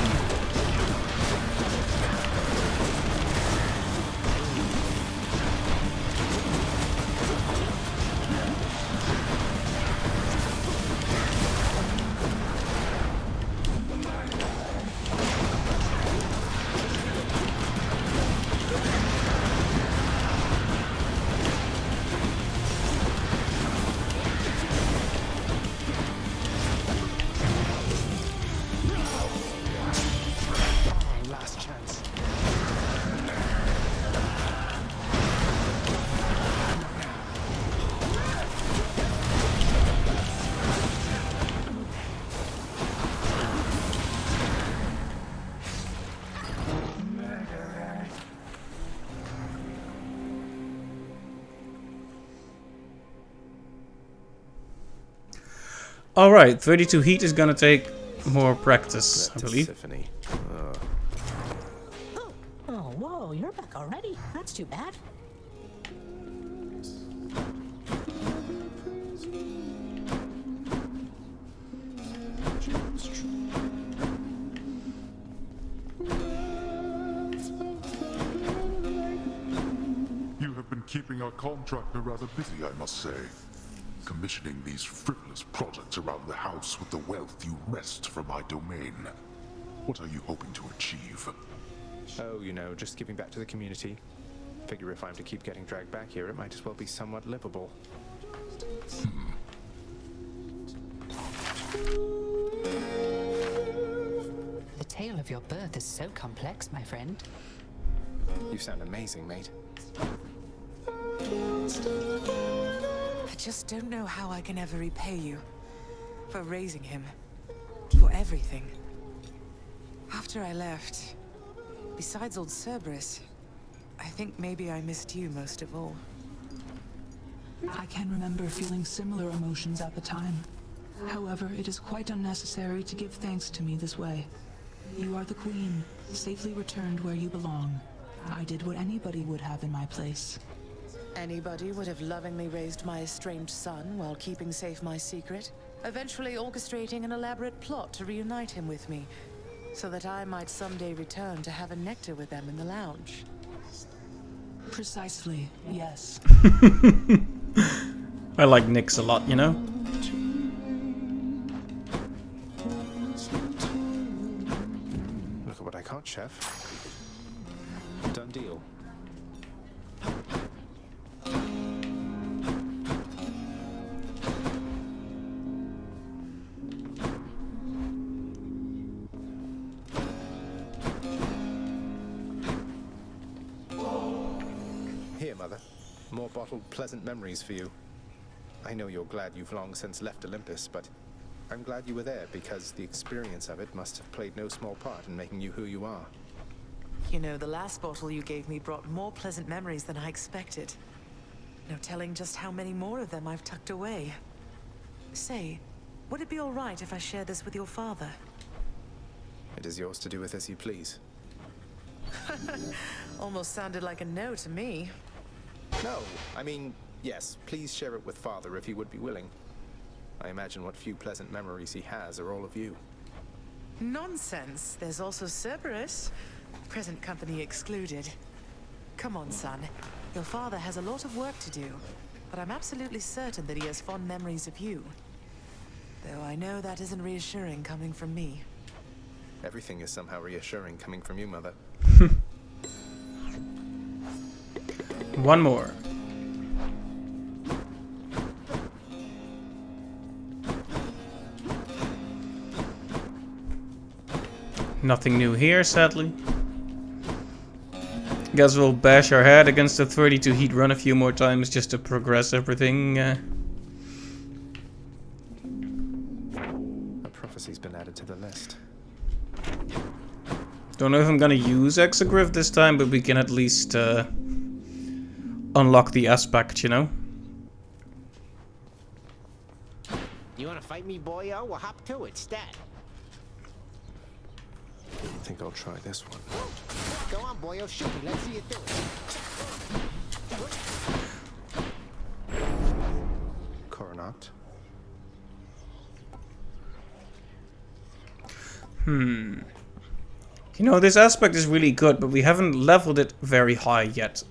Alright, 32 heat is gonna take more practice, I believe. Oh, whoa, you're back already? That's too bad. You have been keeping our contractor rather busy, I must say. Commissioning these frivolous projects around the house with the wealth you wrest from my domain. What are you hoping to achieve? Oh, you know, just giving back to the community. Figure if I'm to keep getting dragged back here, it might as well be somewhat livable. The tale of your birth is so complex, my friend. You sound amazing, mate. I just don't know how I can ever repay you. For raising him. For everything. After I left, besides old Cerberus, I think maybe I missed you most of all. I can remember feeling similar emotions at the time. However, it is quite unnecessary to give thanks to me this way. You are the queen, safely returned where you belong. I did what anybody would have in my place. Anybody would have lovingly raised my estranged son while keeping safe my secret, eventually orchestrating an elaborate plot to reunite him with me, so that I might someday return to have a nectar with them in the lounge. Precisely, yes. I like Nyx a lot, you know? Look at what I caught, Chef. Done deal. Here, Mother. More bottled pleasant memories for you. I know you're glad you've long since left Olympus, but I'm glad you were there because the experience of it must have played no small part in making you who you are. You know, the last bottle you gave me brought more pleasant memories than I expected. No telling just how many more of them I've tucked away. Say, would it be all right if I share this with your father? It is yours to do with as you please. Almost sounded like a no to me. No, I mean, yes, please share it with Father if he would be willing. I imagine what few pleasant memories he has are all of you. Nonsense. There's also Cerberus. Present company excluded. Come on, son. Your father has a lot of work to do, but I'm absolutely certain that he has fond memories of you. Though I know that isn't reassuring coming from me. Everything is somehow reassuring coming from you, Mother. One more. Nothing new here, sadly. Guess we'll bash our head against the 32 heat run a few more times just to progress everything. A prophecy's been added to the list. Don't know if I'm gonna use Exegriff this time, but we can at least unlock the aspect, you know? You wanna fight me, boyo? Well, hop to it, stat. I think I'll try this one. Go on, boyo, shoot me. Let's see you do it. Coronat. You know, this aspect is really good, but we haven't leveled it very high yet.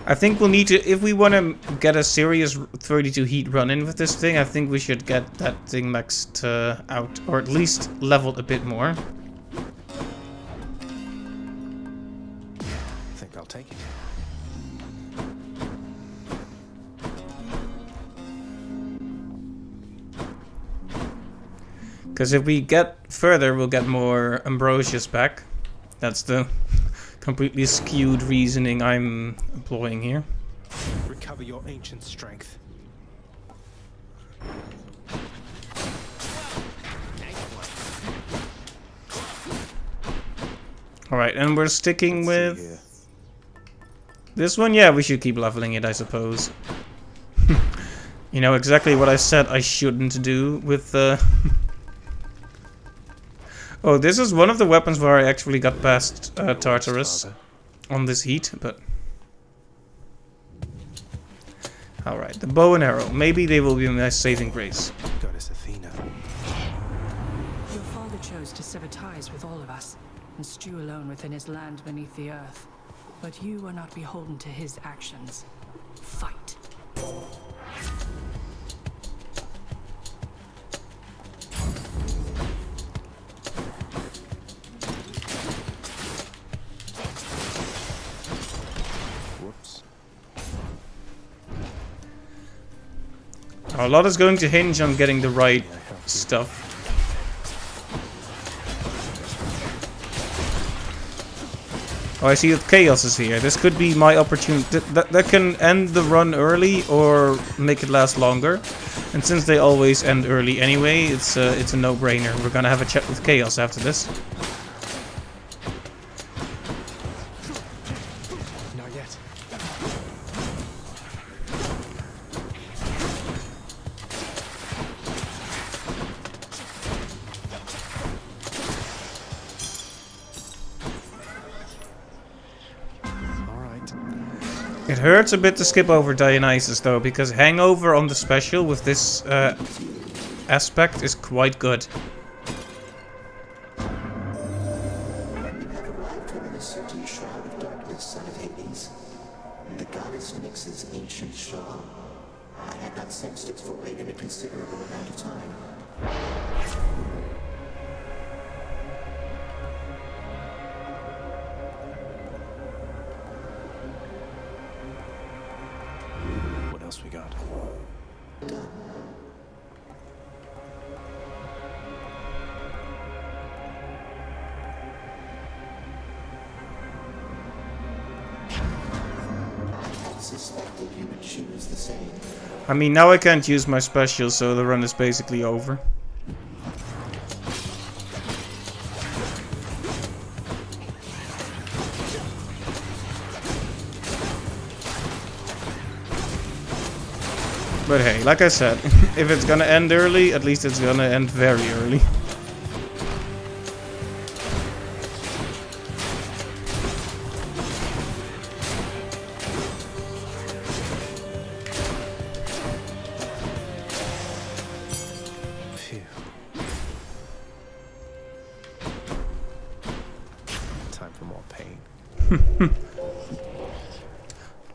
I think we'll need to, if we want to get a serious 32 heat run in with this thing, I think we should get that thing maxed out, or at least leveled a bit more. I think I'll take it. Because if we get further, we'll get more Ambrosius back. That's the completely skewed reasoning I'm employing here. Recover your ancient strength. Alright, and we're sticking with this one. Yeah, we should keep leveling it, I suppose. You know, exactly what I said I shouldn't do with the... Oh, this is one of the weapons where I actually got past Tartarus on this heat, but... Alright, the bow and arrow. Maybe they will be my saving grace. Goddess Athena. Your father chose to sever ties with all of us and stew alone within his land beneath the earth. But you are not beholden to his actions. Fight. Whoops. A lot is going to hinge on getting the right stuff. Oh, I see that Chaos is here. This could be my opportunity. That can end the run early or make it last longer. And since they always end early anyway, it's a no-brainer. We're gonna have a chat with Chaos after this. Not yet. It hurts a bit to skip over Dionysus though, because Hangover on the special with this aspect is quite good. A certain shroud of darkness, son of Hades. The goddess Nyx's ancient shawl. I had not sensed its void in a considerable amount of time. What else we got? Suspected you would choose the same. I mean, now I can't use my special, so the run is basically over. But hey, like I said, if it's gonna end early, at least it's gonna end very early. Phew. Time for more pain.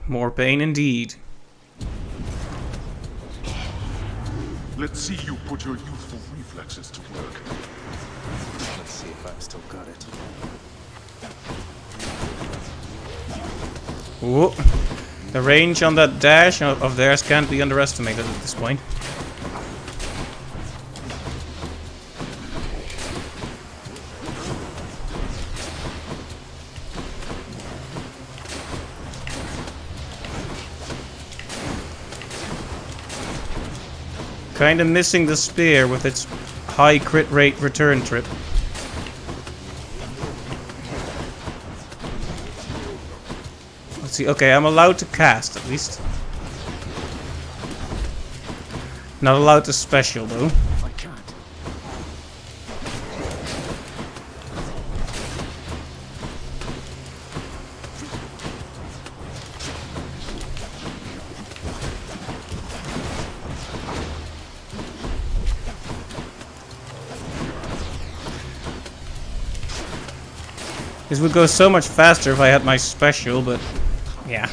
More pain indeed. Let's see you put your youthful reflexes to work. Let's see if I've still got it. Whoa. The range on that dash of theirs can't be underestimated at this point. Kinda missing the spear with its high crit rate return trip. Let's see, okay, I'm allowed to cast at least. Not allowed to special though. I can't. This would go so much faster if I had my special, but yeah.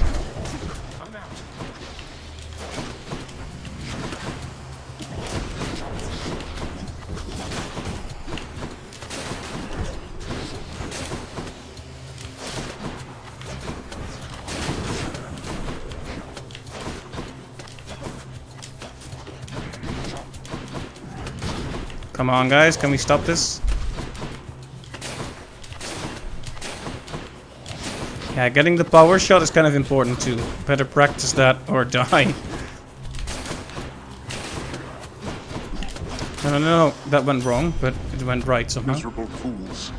Come on, guys, can we stop this? Yeah, getting the power shot is kind of important too. Better practice that or die. No, that went wrong, but it went right somehow. Miserable fools.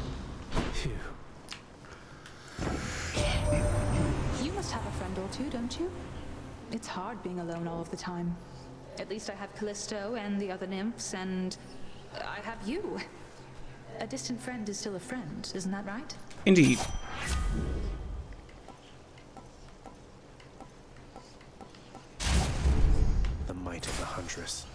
You must have a friend or two, don't you? It's hard being alone all of the time. At least I have Callisto and the other nymphs, and I have you. A distant friend is still a friend, isn't that right? Indeed. The might of the Huntress.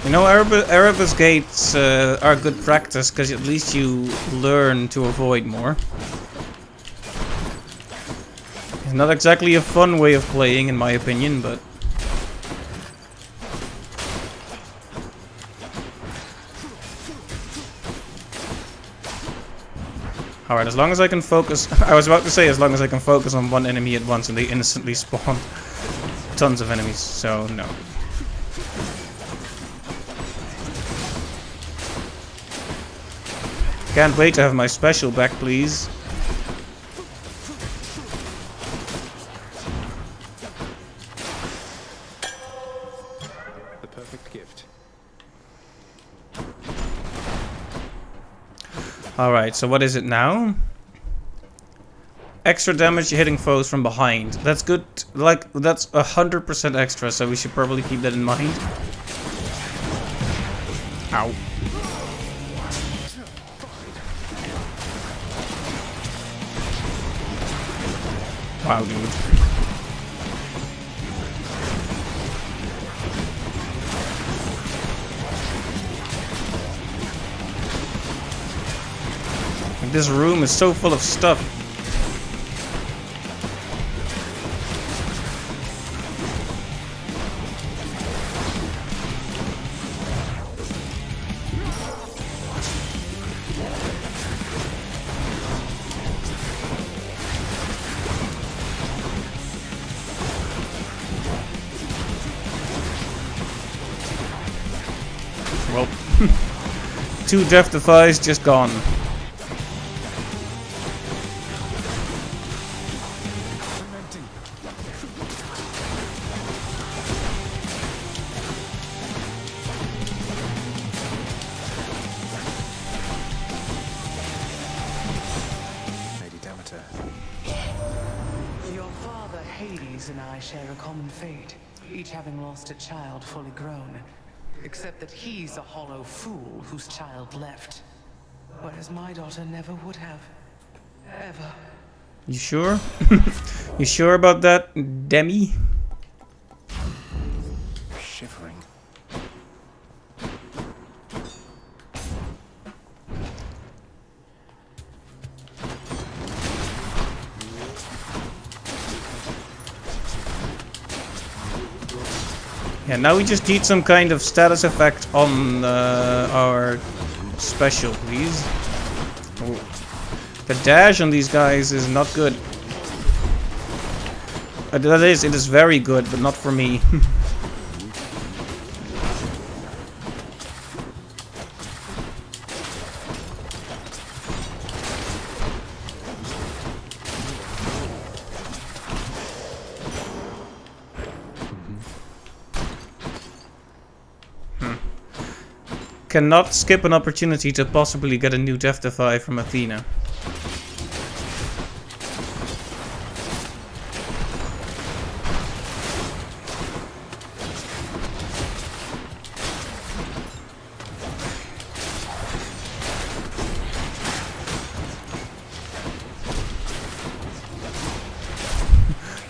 You know, Erebus gates are good practice because at least you learn to avoid more. It's not exactly a fun way of playing, in my opinion, but alright, as long as I can focus... I was about to say, as long as I can focus on one enemy at once and they instantly spawn tons of enemies, so no. Can't wait to have my special back, please. The perfect gift. Alright, so what is it now? Extra damage hitting foes from behind. That's good. Like, that's 100% extra, so we should probably keep that in mind. Ow. Wow, dude. Like, this room is so full of stuff. Well, 2 death defies just gone. Lady Demeter. Your father, Hades, and I share a common fate, each having lost a child fully grown. Except that he's a hollow fool whose child left. Whereas my daughter never would have. Ever. You sure? You sure about that, Demi? Shivering. Yeah, now we just need some kind of status effect on our special, please. Oh. The dash on these guys is not good. That is, it is very good, but not for me. cannot skip an opportunity to possibly get a new Death Defy from Athena.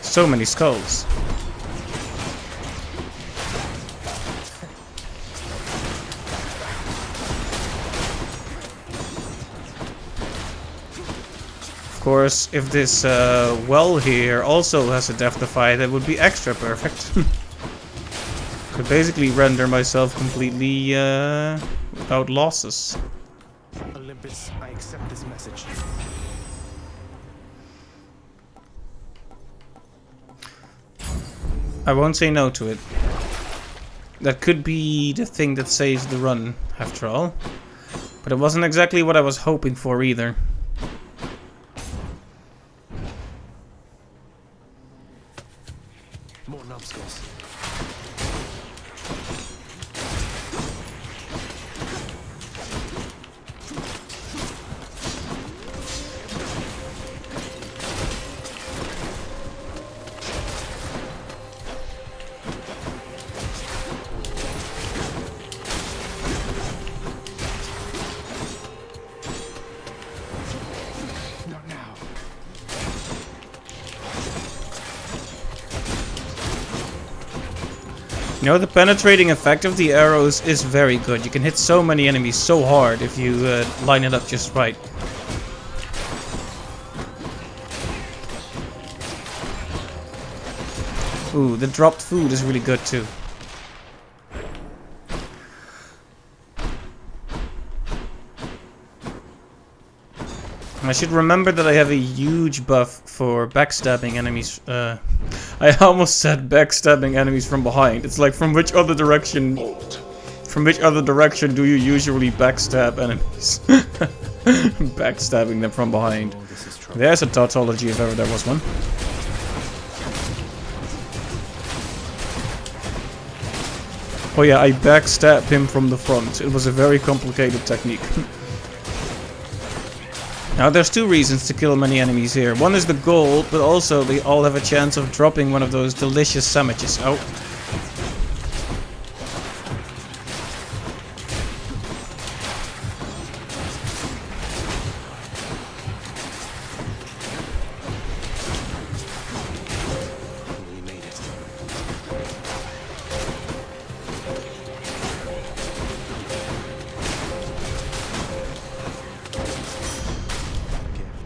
So many skulls. Of course, if this well here also has a Death Defy, that would be extra perfect. Could basically render myself completely without losses. Olympus, I accept this message. I won't say no to it. That could be the thing that saves the run, after all. But it wasn't exactly what I was hoping for either. More numbskulls. Not now. You know, the penetrating effect of the arrows is very good. You can hit so many enemies so hard if you line it up just right. Ooh, the dropped food is really good too. I should remember that I have a huge buff for backstabbing enemies. I almost said backstabbing enemies from behind. It's like, from which other direction do you usually backstab enemies? Backstabbing them from behind. There's a tautology if ever there was one. Oh yeah, I backstabbed him from the front. It was a very complicated technique. Now there's two reasons to kill many enemies here. One is the gold, but also they all have a chance of dropping one of those delicious sandwiches. Oh. We made it.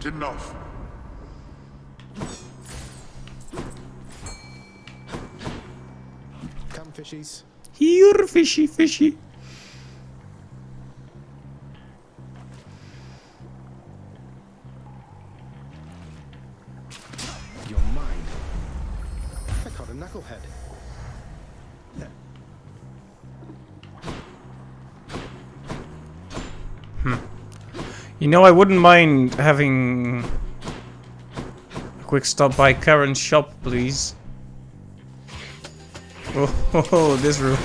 Enough. Come, fishies. Here, fishy, fishy. You're mine. I caught a knucklehead. You know, I wouldn't mind having a quick stop by Karen's shop, please. Oh, this room.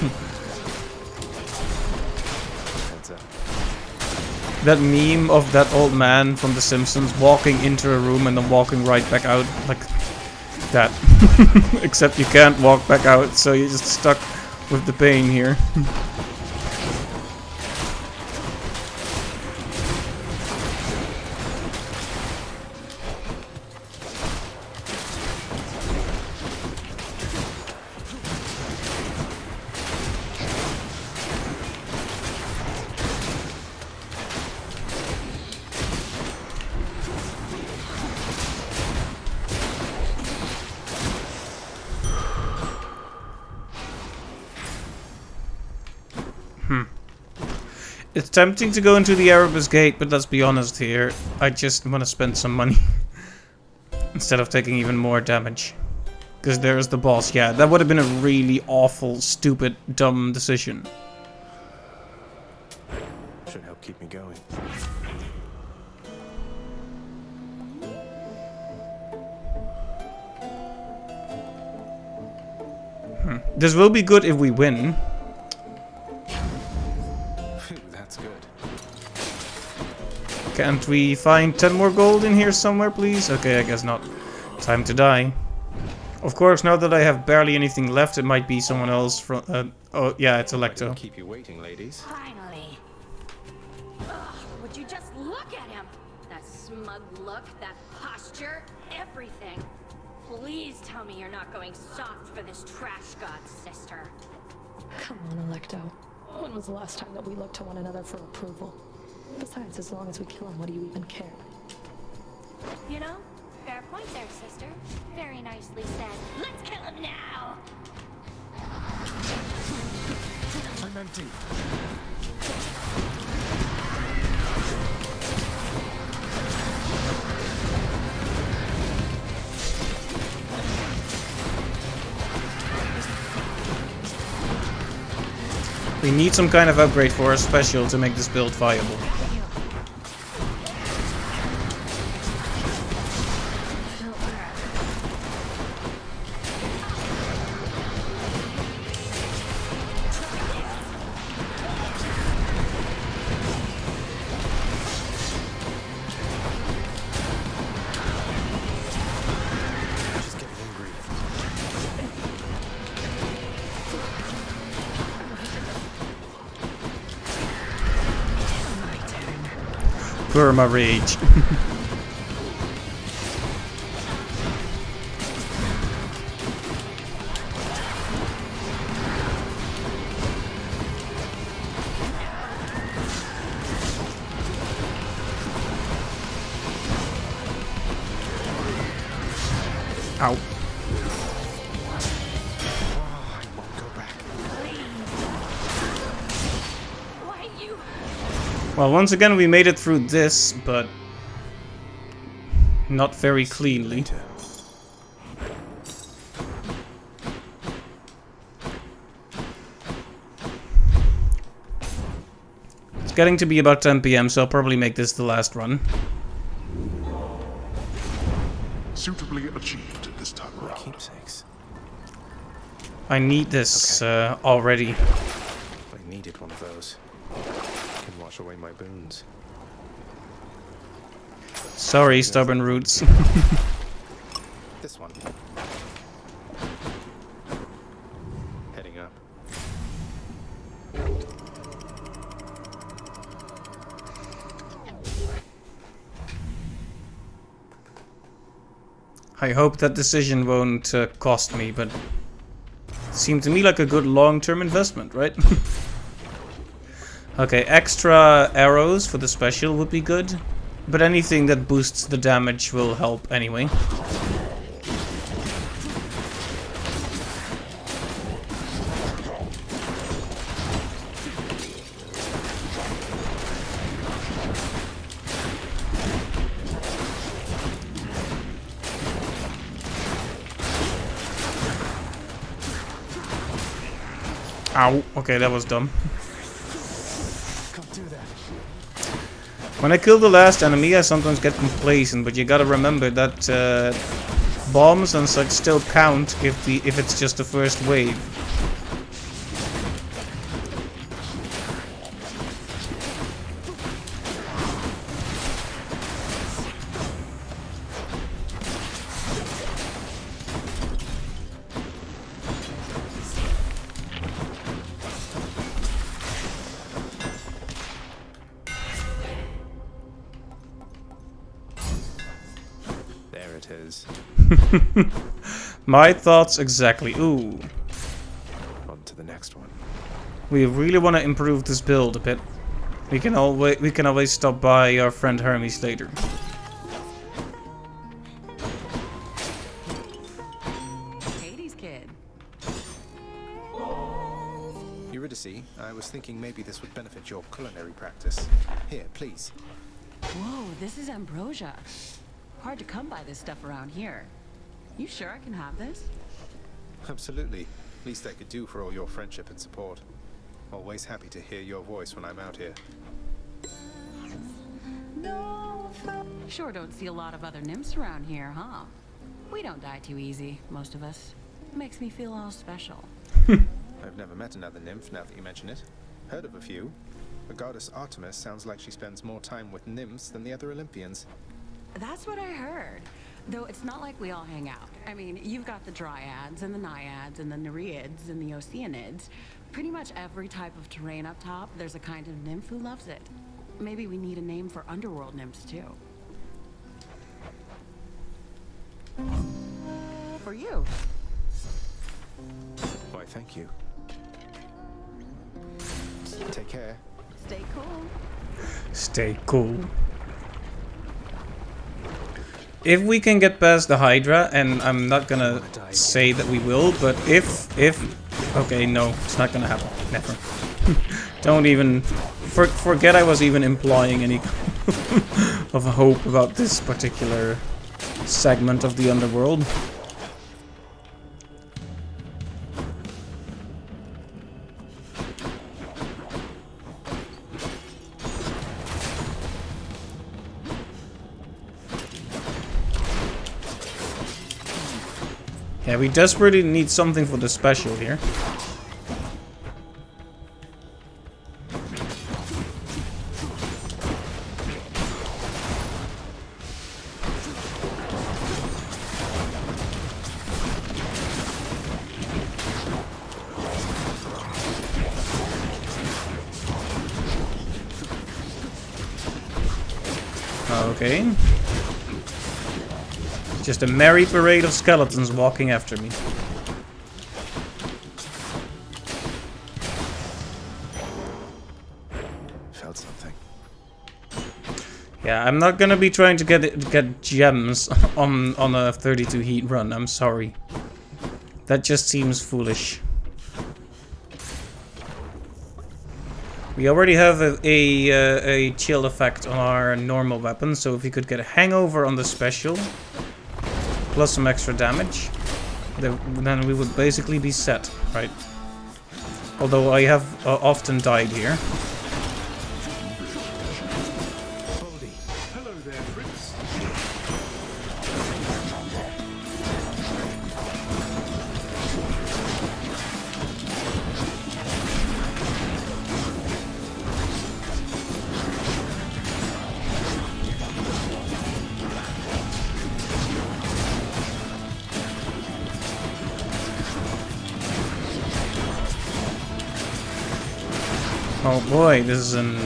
That meme of that old man from The Simpsons walking into a room and then walking right back out, like that. Except you can't walk back out, so you're just stuck with the pain here. It's tempting to go into the Erebus Gate, but let's be honest here. I just want to spend some money. Instead of taking even more damage. Because there's the boss. Yeah, that would have been a really awful, stupid, dumb decision. Should help keep me going. This will be good if we win. It Can't we find 10 more gold in here somewhere, please? Okay, I guess not. Time to die. Of course, now that I have barely anything left, it might be someone else from... oh, yeah, it's Electo. Keep you waiting, ladies. Finally. Ugh, would you just look at him? That smug look, that posture, everything. Please tell me you're not going soft for this trash god's sister. Come on, Electo. When was the last time that we looked to one another for approval? Besides, as long as we kill him, what do you even care? You know, fair point there, sister. Very nicely said. Let's kill him now! I'm empty. We need some kind of upgrade for our special to make this build viable. Perma rage. Ow. Well, once again we made it through this, but not very cleanly. It's getting to be about 10 PM, so I'll probably make this the last run. Suitably achieved this time around. Keepsakes. I need this already. I needed one of those. Can wash away my boons. Sorry, stubborn roots. This one. Heading up. I hope that decision won't cost me, but it seemed to me like a good long-term investment, right? Okay, extra arrows for the special would be good, but anything that boosts the damage will help anyway. Ow, okay, that was dumb. When I kill the last enemy, I sometimes get complacent, but you gotta remember that bombs and such still count if it's just the first wave. My thoughts exactly. Ooh. On to the next one. We really want to improve this build a bit. We can always stop by our friend Hermes later. Hades kid. Eurydice, I was thinking maybe this would benefit your culinary practice. Here, please. Whoa, this is ambrosia. Hard to come by this stuff around here. You sure I can have this? Absolutely. Least I could do for all your friendship and support. Always happy to hear your voice when I'm out here. No. Sure don't see a lot of other nymphs around here, huh? We don't die too easy, most of us. Makes me feel all special. I've never met another nymph now that you mention it. Heard of a few. The goddess Artemis sounds like she spends more time with nymphs than the other Olympians. That's what I heard. Though it's not like we all hang out. I mean, you've got the dryads and the naiads and the nereids and the oceanids. Pretty much every type of terrain up top, there's a kind of nymph who loves it. Maybe we need a name for underworld nymphs too. For you. Why, thank you. Take care. Stay cool. Stay cool. If we can get past the Hydra, and I'm not gonna say that we will, but if... Okay, no, it's not gonna happen. Never. Don't even... Forget I was even implying any of hope about this particular segment of the underworld. Yeah, we desperately need something for the special here. Okay. Just a merry parade of skeletons walking after me. Felt something. Yeah, I'm not gonna be trying to get gems on a 32 heat run. I'm sorry. That just seems foolish. We already have a chill effect on our normal weapon, so if we could get a hangover on the special, plus some extra damage, then we would basically be set, right? Although I have often died here. Hello there, Prince. Oh boy, this is an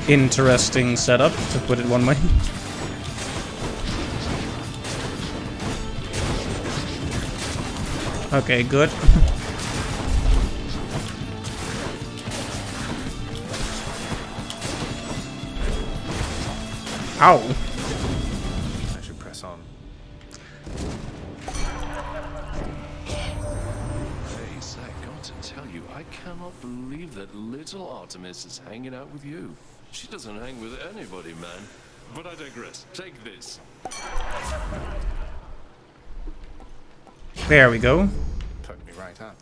interesting setup, to put it one way. Okay, good. Ow! I should press on. Hey, Zack, got to tell you, I cannot believe that little Artemis is hanging out with you. She doesn't hang with anybody, man. But I digress. Take this. There we go. Took me right up.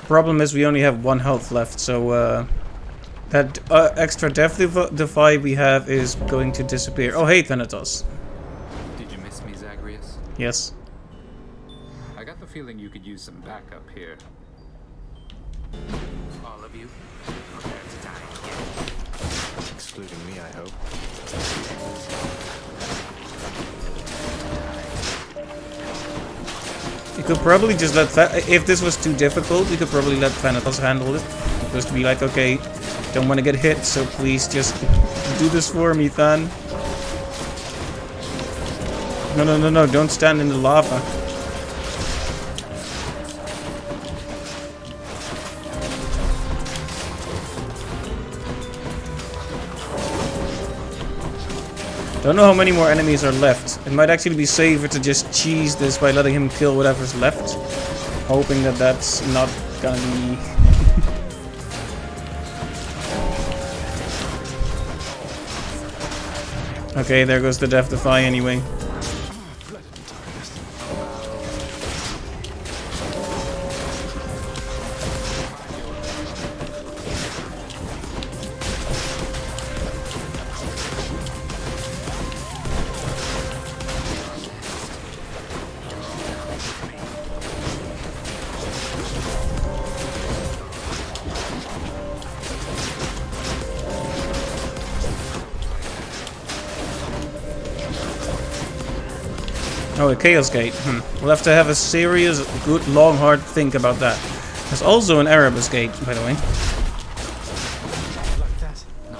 Problem is we only have 1 health left, so that extra death defy we have is going to disappear. Oh hey, Thanatos. Did you miss me, Zagreus? Yes. I got the feeling you could use some backup here. All of you, prepare to die again. Excluding me, I hope. You could probably just let if this was too difficult, you could probably let Thanatos handle it. Just be like, okay, don't want to get hit, so please just do this for me, Than. No, don't stand in the lava. Don't know how many more enemies are left. It might actually be safer to just cheese this by letting him kill whatever's left. Hoping that that's not gonna be... Okay, there goes the Death Defy anyway. Oh, a Chaos Gate. We'll have to have a serious, good, long, hard think about that. There's also an Erebus Gate, by the way. Like that. No.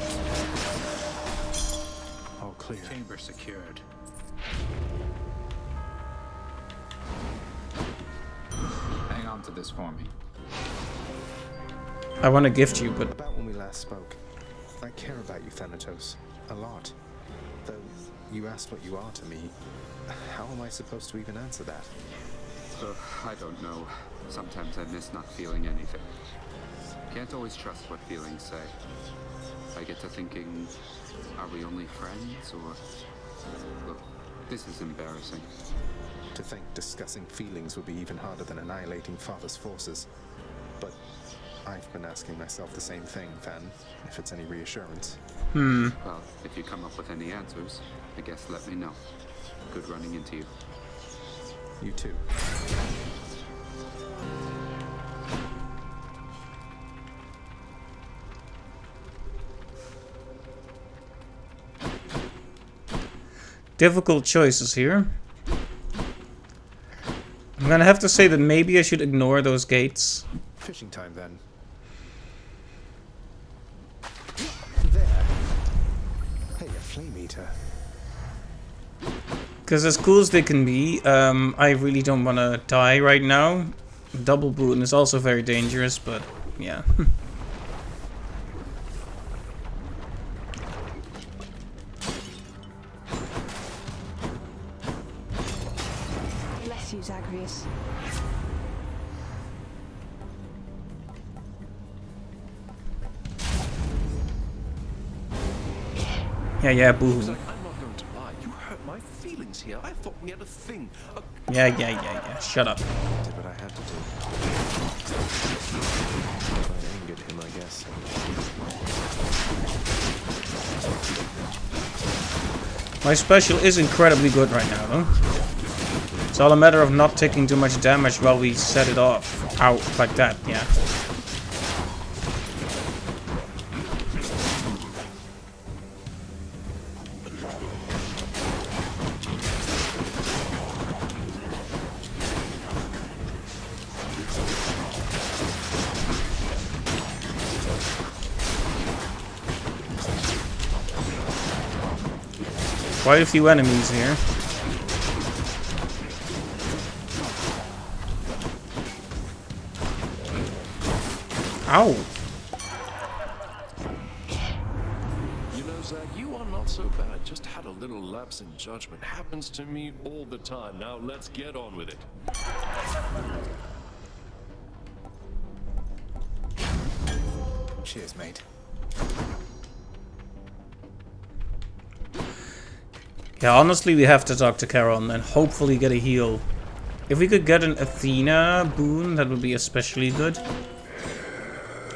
All clear. Chamber secured. Hang on to this for me. I want to gift you, but... About when we last spoke, I care about you, Thanatos. A lot. Though you asked what you are to me, how am I supposed to even answer that? I don't know. Sometimes I miss not feeling anything. Can't always trust what feelings say. I get to thinking, are we only friends, or... Look, this is embarrassing. To think discussing feelings would be even harder than annihilating Father's forces. But I've been asking myself the same thing, Than, if it's any reassurance. Well, if you come up with any answers, I guess let me know. Good running into you. You too. Difficult choices here. I'm gonna have to say that maybe I should ignore those gates. Fishing time then. There. Hey, a flame eater. Because as cool as they can be, I really don't want to die right now. Double boon is also very dangerous, but yeah. Bless you, Zagreus. Yeah, boo. I'm not going to lie. You hurt my feelings here. I thought we had a thing. Yeah. Shut up. Did what I had to do. I angered him, I guess. My special is incredibly good right now, though. It's all a matter of not taking too much damage while we set it off. Out like that, yeah. Quite a few enemies here. Ow! You know, Zag, you are not so bad. Just had a little lapse in judgment. Happens to me all the time. Now let's get on with it. Cheers, mate. Yeah, honestly, we have to talk to Charon and hopefully get a heal. If we could get an Athena boon, that would be especially good.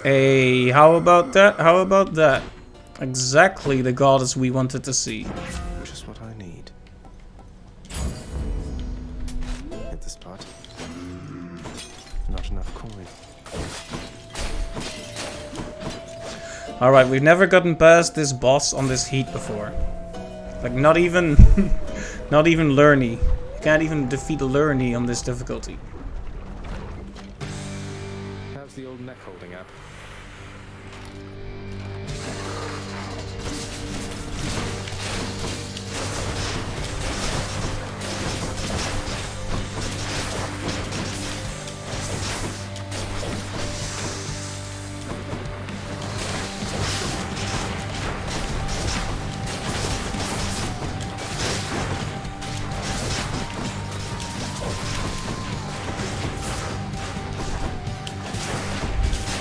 Hey, how about that? How about that? Exactly the goddess we wanted to see. Just what I need. Hit the spot. Not enough coin. Alright, we've never gotten past this boss on this heat before. Like, not even... not even Lurny. You can't even defeat Lurny on this difficulty. How's the old neck holding up?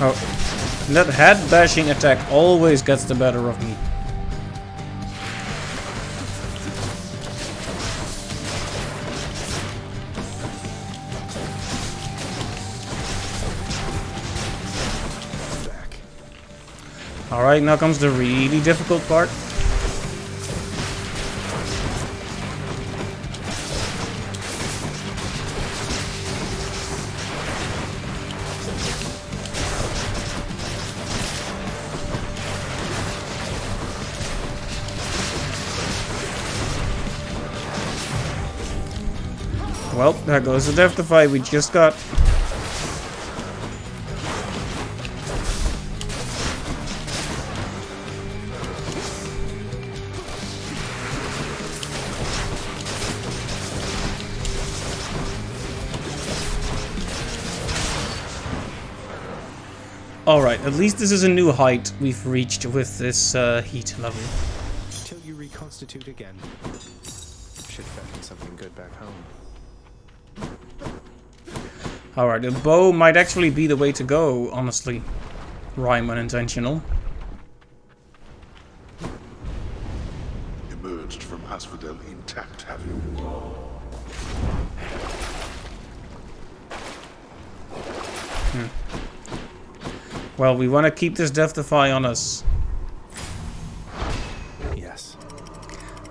Oh, that head bashing attack always gets the better of me. Alright, now comes the really difficult part. Well, there goes the Deathify we just got. Alright, at least this is a new height we've reached with this heat level. Till you reconstitute again. Should fetch something good back home. Alright, the bow might actually be the way to go, honestly. Rhyme unintentional. Emerged from Asphodel intact, have you? Well, we want to keep this Deathify on us. Yes.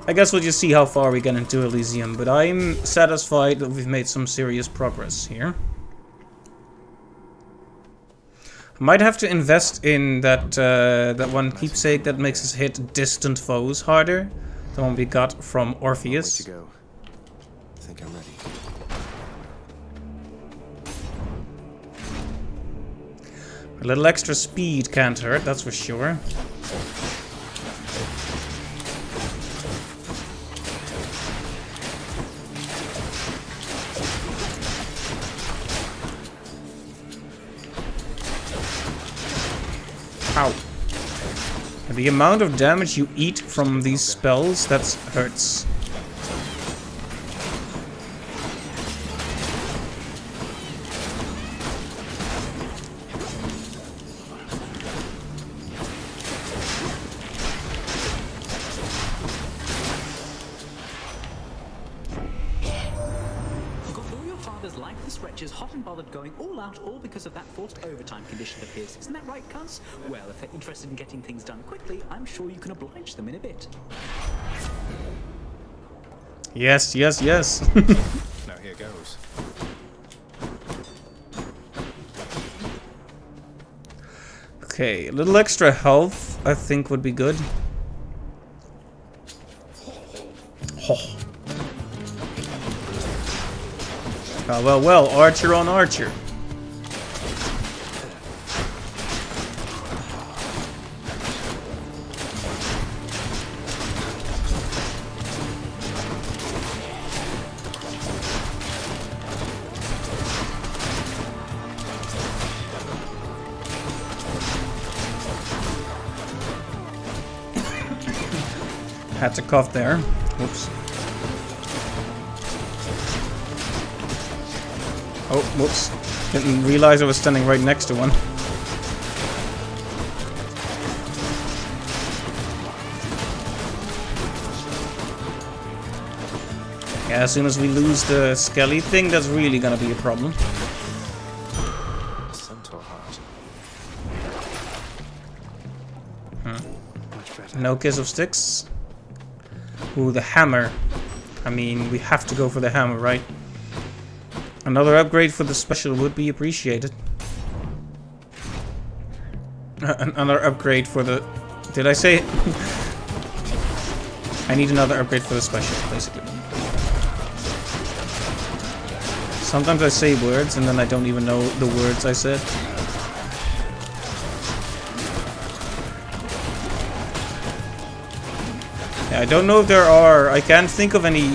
I guess we'll just see how far we get into Elysium, but I'm satisfied that we've made some serious progress here. I might have to invest in that that one keepsake that makes us hit distant foes harder. The one we got from Orpheus. Way to go. I think I'm ready. A little extra speed can't hurt, that's for sure. Ow. And the amount of damage you eat from these spells, that hurts. Hot and bothered going all out, all because of that forced overtime condition of his. Isn't that right, cuz? Well, if they're interested in getting things done quickly, I'm sure you can oblige them in a bit. Yes, yes, yes. Now here goes. Okay, a little extra health, I think, would be good. Oh. Well, archer on archer. Had to cough there. Whoops. Oh, whoops. Didn't realize I was standing right next to one. Yeah, as soon as we lose the Skelly thing, that's really gonna be a problem. Centaur heart. Much better. No Kiss of Sticks. Ooh, the hammer. I mean, we have to go for the hammer, right? Another upgrade for the special would be appreciated. Another upgrade for the... Did I say... I need another upgrade for the special, basically. Sometimes I say words and then I don't even know the words I said. Yeah, I don't know if there are... I can't think of any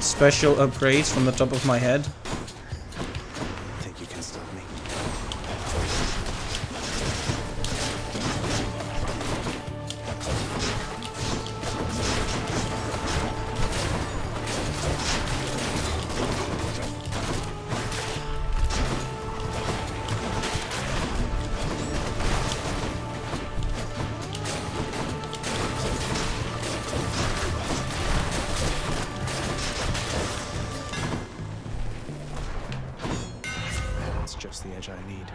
special upgrades from the top of my head. I think you can stop me. Just the edge I need.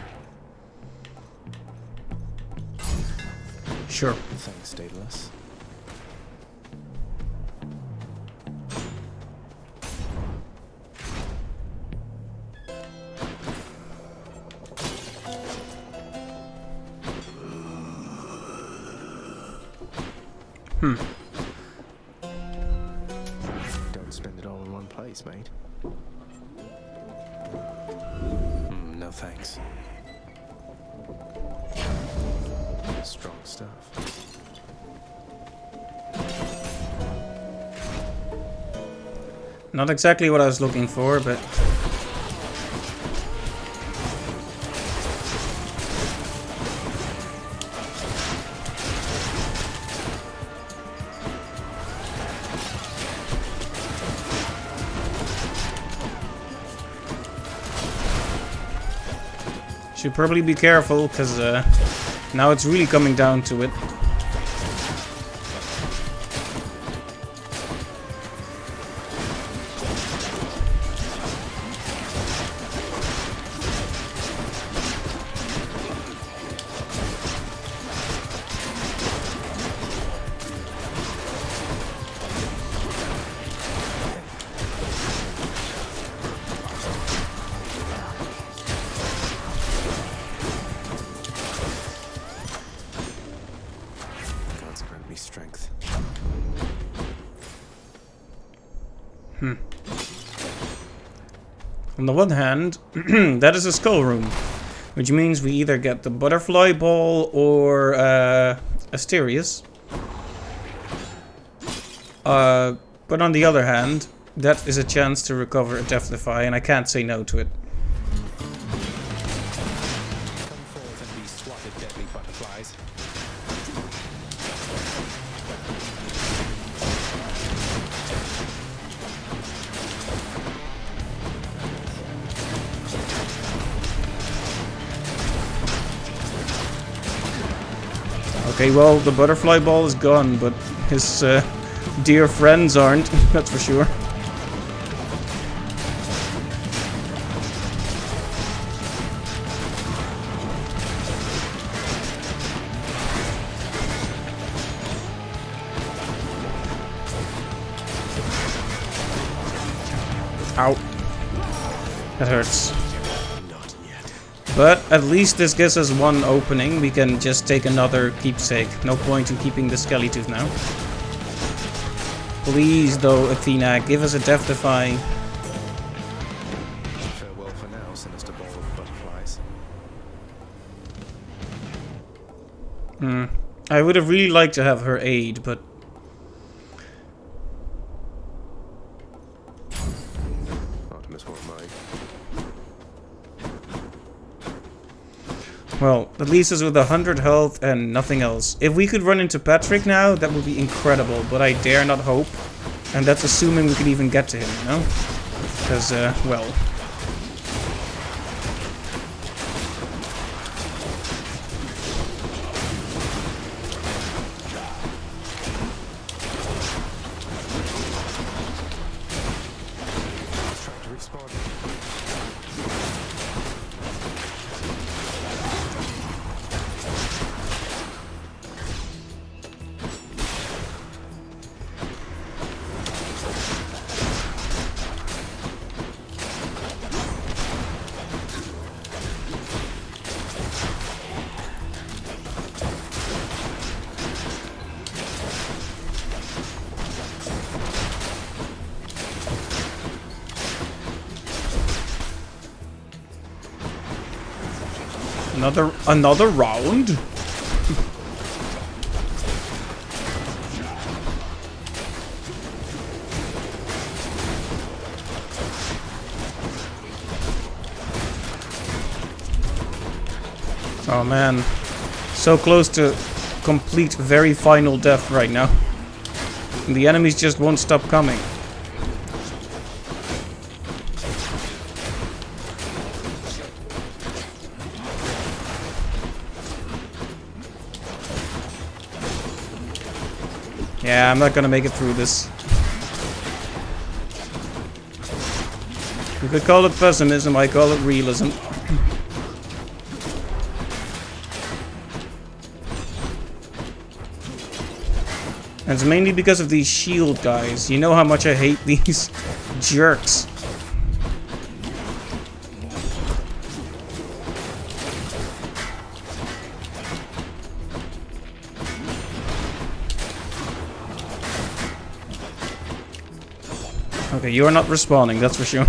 Sure. Thanks, Daedalus. Don't spend it all in one place, mate. No thanks. Strong stuff. Not exactly what I was looking for, but... Should probably be careful, because now it's really coming down to it. Strength. On the one hand, that is a skull room, which means we either get the butterfly ball or Asterius. But on the other hand, that is a chance to recover a Deathify, and I can't say no to it. Come forth and be swatted, deadly butterflies. Okay, well, the butterfly ball is gone, but his dear friends aren't, that's for sure. Ow. That hurts. But at least this gives us one opening. We can just take another keepsake. No point in keeping the Skeletooth now. Please, though, Athena, give us a Deathify. Farewell for now, sinister ball of butterflies. I would have really liked to have her aid, but... Artemis won't mind. Well, that leaves us with 100 health and nothing else. If we could run into Patrick now, that would be incredible, but I dare not hope. And that's assuming we could even get to him, you know? Because, well... Another round? Oh man, so close to complete very final death right now. And the enemies just won't stop coming. Yeah, I'm not gonna make it through this. You could call it pessimism, I call it realism. And it's mainly because of these shield guys. You know how much I hate these jerks. Okay, you are not respawning, that's for sure.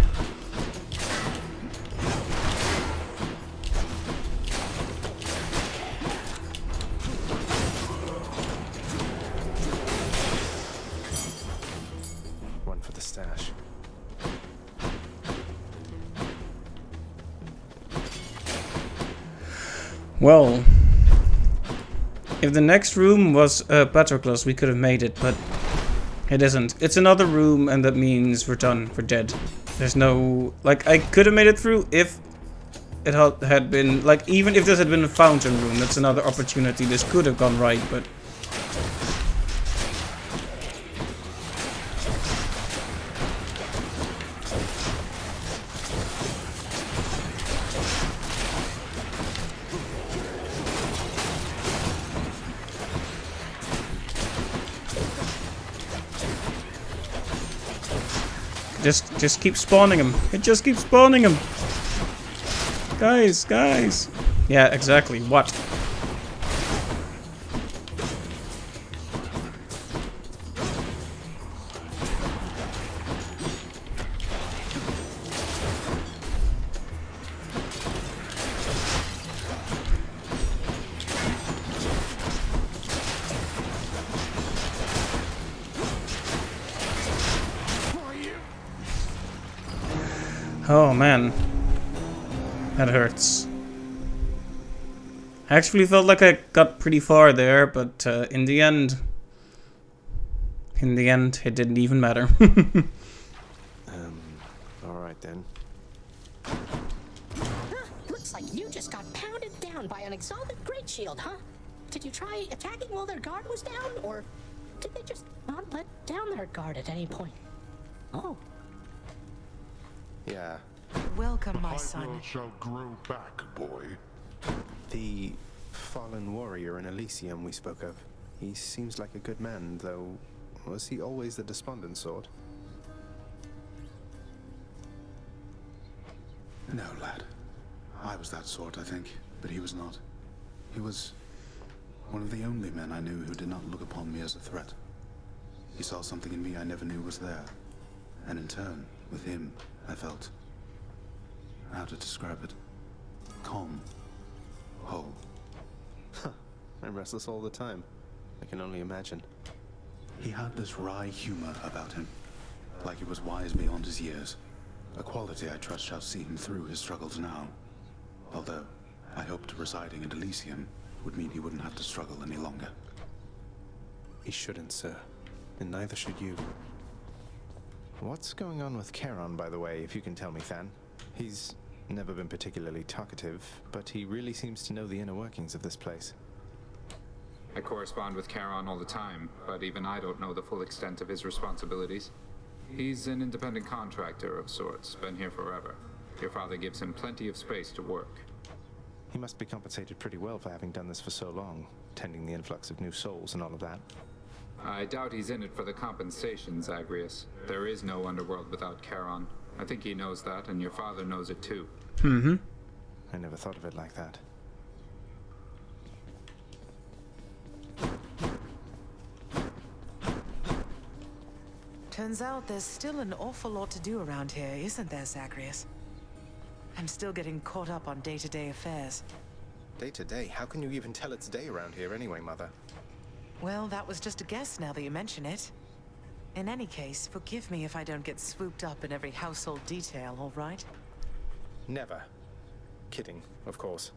Well, if the next room was Patroclus, we could have made it, but it isn't. It's another room, and that means we're done. We're dead. There's no... Like, I could have made it through if it had been... Like, even if this had been a fountain room, that's another opportunity. This could have gone right, but... Just keep spawning him. It just keeps spawning him. Guys. Yeah, exactly. What? Oh man, that hurts. I actually felt like I got pretty far there, but in the end, it didn't even matter. Alright then. Looks like you just got pounded down by an exalted great shield, huh? Did you try attacking while their guard was down, or did they just not let down their guard at any point? Oh. Yeah. Welcome, my son. Hyrule shall grow back, boy. The fallen warrior in Elysium we spoke of. He seems like a good man, though. Was he always the despondent sort? No, lad. I was that sort, I think, but he was not. He was one of the only men I knew who did not look upon me as a threat. He saw something in me I never knew was there. And in turn, with him, I felt... how to describe it? Calm. Whole. I'm restless all the time. I can only imagine. He had this wry humor about him, like he was wise beyond his years. A quality I trust shall see him through his struggles now. Although, I hoped residing in Elysium would mean he wouldn't have to struggle any longer. He shouldn't, sir. And neither should you. What's going on with Charon, by the way, if you can tell me, Than? He's never been particularly talkative, but he really seems to know the inner workings of this place. I correspond with Charon all the time, but even I don't know the full extent of his responsibilities. He's an independent contractor of sorts, been here forever. Your father gives him plenty of space to work. He must be compensated pretty well for having done this for so long, tending the influx of new souls and all of that. I doubt he's in it for the compensation, Zagreus. There is no underworld without Charon. I think he knows that, and your father knows it too. Mm-hmm. I never thought of it like that. Turns out there's still an awful lot to do around here, isn't there, Zagreus? I'm still getting caught up on day-to-day affairs. Day-to-day? How can you even tell it's day around here anyway, Mother? Well, that was just a guess now that you mention it. In any case, forgive me if I don't get swooped up in every household detail, all right? Never. Kidding, of course.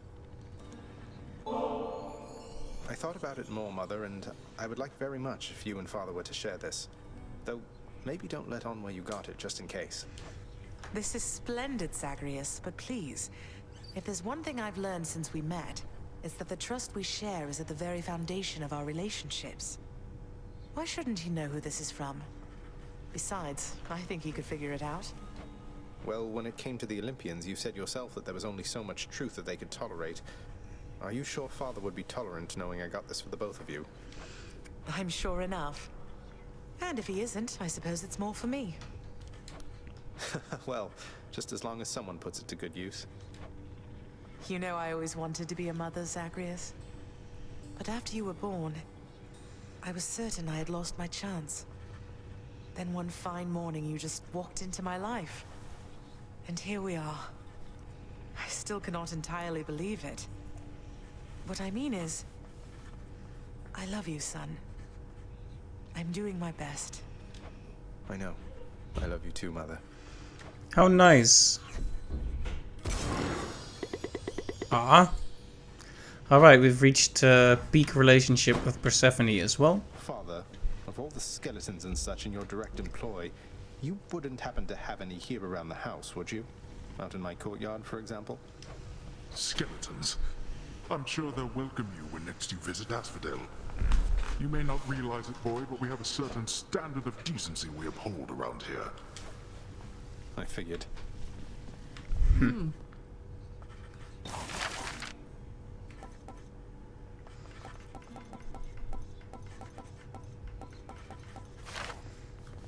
I thought about it more, Mother, and I would like very much if you and Father were to share this. Though, maybe don't let on where you got it, just in case. This is splendid, Zagreus, but please, if there's one thing I've learned since we met, it's that the trust we share is at the very foundation of our relationships. Why shouldn't he know who this is from? Besides, I think he could figure it out. Well, when it came to the Olympians, you said yourself that there was only so much truth that they could tolerate. Are you sure Father would be tolerant knowing I got this for the both of you? I'm sure enough. And if he isn't, I suppose it's more for me. Well, just as long as someone puts it to good use. You know I always wanted to be a mother, Zagreus. But after you were born, I was certain I had lost my chance. Then one fine morning you just walked into my life. And here we are. I still cannot entirely believe it. What I mean is, I love you, son. I'm doing my best. I know. I love you too, Mother. How nice. Ah. Alright, we've reached peak relationship with Persephone as well. Father, of all the skeletons and such in your direct employ, you wouldn't happen to have any here around the house, would you? Out in my courtyard, for example? Skeletons? I'm sure they'll welcome you when next you visit Asphodel. You may not realize it, boy, but we have a certain standard of decency we uphold around here. I figured.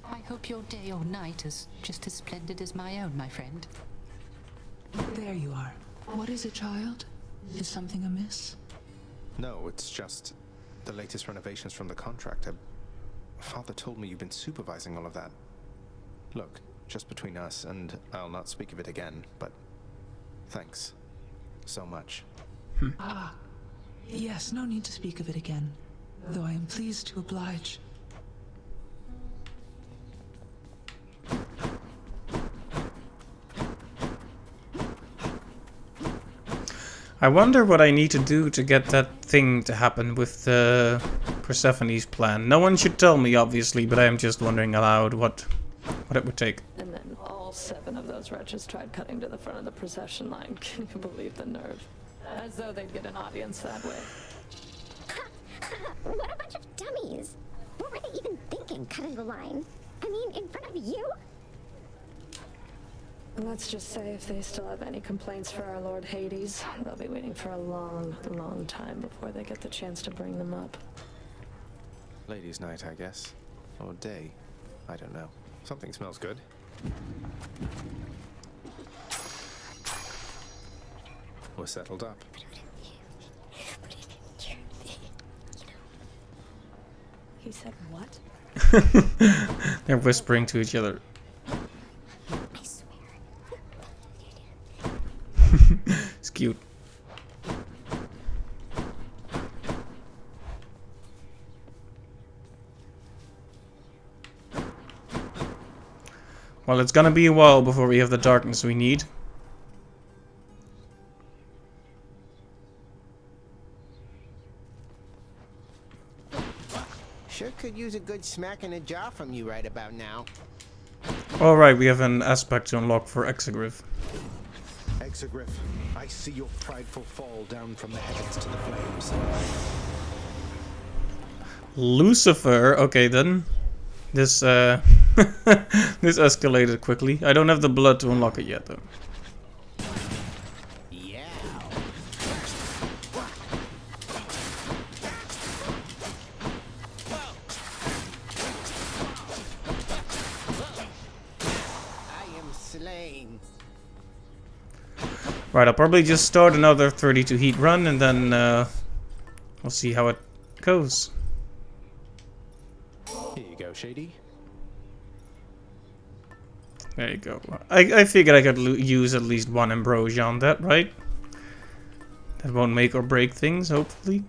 I hope your day or night is just as splendid as my own, my friend. There you are. What is it, child? Is something amiss? No, it's just the latest renovations from the contractor. Father told me you've been supervising all of that. Look, just between us, and I'll not speak of it again, but thanks so much. Ah, yes, no need to speak of it again, though I am pleased to oblige. I wonder what I need to do to get that thing to happen with Persephone's plan. No one should tell me, obviously, but I am just wondering aloud what it would take. And then all 7 of those wretches tried cutting to the front of the procession line. Can you believe the nerve? As though they'd get an audience that way. What a bunch of dummies! What were they even thinking, cutting the line? I mean, in front of you? Let's just say if they still have any complaints for our Lord Hades, they'll be waiting for a long, long time before they get the chance to bring them up. Ladies' night, I guess. Or day. I don't know. Something smells good. We're settled up. He said what? They're whispering to each other. It's cute. Well, it's gonna be a while before we have the darkness we need. Sure could use a good smack in the jaw from you right about now. Alright, we have an aspect to unlock for Exegriff. Exegriff, I see your prideful fall down from the heavens to the flames. Lucifer, okay then. This this escalated quickly. I don't have the blood to unlock it yet though. Yeah. I am slain. Right, I'll probably just start another 32 heat run and then we'll see how it goes. Here you go, Shady. There you go. I figured I could use at least one ambrosia on that, right? That won't make or break things, hopefully.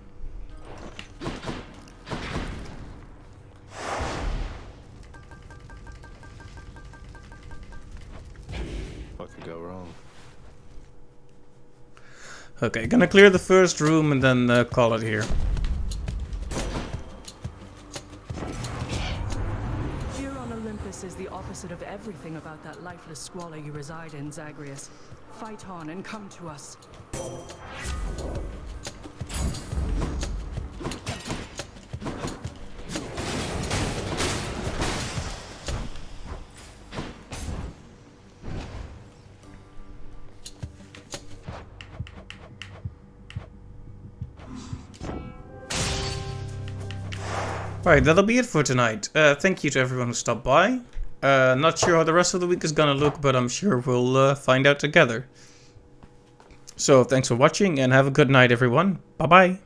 What could go wrong? Okay, gonna clear the first room and then call it here. Here on Olympus is the opposite of everything about that lifeless squalor you reside in, Zagreus. Fight on and come to us. Right, that'll be it for tonight. Thank you to everyone who stopped by. Not sure how the rest of the week is gonna look, but I'm sure we'll find out together. So, thanks for watching and have a good night, everyone. Bye-bye.